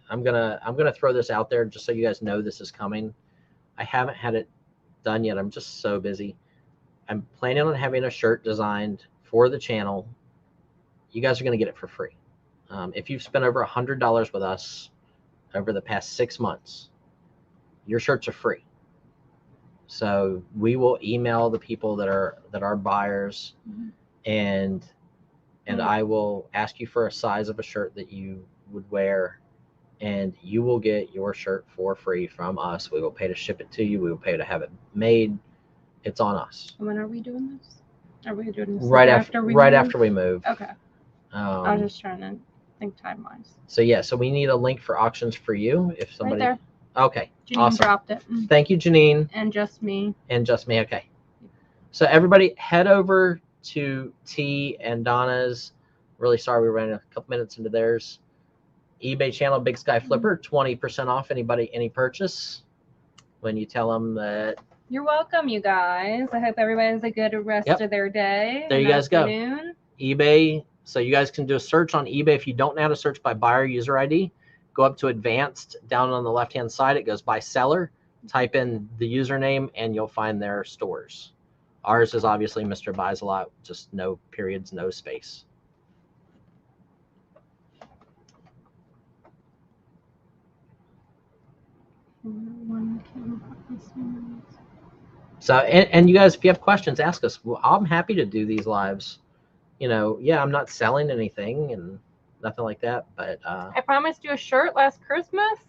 I'm gonna throw this out there just so you guys know this is coming. I haven't had it done yet. I'm just so busy. I'm planning on having a shirt designed for the channel. You guys are gonna get it for free. If you've spent over $100 with us over the past 6 months, your shirts are free. So we will email the people that are buyers, and I will ask you for a size of a shirt that you would wear, and you will get your shirt for free from us. We will pay to ship it to you. We will pay to have it made. It's on us. When are we doing this? Are we doing this right after we move? Okay. I was just trying to think time-wise. So yeah, so we need a link for auctions for you. If somebody, right there. Okay, Janine awesome. dropped it. Thank you, Janine. And just me. Okay. So everybody, head over to T and Donna's. Really sorry we ran a couple minutes into theirs. eBay channel, Big Sky Flipper, 20% off any purchase. When you tell them that. You're welcome, you guys. I hope everybody has a good rest of their day. There you guys go. eBay. So you guys can do a search on eBay. If you don't know how to search by buyer user ID, go up to advanced. Down on the left-hand side, it goes by seller. Type in the username, and you'll find their stores. Ours is obviously Mr. Buysalot, just no periods, no space. So, and you guys, if you have questions, ask us. Well, I'm happy to do these lives. I'm not selling anything and nothing like that, but I promised you a shirt last Christmas.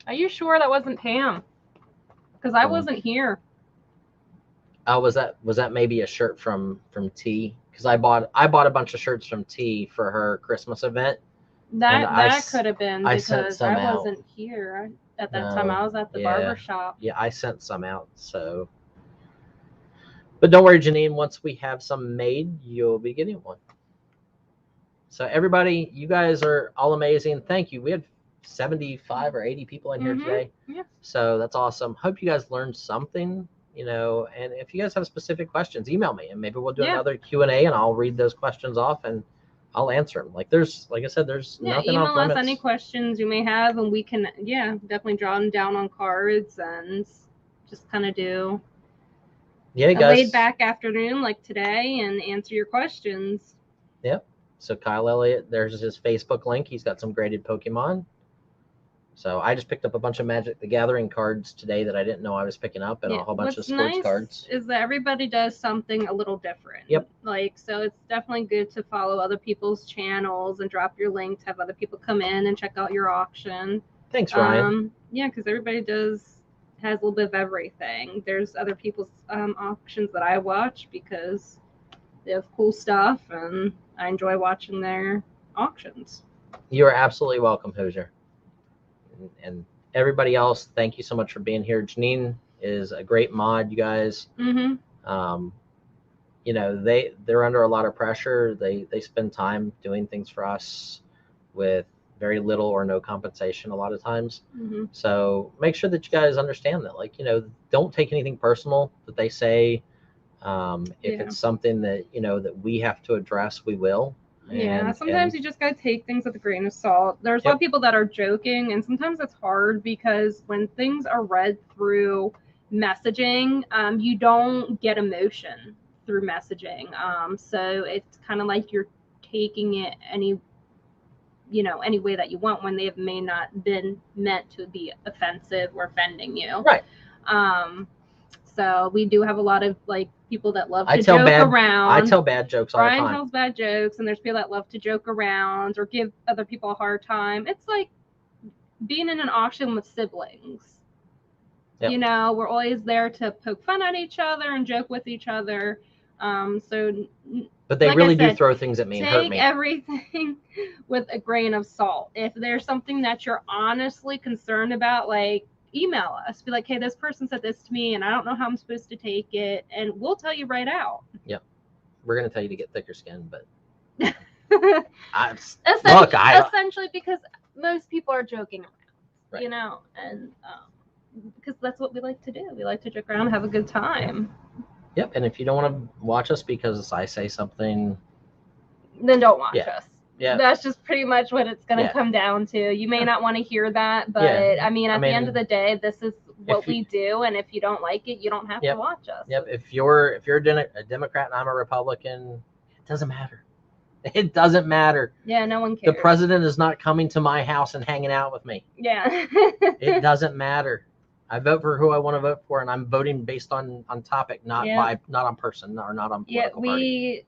Are you sure that wasn't Pam? Because I wasn't here. Oh, was that maybe a shirt from T? Because I bought a bunch of shirts from T for her Christmas event. That could have been because I wasn't here at that time. I was at the barber shop. Yeah, I sent some out. So, but don't worry, Janine. Once we have some made, you'll be getting one. So everybody, you guys are all amazing. Thank you. We had 75 or 80 people in here today. Yeah. So that's awesome. Hope you guys learned something. And if you guys have specific questions, email me, and maybe we'll do another Q&A, and I'll read those questions off and I'll answer them. Like I said, there's nothing off limits. Email us any questions you may have, and we can, definitely draw them down on cards and just kind of do a laid back afternoon like today and answer your questions. Yep. So Kyle Elliott, there's his Facebook link. He's got some graded Pokemon. So I just picked up a bunch of Magic the Gathering cards today that I didn't know I was picking up, and a whole bunch of sports cards. Is that everybody does something a little different. Yep. So it's definitely good to follow other people's channels and drop your link to have other people come in and check out your auction. Thanks, Ryan. Because everybody has a little bit of everything. There's other people's auctions that I watch because they have cool stuff, and I enjoy watching their auctions. You are absolutely welcome, Hoosier. And everybody else, thank you so much for being here. Janine is a great mod, you guys. You know, they're under a lot of pressure. They spend time doing things for us with very little or no compensation a lot of times. So make sure that you guys understand that, like, you know, don't take anything personal that they say. If it's something that, you know, that we have to address, we will. Sometimes you just gotta take things with a grain of salt. There's a lot of people that are joking, and sometimes it's hard because when things are read through messaging, you don't get emotion through messaging. So it's kind of like you're taking it any way that you want when they may not been meant to be offensive or offending you. Right. So we do have a lot of like people that love to joke around. I tell bad jokes all the time. Brian tells bad jokes, and there's people that love to joke around or give other people a hard time. It's like being in an auction with siblings. You know, we're always there to poke fun at each other and joke with each other. But they really do throw things at me and hurt me. Take everything with a grain of salt. If there's something that you're honestly concerned about, like, email us. Be like, hey, this person said this to me, and I don't know how I'm supposed to take it, and we'll tell you right out. Yep. We're going to tell you to get thicker skin, but... essentially, because most people are joking around, you know, and because that's what we like to do. We like to joke around and have a good time. Yep, and if you don't want to watch us because I say something... Then don't watch us. Yeah. That's just pretty much what it's going to come down to. You may not want to hear that, but I mean, the end of the day, this is what we do, and if you don't like it, you don't have to watch us. Yep. If you're a Democrat and I'm a Republican, it doesn't matter. It doesn't matter. Yeah, no one cares. The president is not coming to my house and hanging out with me. Yeah. It doesn't matter. I vote for who I want to vote for, and I'm voting based on topic, not on person or not on political party.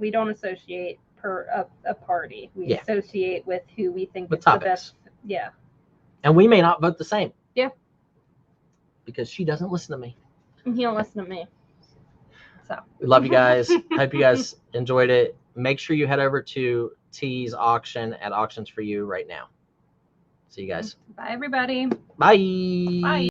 We don't associate a party. We associate with who we think is topics. The best. Yeah. And we may not vote the same. Yeah. Because she doesn't listen to me. And he don't listen to me. So. We love you guys. Hope you guys enjoyed it. Make sure you head over to T's auction at Auctions for You right now. See you guys. Bye, everybody. Bye. Bye.